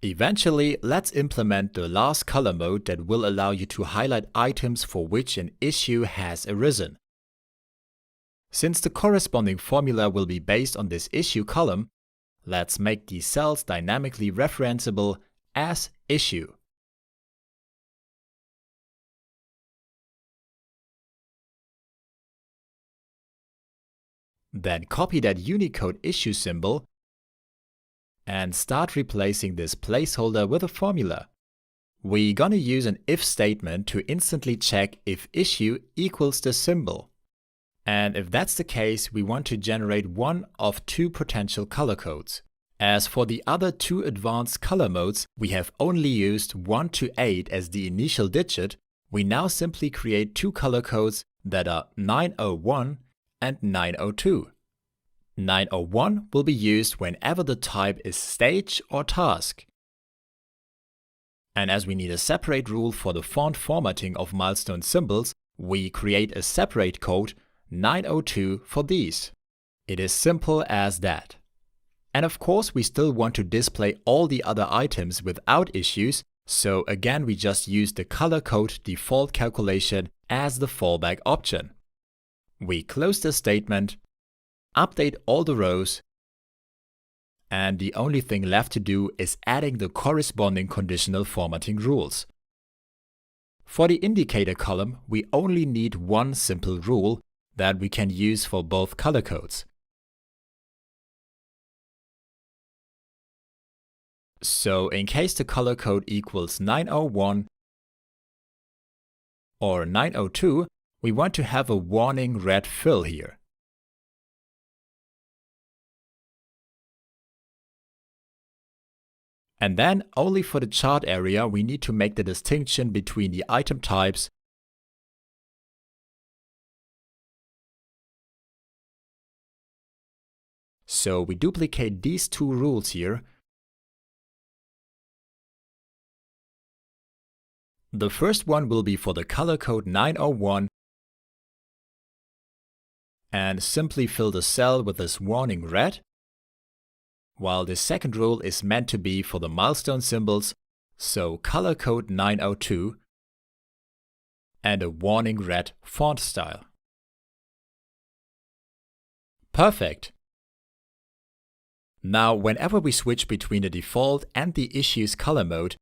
Eventually, let's implement the last color mode that will allow you to highlight items for which an issue has arisen. Since the corresponding formula will be based on this issue column, let's make these cells dynamically referenceable as issue. Then copy that Unicode issue symbol and start replacing this placeholder with a formula. We're gonna use an if statement to instantly check if issue equals the symbol. And if that's the case, we want to generate one of two potential color codes. As for the other two advanced color modes, we have only used 1 to 8 as the initial digit. We now simply create two color codes that are 901 and 902. 901 will be used whenever the type is stage or task. And as we need a separate rule for the font formatting of milestone symbols, we create a separate code 902 for these. It is simple as that. And of course, we still want to display all the other items without issues, so again we just use the color code default calculation as the fallback option. We close the statement, update all the rows, and the only thing left to do is adding the corresponding conditional formatting rules. For the indicator column, we only need one simple rule that we can use for both color codes. So in case the color code equals 901 or 902, we want to have a warning red fill here. And then only for the chart area we need to make the distinction between the item types So we duplicate these two rules here. The first one will be for the color code 901 and simply fill the cell with this warning red, while the second rule is meant to be for the milestone symbols, so color code 902 and a warning red font style. Perfect! Now, whenever we switch between the default and the issues color mode,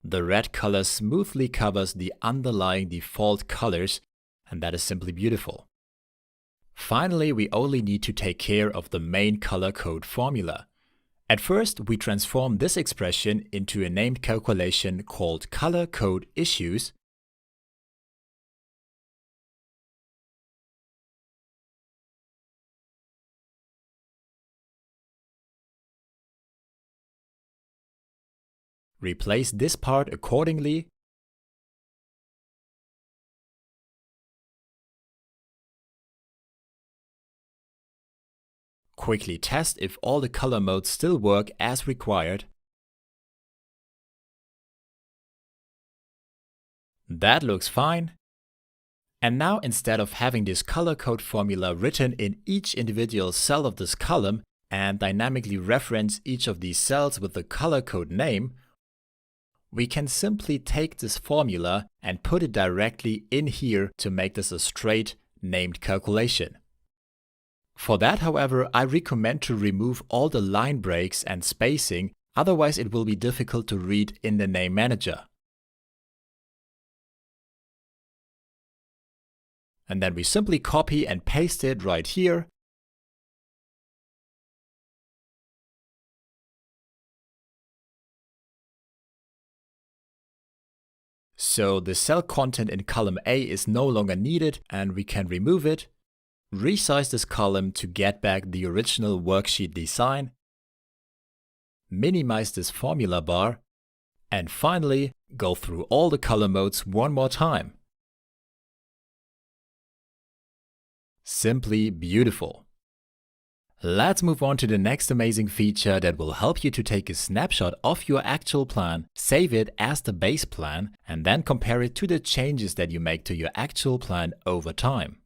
the red color smoothly covers the underlying default colors, and that is simply beautiful. Finally, we only need to take care of the main color code formula. At first, we transform this expression into a named calculation called color code issues, replace this part accordingly, quickly test if all the color modes still work as required. That looks fine. And now, instead of having this color code formula written in each individual cell of this column and dynamically reference each of these cells with the color code name, we can simply take this formula and put it directly in here to make this a straight named calculation. For that, however, I recommend to remove all the line breaks and spacing, otherwise it will be difficult to read in the name manager. And then we simply copy and paste it right here. So the cell content in column A is no longer needed and we can remove it, resize this column to get back the original worksheet design, minimize this formula bar, and finally go through all the color modes one more time. Simply beautiful. Let's move on to the next amazing feature that will help you to take a snapshot of your actual plan, save it as the base plan, and then compare it to the changes that you make to your actual plan over time.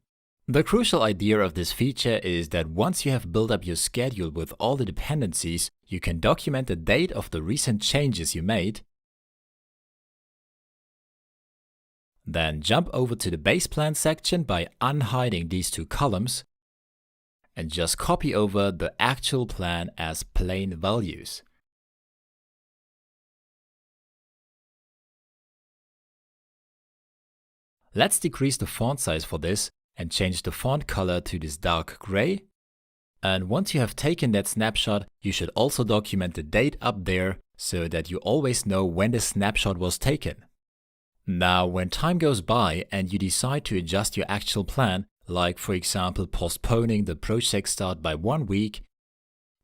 The crucial idea of this feature is that once you have built up your schedule with all the dependencies, you can document the date of the recent changes you made, then jump over to the base plan section by unhiding these two columns, and just copy over the actual plan as plain values. Let's decrease the font size for this and change the font color to this dark gray. And once you have taken that snapshot, you should also document the date up there so that you always know when the snapshot was taken. Now, when time goes by and you decide to adjust your actual plan, like for example postponing the project start by 1 week,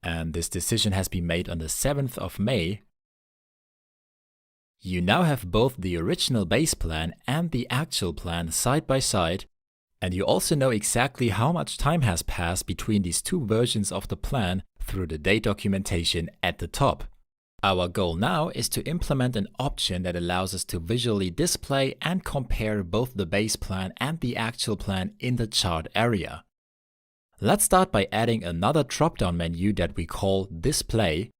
and this decision has been made on the 7th of May, you now have both the original base plan and the actual plan side by side, and you also know exactly how much time has passed between these two versions of the plan through the date documentation at the top. Our goal now is to implement an option that allows us to visually display and compare both the base plan and the actual plan in the chart area. Let's start by adding another drop-down menu that we call Display,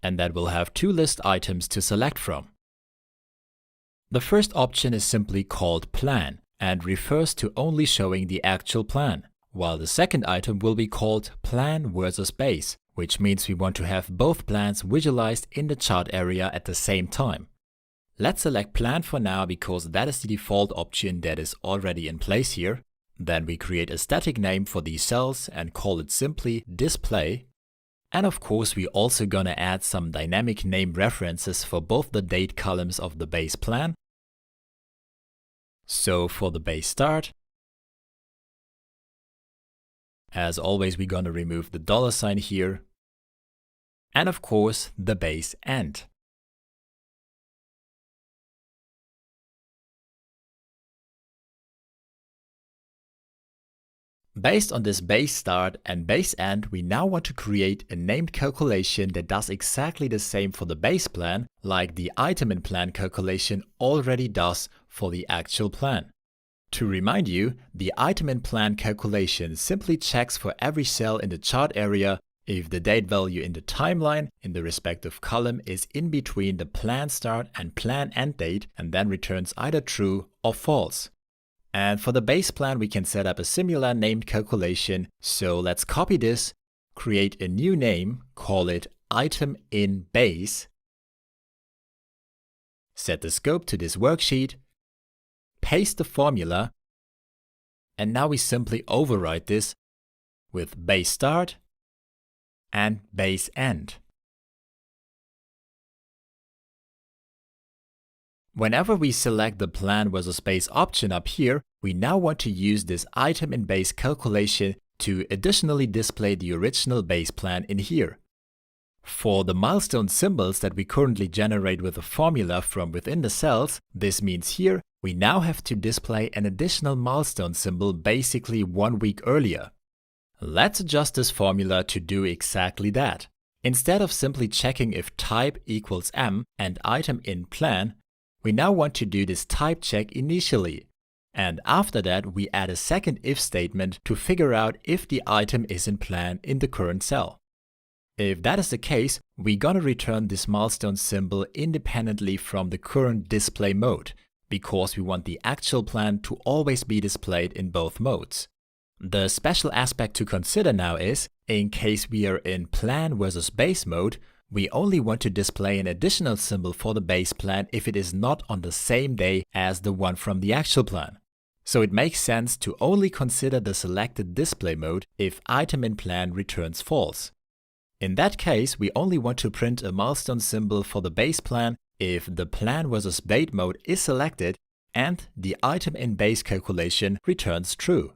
and that will have two list items to select from. The first option is simply called Plan and refers to only showing the actual plan, while the second item will be called Plan versus Base, which means we want to have both plans visualized in the chart area at the same time. Let's select Plan for now because that is the default option that is already in place here. Then we create a static name for these cells and call it simply Display. And of course we're also gonna add some dynamic name references for both the date columns of the base plan. So for the base start, as always, we're going to remove the $sign here. And of course, the base end. Based on this base start and base end, we now want to create a named calculation that does exactly the same for the base plan, like the item in plan calculation already does for the actual plan. To remind you, the item in plan calculation simply checks for every cell in the chart area if the date value in the timeline in the respective column is in between the plan start and plan end date, and then returns either true or false. And for the base plan, we can set up a similar named calculation. So let's copy this, create a new name, call it item in base, set the scope to this worksheet, paste the formula, and now we simply override this with base start and base end. Whenever we select the plan versus base option up here, we now want to use this item in base calculation to additionally display the original base plan in here. For the milestone symbols that we currently generate with a formula from within the cells, this means here we now have to display an additional milestone symbol basically 1 week earlier. Let's adjust this formula to do exactly that. Instead of simply checking if type equals M and item in plan, we now want to do this type check initially. And after that, we add a second if statement to figure out if the item is in plan in the current cell. If that is the case, we're gonna return this milestone symbol independently from the current display mode, because we want the actual plan to always be displayed in both modes. The special aspect to consider now is, in case we are in plan versus base mode, we only want to display an additional symbol for the base plan if it is not on the same day as the one from the actual plan. So it makes sense to only consider the selected display mode if item in plan returns false. In that case, we only want to print a milestone symbol for the base plan if the plan versus bait mode is selected and the item in base calculation returns true.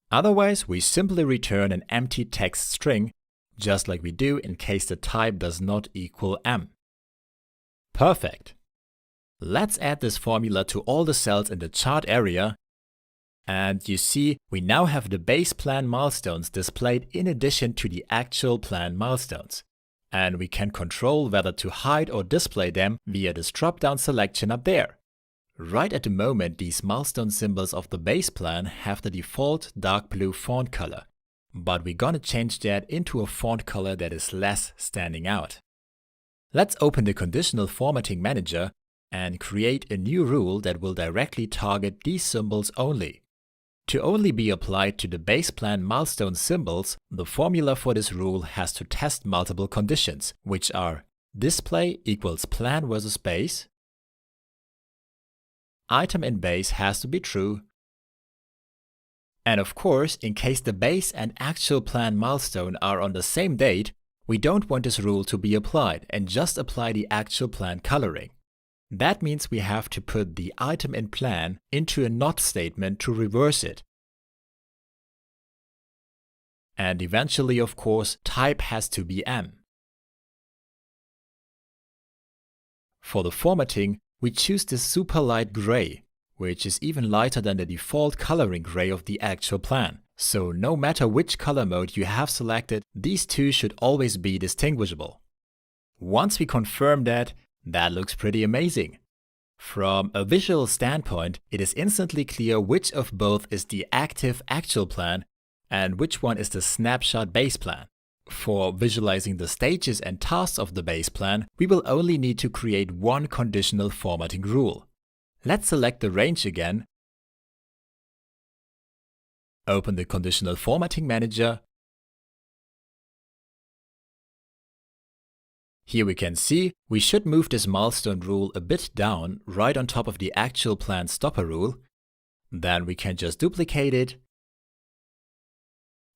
Otherwise, we simply return an empty text string, just like we do in case the type does not equal m. Perfect. Let's add this formula to all the cells in the chart area. And you see, we now have the base plan milestones displayed in addition to the actual plan milestones. And we can control whether to hide or display them via this drop-down selection up there. Right at the moment, these milestone symbols of the base plan have the default dark blue font color. But we're gonna change that into a font color that is less standing out. Let's open the Conditional Formatting Manager and create a new rule that will directly target these symbols only. To only be applied to the base plan milestone symbols, the formula for this rule has to test multiple conditions, which are display equals plan versus base, item in base has to be true, and of course, in case the base and actual plan milestone are on the same date, we don't want this rule to be applied and just apply the actual plan coloring. That means we have to put the item in plan into a not statement to reverse it. And eventually, of course, type has to be M. For the formatting, we choose this super light gray, which is even lighter than the default coloring gray of the actual plan. So no matter which color mode you have selected, these two should always be distinguishable. Once we confirm that, that looks pretty amazing. From a visual standpoint, it is instantly clear which of both is the active actual plan and which one is the snapshot base plan. For visualizing the stages and tasks of the base plan, we will only need to create one conditional formatting rule. Let's select the range again, open the Conditional Formatting Manager. Here we can see we should move this milestone rule a bit down right on top of the actual plan stopper rule. Then we can just duplicate it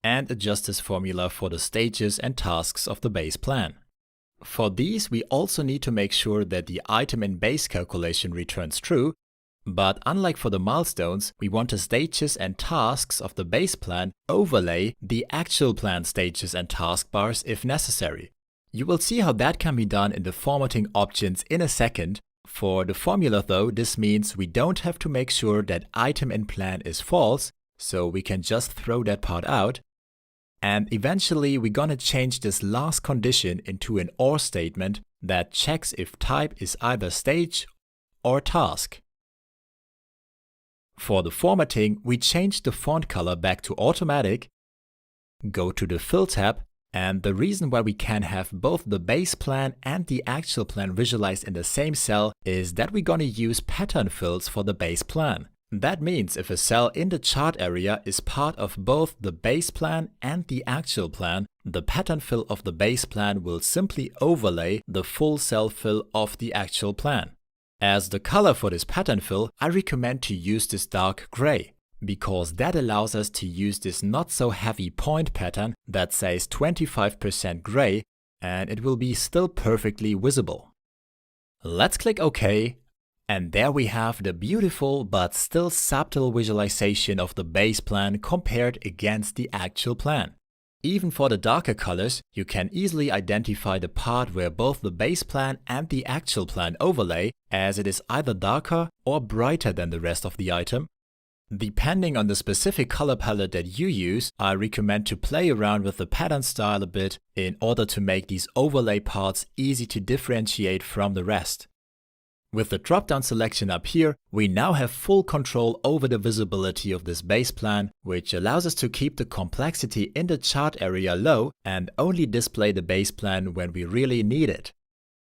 and adjust this formula for the stages and tasks of the base plan. For these, we also need to make sure that the item in base calculation returns true, but unlike for the milestones, we want the stages and tasks of the base plan overlay the actual plan stages and taskbars if necessary. You will see how that can be done in the formatting options in a second. For the formula though, this means we don't have to make sure that item in plan is false, so we can just throw that part out. And eventually we're gonna change this last condition into an OR statement that checks if type is either stage or task. For the formatting, we change the font color back to automatic, go to the Fill tab, and the reason why we can have both the base plan and the actual plan visualized in the same cell is that we're gonna use pattern fills for the base plan. That means if a cell in the chart area is part of both the base plan and the actual plan, the pattern fill of the base plan will simply overlay the full cell fill of the actual plan. As the color for this pattern fill, I recommend to use this dark gray, because that allows us to use this not so heavy point pattern that says 25% gray, and it will be still perfectly visible. Let's click OK. And there we have the beautiful but still subtle visualization of the base plan compared against the actual plan. Even for the darker colors, you can easily identify the part where both the base plan and the actual plan overlay, as it is either darker or brighter than the rest of the item. Depending on the specific color palette that you use, I recommend to play around with the pattern style a bit in order to make these overlay parts easy to differentiate from the rest. With the drop-down selection up here, we now have full control over the visibility of this base plan, which allows us to keep the complexity in the chart area low and only display the base plan when we really need it.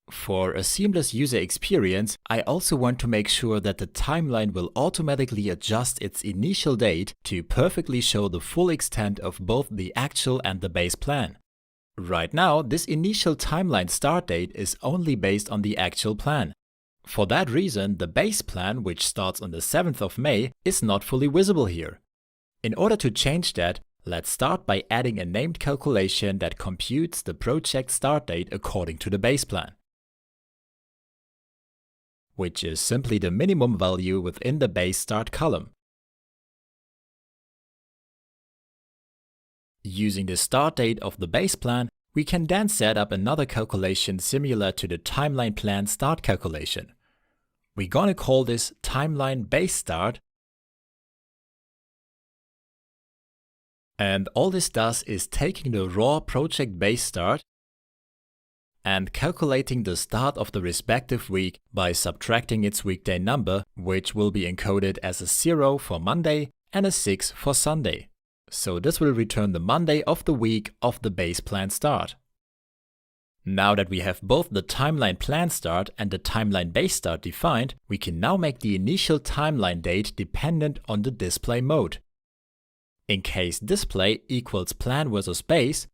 For a seamless user experience, I also want to make sure that the timeline will automatically adjust its initial date to perfectly show the full extent of both the actual and the base plan. Right now, this initial timeline start date is only based on the actual plan. For that reason, the base plan, which starts on the 7th of May, is not fully visible here. In order to change that, Let's start by adding a named calculation that computes the project start date according to the base plan, which is simply the minimum value within the base start column. Using the start date of the base plan, we can then set up another calculation similar to the timeline plan start calculation. We're gonna call this timeline base start. And all this does is taking the raw project base start and calculating the start of the respective week by subtracting its weekday number, which will be encoded as a 0 for Monday and a 6 for Sunday. So this will return the Monday of the week of the base plan start. Now that we have both the timeline plan start and the timeline base start defined, we can now make the initial timeline date dependent on the display mode. In case display equals plan versus base,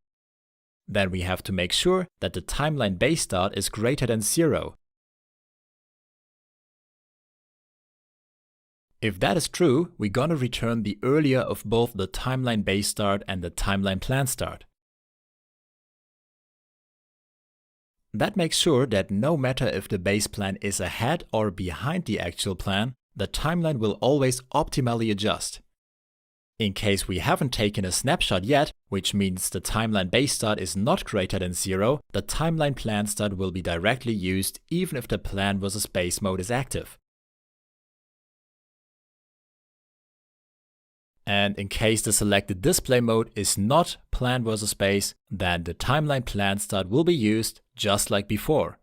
then we have to make sure that the timeline base start is greater than 0. If that is true, we're gonna return the earlier of both the timeline base start and the timeline plan start. That makes sure that no matter if the base plan is ahead or behind the actual plan, the timeline will always optimally adjust. In case we haven't taken a snapshot yet, which means the timeline base start is not greater than 0, the timeline plan start will be directly used even if the plan versus base mode is active. And in case the selected display mode is not plan versus base, then the timeline plan start will be used just like before.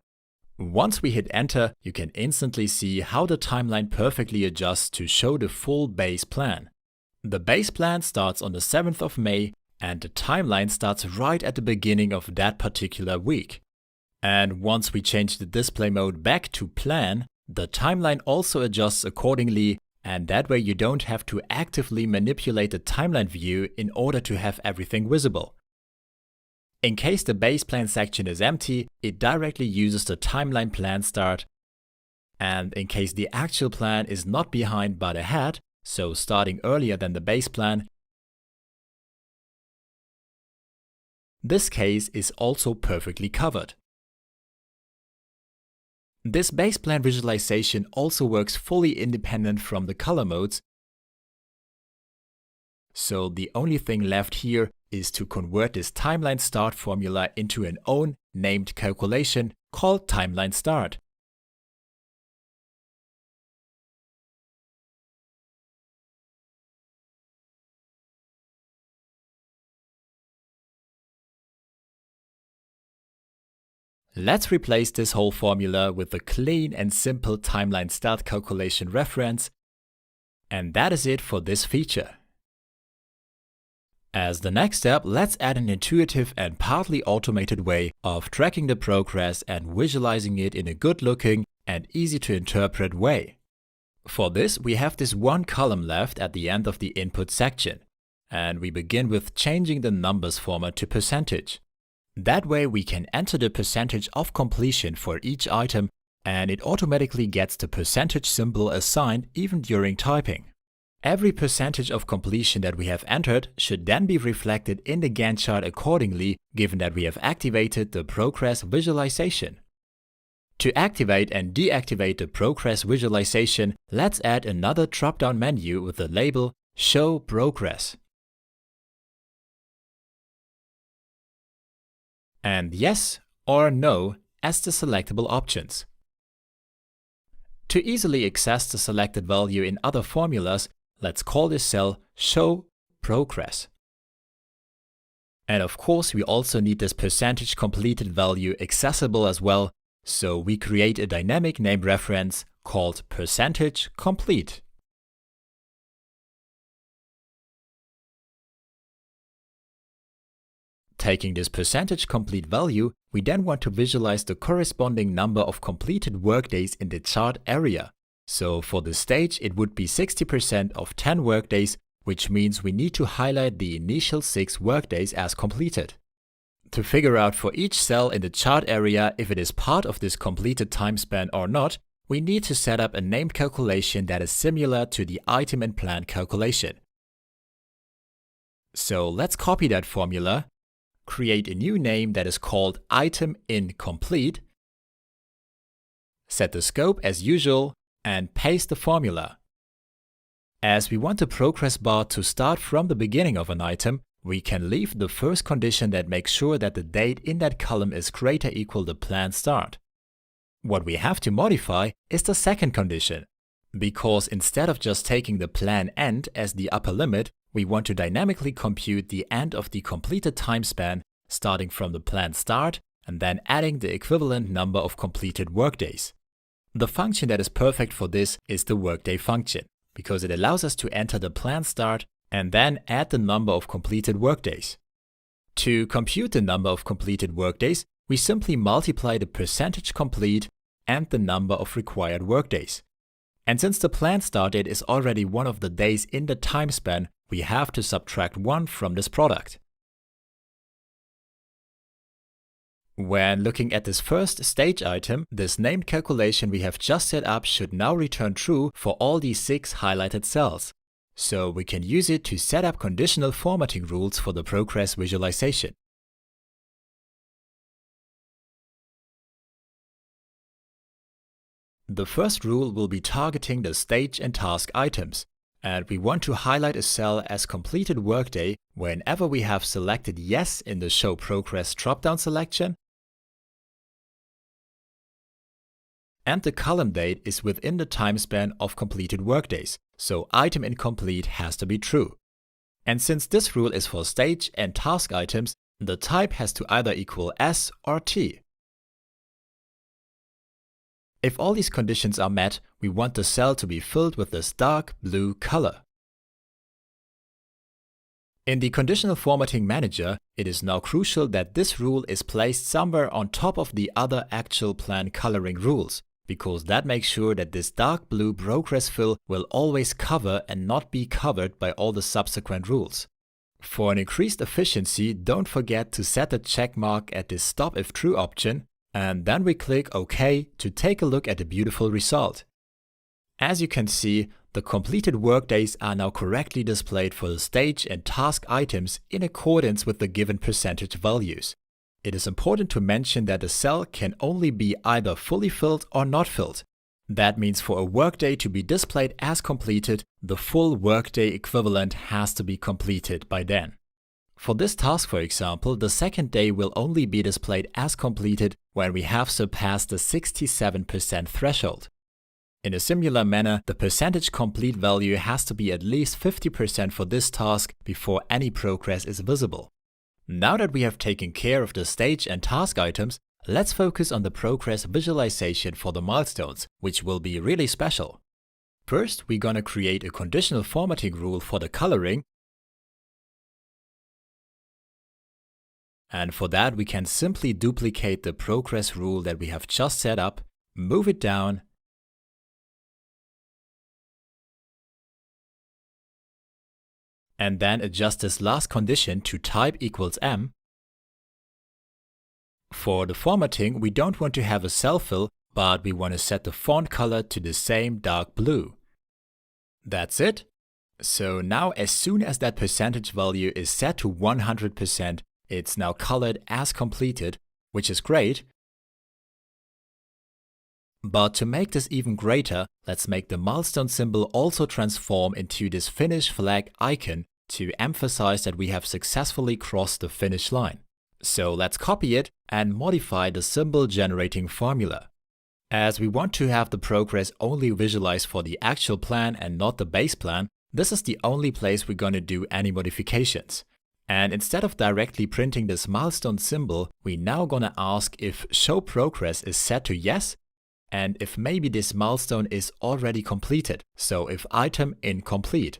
Once we hit enter, you can instantly see how the timeline perfectly adjusts to show the full base plan. The base plan starts on the 7th of May and the timeline starts right at the beginning of that particular week. And once we change the display mode back to plan, the timeline also adjusts accordingly, and that way you don't have to actively manipulate the timeline view in order to have everything visible. In case the base plan section is empty, it directly uses the timeline plan start. And in case the actual plan is not behind but ahead, so starting earlier than the base plan, this case is also perfectly covered. This base plan visualization also works fully independent from the color modes, so the only thing left here is to convert this timeline start formula into an own named calculation called timeline start. Let's replace this whole formula with a clean and simple timeline start calculation reference, and that is it for this feature. As the next step, let's add an intuitive and partly automated way of tracking the progress and visualizing it in a good-looking and easy-to-interpret way. For this, we have this one column left at the end of the input section, and we begin with changing the numbers format to percentage. That way we can enter the percentage of completion for each item, and it automatically gets the percentage symbol assigned even during typing. Every percentage of completion that we have entered should then be reflected in the Gantt chart accordingly, given that we have activated the progress visualization. To activate and deactivate the progress visualization, let's add another drop-down menu with the label Show Progress. And yes or no as the selectable options. To easily access the selected value in other formulas, let's call this cell Show Progress. And of course, we also need this percentage completed value accessible as well, so we create a dynamic name reference called percentage complete. Taking this percentage complete value, we then want to visualize the corresponding number of completed workdays in the chart area. So for this stage, it would be 60% of 10 workdays, which means we need to highlight the initial 6 workdays as completed. To figure out for each cell in the chart area if it is part of this completed time span or not, we need to set up a named calculation that is similar to the item and plan calculation. So let's copy that formula, create a new name that is called item incomplete, set the scope as usual, and paste the formula. As we want the progress bar to start from the beginning of an item, we can leave the first condition that makes sure that the date in that column is greater equal the planned start. What we have to modify is the second condition, because instead of just taking the plan end as the upper limit, we want to dynamically compute the end of the completed time span starting from the planned start and then adding the equivalent number of completed workdays. The function that is perfect for this is the workday function, because it allows us to enter the planned start and then add the number of completed workdays. To compute the number of completed workdays, we simply multiply the percentage complete and the number of required workdays. And since the planned start date is already one of the days in the time span, we have to subtract 1 from this product. When looking at this first stage item, this named calculation we have just set up should now return true for all these 6 highlighted cells. So we can use it to set up conditional formatting rules for the progress visualization. The first rule will be targeting the stage and task items, and we want to highlight a cell as completed workday whenever we have selected yes in the Show Progress drop-down selection and the column date is within the time span of completed workdays, so item incomplete has to be true. And since this rule is for stage and task items, the type has to either equal S or T. If all these conditions are met, we want the cell to be filled with this dark blue color. In the Conditional Formatting Manager, it is now crucial that this rule is placed somewhere on top of the other actual plan coloring rules, because that makes sure that this dark blue progress fill will always cover and not be covered by all the subsequent rules. For an increased efficiency, don't forget to set the check mark at this Stop If True option, and then we click OK to take a look at the beautiful result. As you can see, the completed workdays are now correctly displayed for the stage and task items in accordance with the given percentage values. It is important to mention that a cell can only be either fully filled or not filled. That means for a workday to be displayed as completed, the full workday equivalent has to be completed by then. For this task, for example, the second day will only be displayed as completed when we have surpassed the 67% threshold. In a similar manner, the percentage complete value has to be at least 50% for this task before any progress is visible. Now that we have taken care of the stage and task items, let's focus on the progress visualization for the milestones, which will be really special. First, we're gonna create a conditional formatting rule for the coloring. And for that, we can simply duplicate the progress rule that we have just set up, move it down, and then adjust this last condition to type equals M. For the formatting, we don't want to have a cell fill, but we want to set the font color to the same dark blue. That's it. So now as soon as that percentage value is set to 100%, it's now colored as completed, which is great. But to make this even greater, let's make the milestone symbol also transform into this finish flag icon to emphasize that we have successfully crossed the finish line. So let's copy it and modify the symbol generating formula. As we want to have the progress only visualized for the actual plan and not the base plan, this is the only place we're going to do any modifications. And instead of directly printing this milestone symbol, we're now going to ask if Show Progress is set to yes, and if maybe this milestone is already completed, so if item incomplete.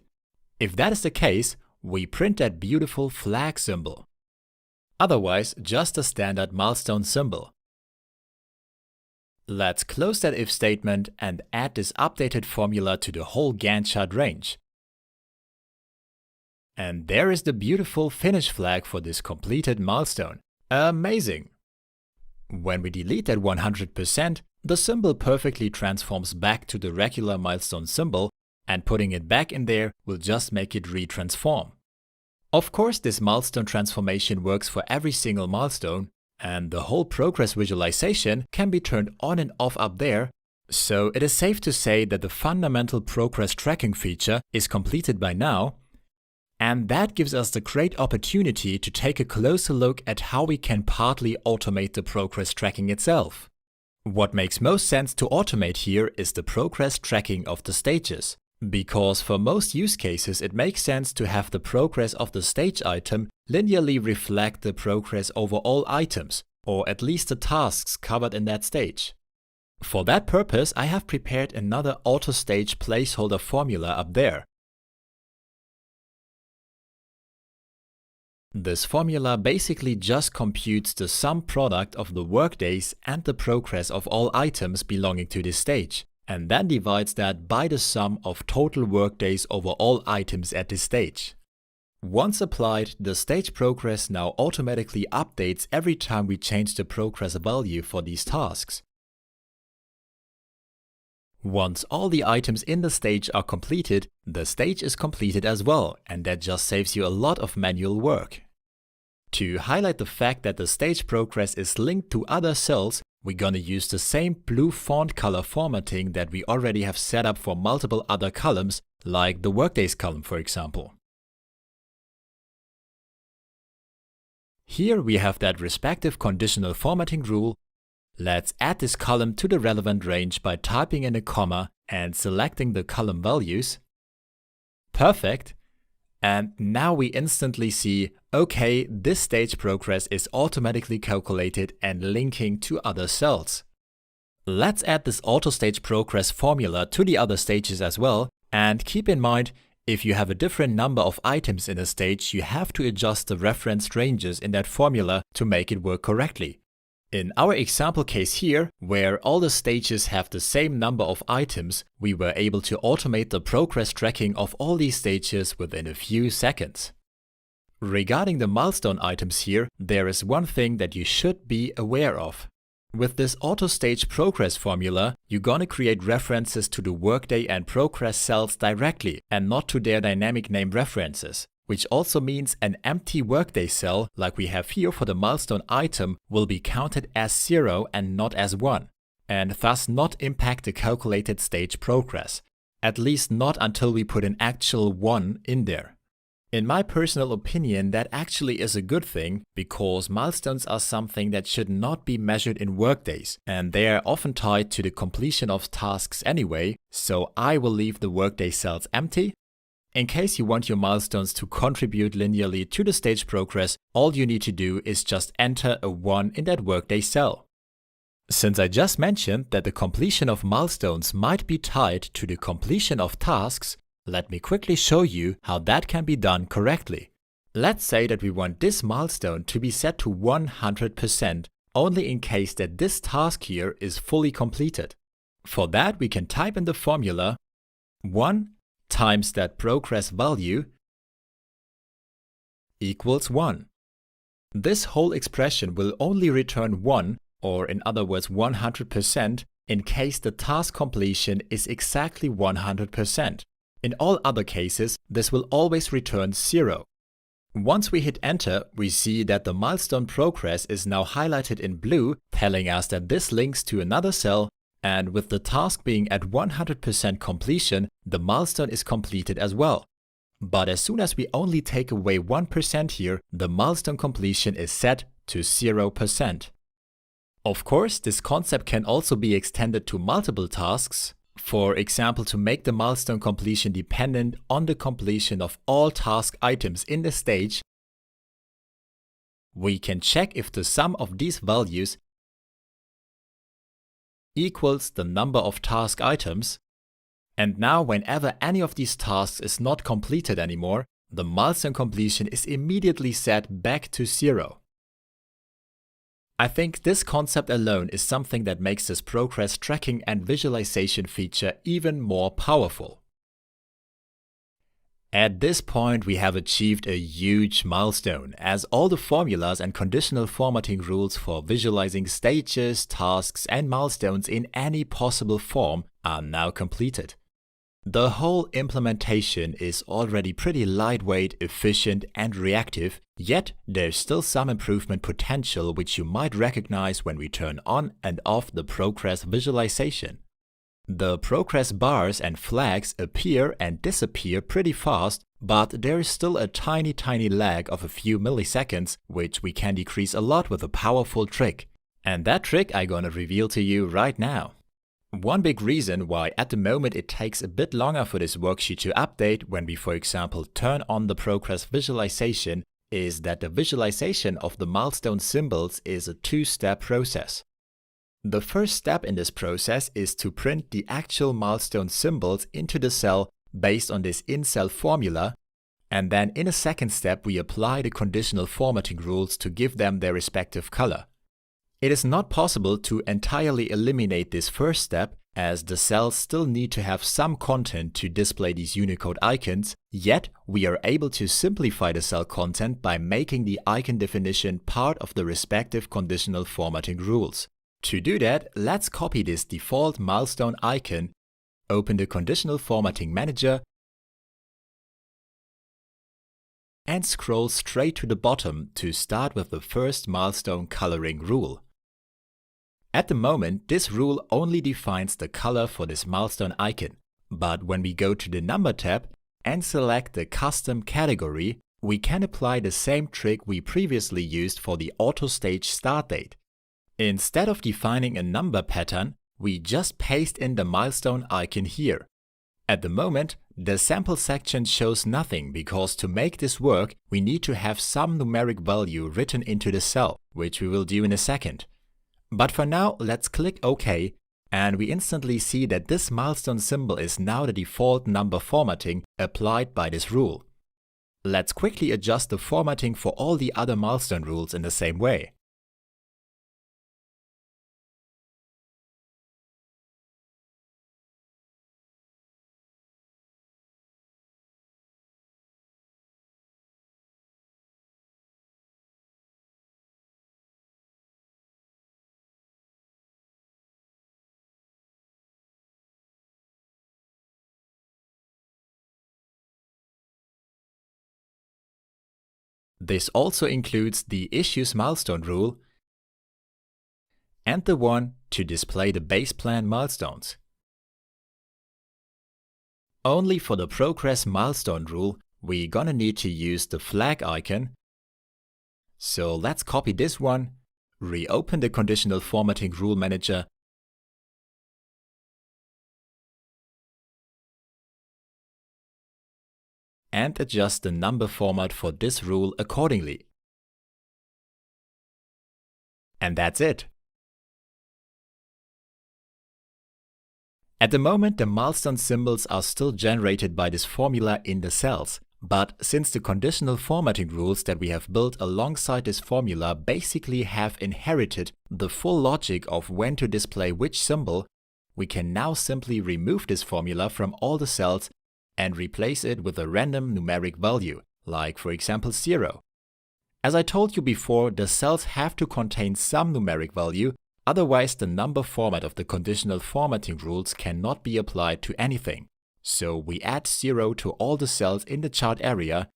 If that is the case, we print that beautiful flag symbol. Otherwise, just a standard milestone symbol. Let's close that if statement and add this updated formula to the whole Gantt chart range. And there is the beautiful finish flag for this completed milestone. Amazing! When we delete that 100%, the symbol perfectly transforms back to the regular milestone symbol, and putting it back in there will just make it retransform. Of course, this milestone transformation works for every single milestone, and the whole progress visualization can be turned on and off up there, so it is safe to say that the fundamental progress tracking feature is completed by now, and that gives us the great opportunity to take a closer look at how we can partly automate the progress tracking itself. What makes most sense to automate here is the progress tracking of the stages, because for most use cases it makes sense to have the progress of the stage item linearly reflect the progress over all items, or at least the tasks covered in that stage. For that purpose, I have prepared another auto-stage placeholder formula up there. This formula basically just computes the sum product of the workdays and the progress of all items belonging to this stage, and then divides that by the sum of total workdays over all items at this stage. Once applied, the stage progress now automatically updates every time we change the progress value for these tasks. Once all the items in the stage are completed, the stage is completed as well, and that just saves you a lot of manual work. To highlight the fact that the stage progress is linked to other cells, we're gonna use the same blue font color formatting that we already have set up for multiple other columns, like the workdays column, for example. Here we have that respective conditional formatting rule. Let's add this column to the relevant range by typing in a comma and selecting the column values. Perfect. And now we instantly see, okay, this stage progress is automatically calculated and linking to other cells. Let's add this auto stage progress formula to the other stages as well, and keep in mind, if you have a different number of items in a stage, you have to adjust the reference ranges in that formula to make it work correctly. In our example case here, where all the stages have the same number of items, we were able to automate the progress tracking of all these stages within a few seconds. Regarding the milestone items here, there is one thing that you should be aware of. With this auto stage progress formula, you're gonna create references to the workday and progress cells directly and not to their dynamic name references. Which also means an empty workday cell, like we have here for the milestone item, will be counted as 0 and not as 1, and thus not impact the calculated stage progress, at least not until we put an actual 1 in there. In my personal opinion, that actually is a good thing, because milestones are something that should not be measured in workdays, and they are often tied to the completion of tasks anyway, so I will leave the workday cells empty. In case you want your milestones to contribute linearly to the stage progress, all you need to do is just enter a 1 in that workday cell. Since I just mentioned that the completion of milestones might be tied to the completion of tasks, let me quickly show you how that can be done correctly. Let's say that we want this milestone to be set to 100% only in case that this task here is fully completed. For that, we can type in the formula 1 times that progress value equals 1. This whole expression will only return 1, or in other words 100%, in case the task completion is exactly 100%. In all other cases, this will always return 0. Once we hit enter, we see that the milestone progress is now highlighted in blue, telling us that this links to another cell, and with the task being at 100% completion, the milestone is completed as well. But as soon as we only take away 1% here, the milestone completion is set to 0%. Of course, this concept can also be extended to multiple tasks. For example, to make the milestone completion dependent on the completion of all task items in the stage, we can check if the sum of these values equals the number of task items, and now whenever any of these tasks is not completed anymore, the milestone completion is immediately set back to 0. I think this concept alone is something that makes this progress tracking and visualization feature even more powerful. At this point, we have achieved a huge milestone, as all the formulas and conditional formatting rules for visualizing stages, tasks, and milestones in any possible form are now completed. The whole implementation is already pretty lightweight, efficient, and reactive, yet there's still some improvement potential which you might recognize when we turn on and off the progress visualization. The progress bars and flags appear and disappear pretty fast, but there is still a tiny lag of a few milliseconds, which we can decrease a lot with a powerful trick. And that trick I'm gonna reveal to you right now. One big reason why at the moment it takes a bit longer for this worksheet to update when we, for example, turn on the progress visualization is that the visualization of the milestone symbols is a two-step process. The first step in this process is to print the actual milestone symbols into the cell based on this in-cell formula, and then in a second step we apply the conditional formatting rules to give them their respective color. It is not possible to entirely eliminate this first step, as the cells still need to have some content to display these Unicode icons, yet we are able to simplify the cell content by making the icon definition part of the respective conditional formatting rules. To do that, let's copy this default milestone icon, open the Conditional Formatting Manager, and scroll straight to the bottom to start with the first milestone coloring rule. At the moment, this rule only defines the color for this milestone icon, but when we go to the Number tab and select the Custom category, we can apply the same trick we previously used for the AutoStage start date. Instead of defining a number pattern, we just paste in the milestone icon here. At the moment, the sample section shows nothing because to make this work, we need to have some numeric value written into the cell, which we will do in a second. But for now, let's click OK, and we instantly see that this milestone symbol is now the default number formatting applied by this rule. Let's quickly adjust the formatting for all the other milestone rules in the same way. This also includes the Issues milestone rule and the one to display the base plan milestones. Only for the Progress milestone rule, we're gonna need to use the flag icon. So let's copy this one, reopen the Conditional Formatting Rule Manager, and adjust the number format for this rule accordingly. And that's it. At the moment, the milestone symbols are still generated by this formula in the cells, but since the conditional formatting rules that we have built alongside this formula basically have inherited the full logic of when to display which symbol, we can now simply remove this formula from all the cells and replace it with a random numeric value, like for example 0. As I told you before, the cells have to contain some numeric value, otherwise the number format of the conditional formatting rules cannot be applied to anything. So we add 0 to all the cells in the chart area.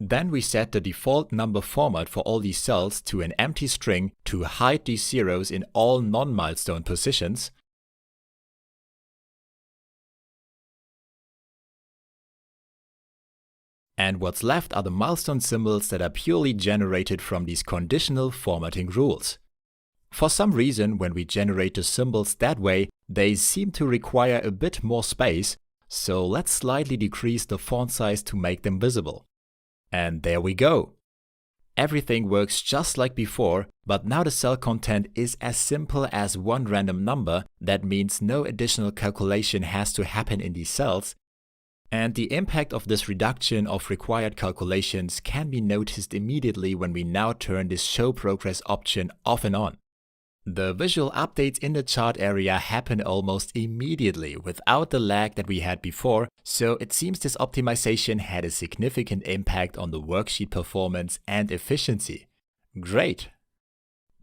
Then we set the default number format for all these cells to an empty string to hide these zeros in all non-milestone positions. And what's left are the milestone symbols that are purely generated from these conditional formatting rules. For some reason, when we generate the symbols that way, they seem to require a bit more space, so let's slightly decrease the font size to make them visible. And there we go! Everything works just like before, but now the cell content is as simple as one random number. That means no additional calculation has to happen in these cells. And the impact of this reduction of required calculations can be noticed immediately when we now turn this Show Progress option off and on. The visual updates in the chart area happen almost immediately without the lag that we had before, so it seems this optimization had a significant impact on the worksheet performance and efficiency. Great!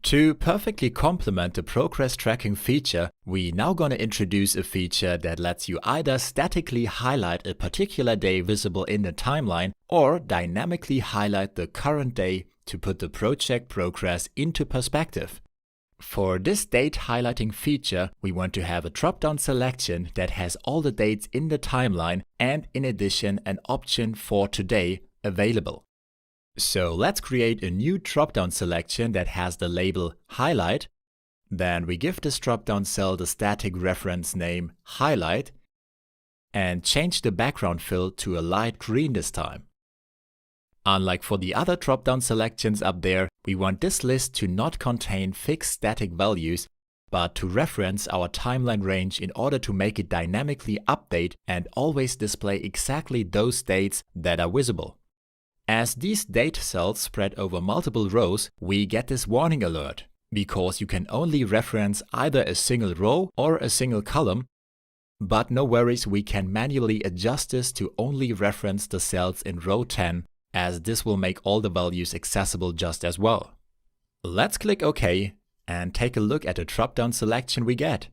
To perfectly complement the progress tracking feature, we now gonna introduce a feature that lets you either statically highlight a particular day visible in the timeline or dynamically highlight the current day to put the project progress into perspective. For this date highlighting feature, we want to have a drop-down selection that has all the dates in the timeline and in addition an option for today available. So let's create a new drop-down selection that has the label Highlight. Then we give this drop-down cell the static reference name Highlight and change the background fill to a light green this time. Unlike for the other drop-down selections up there, we want this list to not contain fixed static values, but to reference our timeline range in order to make it dynamically update and always display exactly those dates that are visible. As these date cells spread over multiple rows, we get this warning alert, because you can only reference either a single row or a single column, but no worries, we can manually adjust this to only reference the cells in row 10, as this will make all the values accessible just as well. Let's click OK and take a look at the drop-down selection we get.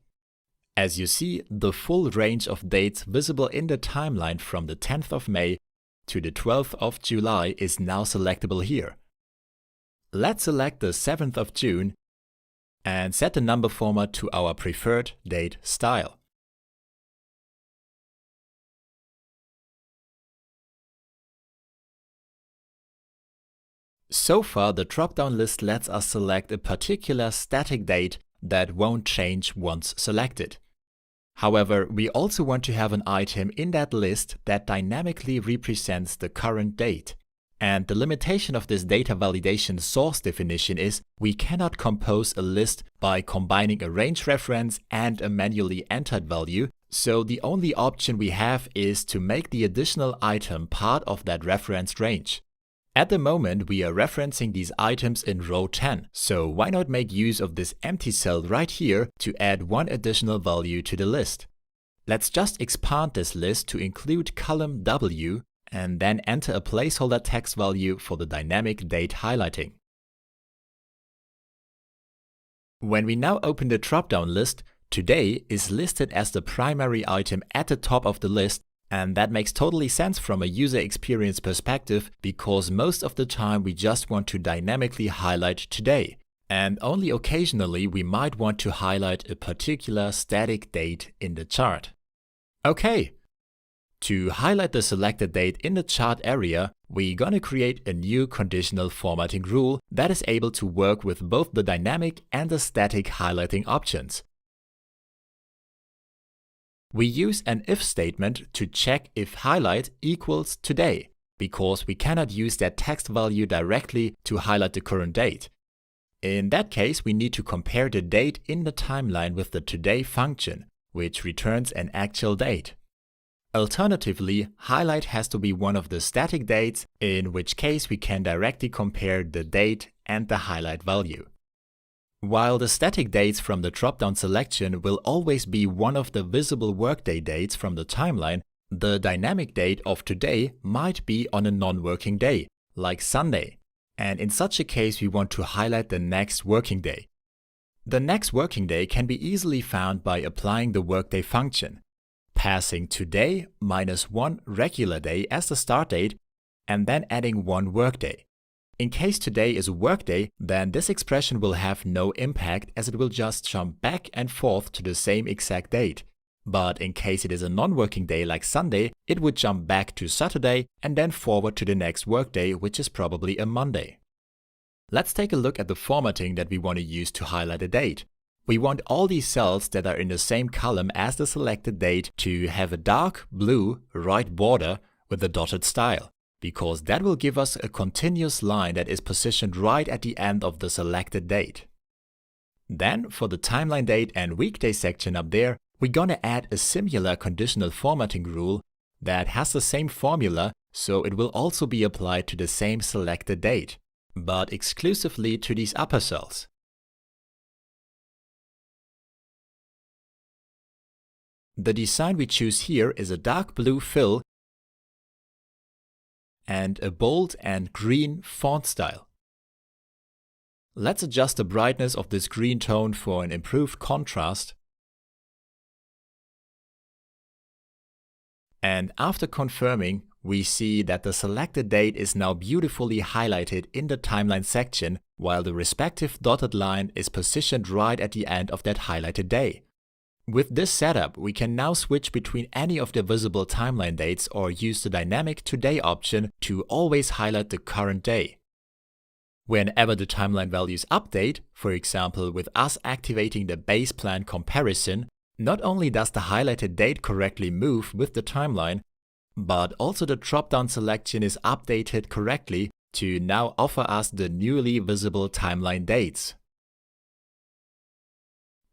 As you see, the full range of dates visible in the timeline from the 10th of May to the 12th of July is now selectable here. Let's select the 7th of June and set the number format to our preferred date style. So far, the drop-down list lets us select a particular static date that won't change once selected. However, we also want to have an item in that list that dynamically represents the current date. And the limitation of this data validation source definition is we cannot compose a list by combining a range reference and a manually entered value, so the only option we have is to make the additional item part of that referenced range. At the moment, we are referencing these items in row 10, so why not make use of this empty cell right here to add one additional value to the list. Let's just expand this list to include column W and then enter a placeholder text value for the dynamic date highlighting. When we now open the drop-down list, today is listed as the primary item at the top of the list. And that makes totally sense from a user experience perspective, because most of the time we just want to dynamically highlight today. And only occasionally we might want to highlight a particular static date in the chart. Okay. To highlight the selected date in the chart area, we're gonna create a new conditional formatting rule that is able to work with both the dynamic and the static highlighting options. We use an if statement to check if highlight equals today, because we cannot use that text value directly to highlight the current date. In that case, we need to compare the date in the timeline with the today function, which returns an actual date. Alternatively, highlight has to be one of the static dates, in which case we can directly compare the date and the highlight value. While the static dates from the drop-down selection will always be one of the visible workday dates from the timeline, the dynamic date of today might be on a non-working day, like Sunday. And in such a case, we want to highlight the next working day. The next working day can be easily found by applying the workday function, passing today minus one regular day as the start date, and then adding one workday. In case today is a workday, then this expression will have no impact, as it will just jump back and forth to the same exact date. But in case it is a non-working day like Sunday, it would jump back to Saturday and then forward to the next workday, which is probably a Monday. Let's take a look at the formatting that we want to use to highlight a date. We want all these cells that are in the same column as the selected date to have a dark blue right border with a dotted style, because that will give us a continuous line that is positioned right at the end of the selected date. Then, for the timeline date and weekday section up there, we're gonna add a similar conditional formatting rule that has the same formula, so it will also be applied to the same selected date, but exclusively to these upper cells. The design we choose here is a dark blue fill and a bold and green font style. Let's adjust the brightness of this green tone for an improved contrast. And after confirming, we see that the selected date is now beautifully highlighted in the timeline section, while the respective dotted line is positioned right at the end of that highlighted day. With this setup, we can now switch between any of the visible timeline dates or use the dynamic today option to always highlight the current day. Whenever the timeline values update, for example with us activating the base plan comparison, not only does the highlighted date correctly move with the timeline, but also the drop-down selection is updated correctly to now offer us the newly visible timeline dates.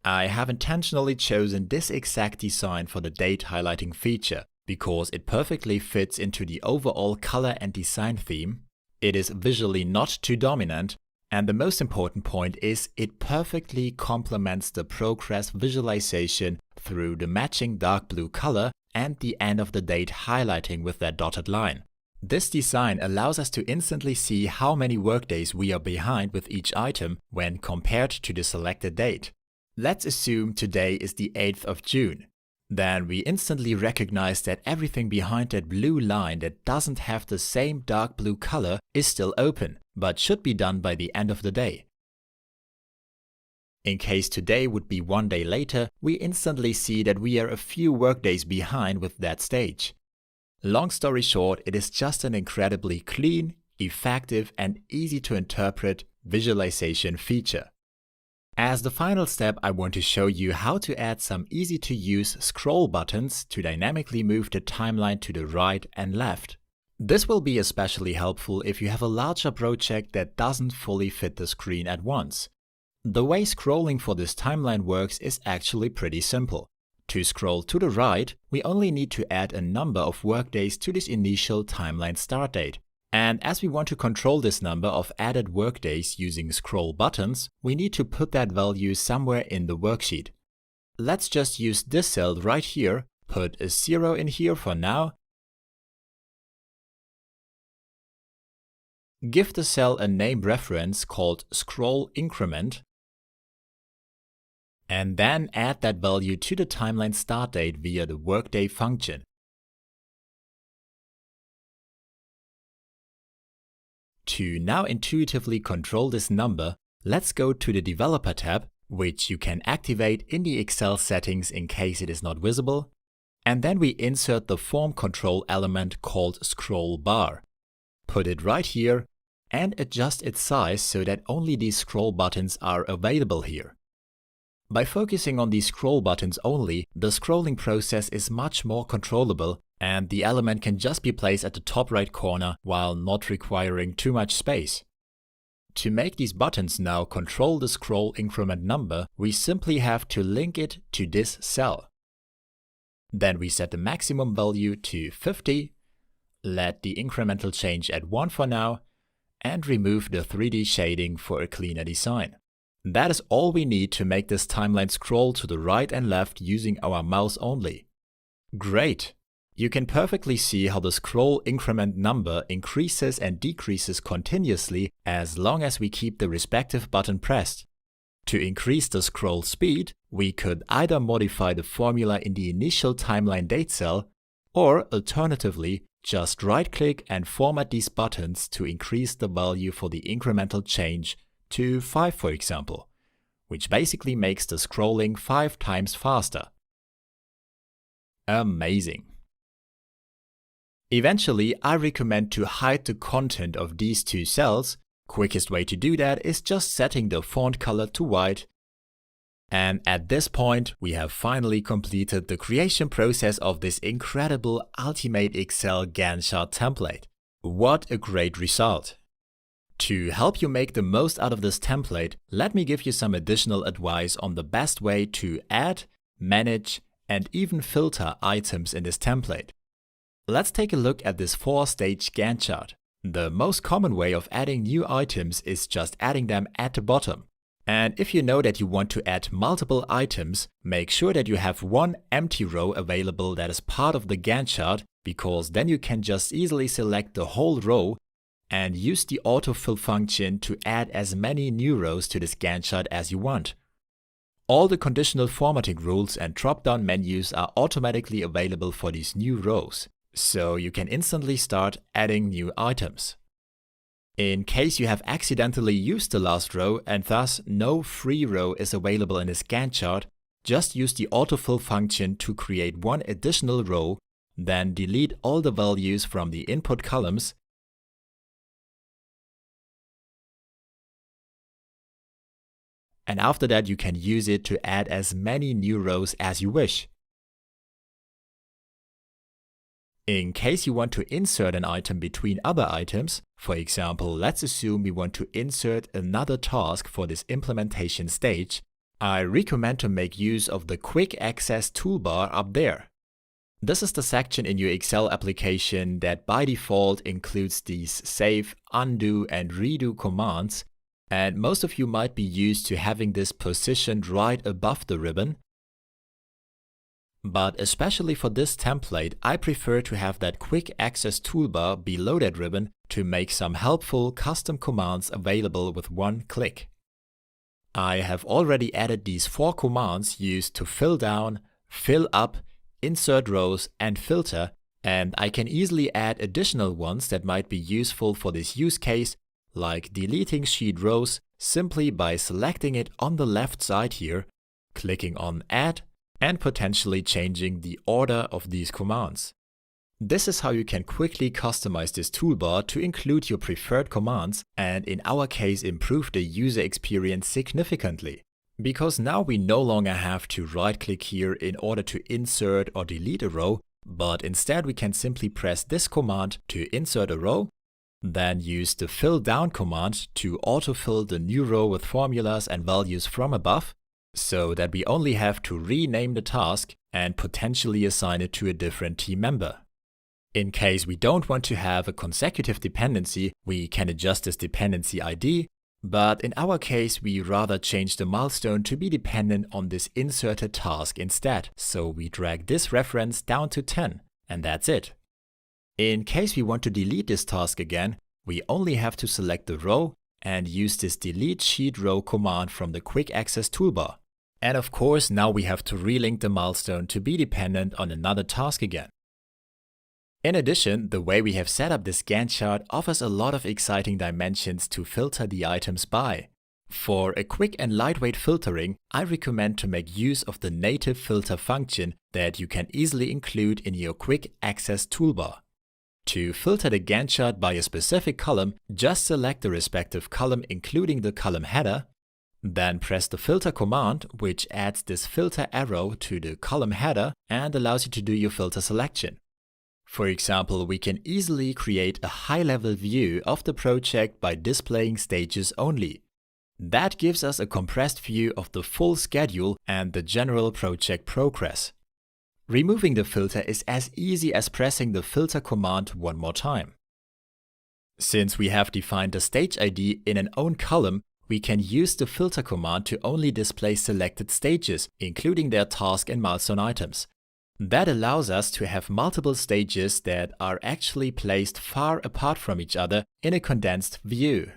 I have intentionally chosen this exact design for the date highlighting feature because it perfectly fits into the overall color and design theme. It is visually not too dominant, and the most important point is it perfectly complements the progress visualization through the matching dark blue color and the end of the date highlighting with that dotted line. This design allows us to instantly see how many workdays we are behind with each item when compared to the selected date. Let's assume today is the 8th of June. Then we instantly recognize that everything behind that blue line that doesn't have the same dark blue color is still open, but should be done by the end of the day. In case today would be one day later, we instantly see that we are a few workdays behind with that stage. Long story short, it is just an incredibly clean, effective, and easy to interpret visualization feature. As the final step, I want to show you how to add some easy-to-use scroll buttons to dynamically move the timeline to the right and left. This will be especially helpful if you have a larger project that doesn't fully fit the screen at once. The way scrolling for this timeline works is actually pretty simple. To scroll to the right, we only need to add a number of workdays to this initial timeline start date. And as we want to control this number of added workdays using scroll buttons, we need to put that value somewhere in the worksheet. Let's just use this cell right here, put a 0 in here for now, give the cell a name reference called scroll increment, and then add that value to the timeline start date via the workday function. To now intuitively control this number, let's go to the Developer tab, which you can activate in the Excel settings in case it is not visible, and then we insert the form control element called scroll bar. Put it right here and adjust its size so that only these scroll buttons are available here. By focusing on these scroll buttons only, the scrolling process is much more controllable and the element can just be placed at the top right corner while not requiring too much space. To make these buttons now control the scroll increment number, we simply have to link it to this cell. Then we set the maximum value to 50, let the incremental change at 1 for now, and remove the 3D shading for a cleaner design. That is all we need to make this timeline scroll to the right and left using our mouse only. Great! You can perfectly see how the scroll increment number increases and decreases continuously as long as we keep the respective button pressed. To increase the scroll speed, we could either modify the formula in the initial timeline date cell, or alternatively, just right-click and format these buttons to increase the value for the incremental change to 5 for example, which basically makes the scrolling 5 times faster. Amazing! Eventually, I recommend to hide the content of these two cells. Quickest way to do that is just setting the font color to white. And at this point, we have finally completed the creation process of this incredible Ultimate Excel Gantt chart template. What a great result! To help you make the most out of this template, let me give you some additional advice on the best way to add, manage, and even filter items in this template. Let's take a look at this 4-stage Gantt chart. The most common way of adding new items is just adding them at the bottom. And if you know that you want to add multiple items, make sure that you have one empty row available that is part of the Gantt chart, because then you can just easily select the whole row and use the autofill function to add as many new rows to this Gantt chart as you want. All the conditional formatting rules and drop-down menus are automatically available for these new rows, so you can instantly start adding new items. In case you have accidentally used the last row and thus no free row is available in this Gantt chart, just use the autofill function to create one additional row, then delete all the values from the input columns, and after that you can use it to add as many new rows as you wish. In case you want to insert an item between other items, for example, let's assume we want to insert another task for this implementation stage, I recommend to make use of the Quick Access toolbar up there. This is the section in your Excel application that by default includes these save, undo, and redo commands, and most of you might be used to having this positioned right above the ribbon. But especially for this template, I prefer to have that Quick Access toolbar below that ribbon to make some helpful custom commands available with one click. I have already added these 4 commands used to fill down, fill up, insert rows, and filter, and I can easily add additional ones that might be useful for this use case, like deleting sheet rows simply by selecting it on the left side here, clicking on Add, and potentially changing the order of these commands. This is how you can quickly customize this toolbar to include your preferred commands and in our case improve the user experience significantly. Because now we no longer have to right-click here in order to insert or delete a row, but instead we can simply press this command to insert a row, then use the fill down command to autofill the new row with formulas and values from above, so that we only have to rename the task and potentially assign it to a different team member. In case we don't want to have a consecutive dependency, we can adjust this dependency ID, but in our case we rather change the milestone to be dependent on this inserted task instead, so we drag this reference down to 10, and that's it. In case we want to delete this task again, we only have to select the row and use this delete sheet row command from the Quick Access toolbar. And of course, now we have to relink the milestone to be dependent on another task again. In addition, the way we have set up this Gantt chart offers a lot of exciting dimensions to filter the items by. For a quick and lightweight filtering, I recommend to make use of the native filter function that you can easily include in your Quick Access toolbar. To filter the Gantt chart by a specific column, just select the respective column including the column header, then press the filter command, which adds this filter arrow to the column header and allows you to do your filter selection. For example, we can easily create a high-level view of the project by displaying stages only. That gives us a compressed view of the full schedule and the general project progress. Removing the filter is as easy as pressing the filter command one more time. Since we have defined the stage ID in an own column, we can use the filter command to only display selected stages, including their task and milestone items. That allows us to have multiple stages that are actually placed far apart from each other in a condensed view.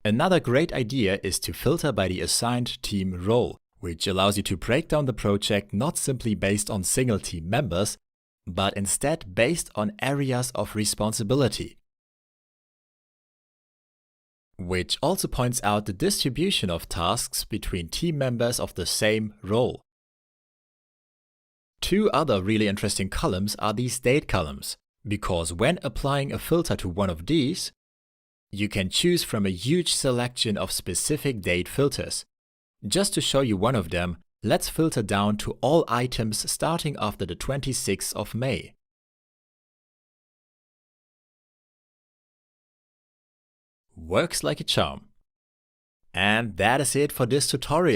Another great idea is to filter by the assigned team role, which allows you to break down the project not simply based on single team members, but instead based on areas of responsibility. Which also points out the distribution of tasks between team members of the same role. 2 other really interesting columns are these date columns, because when applying a filter to one of these, you can choose from a huge selection of specific date filters. Just to show you one of them, let's filter down to all items starting after the 26th of May. Works like a charm. And that is it for this tutorial.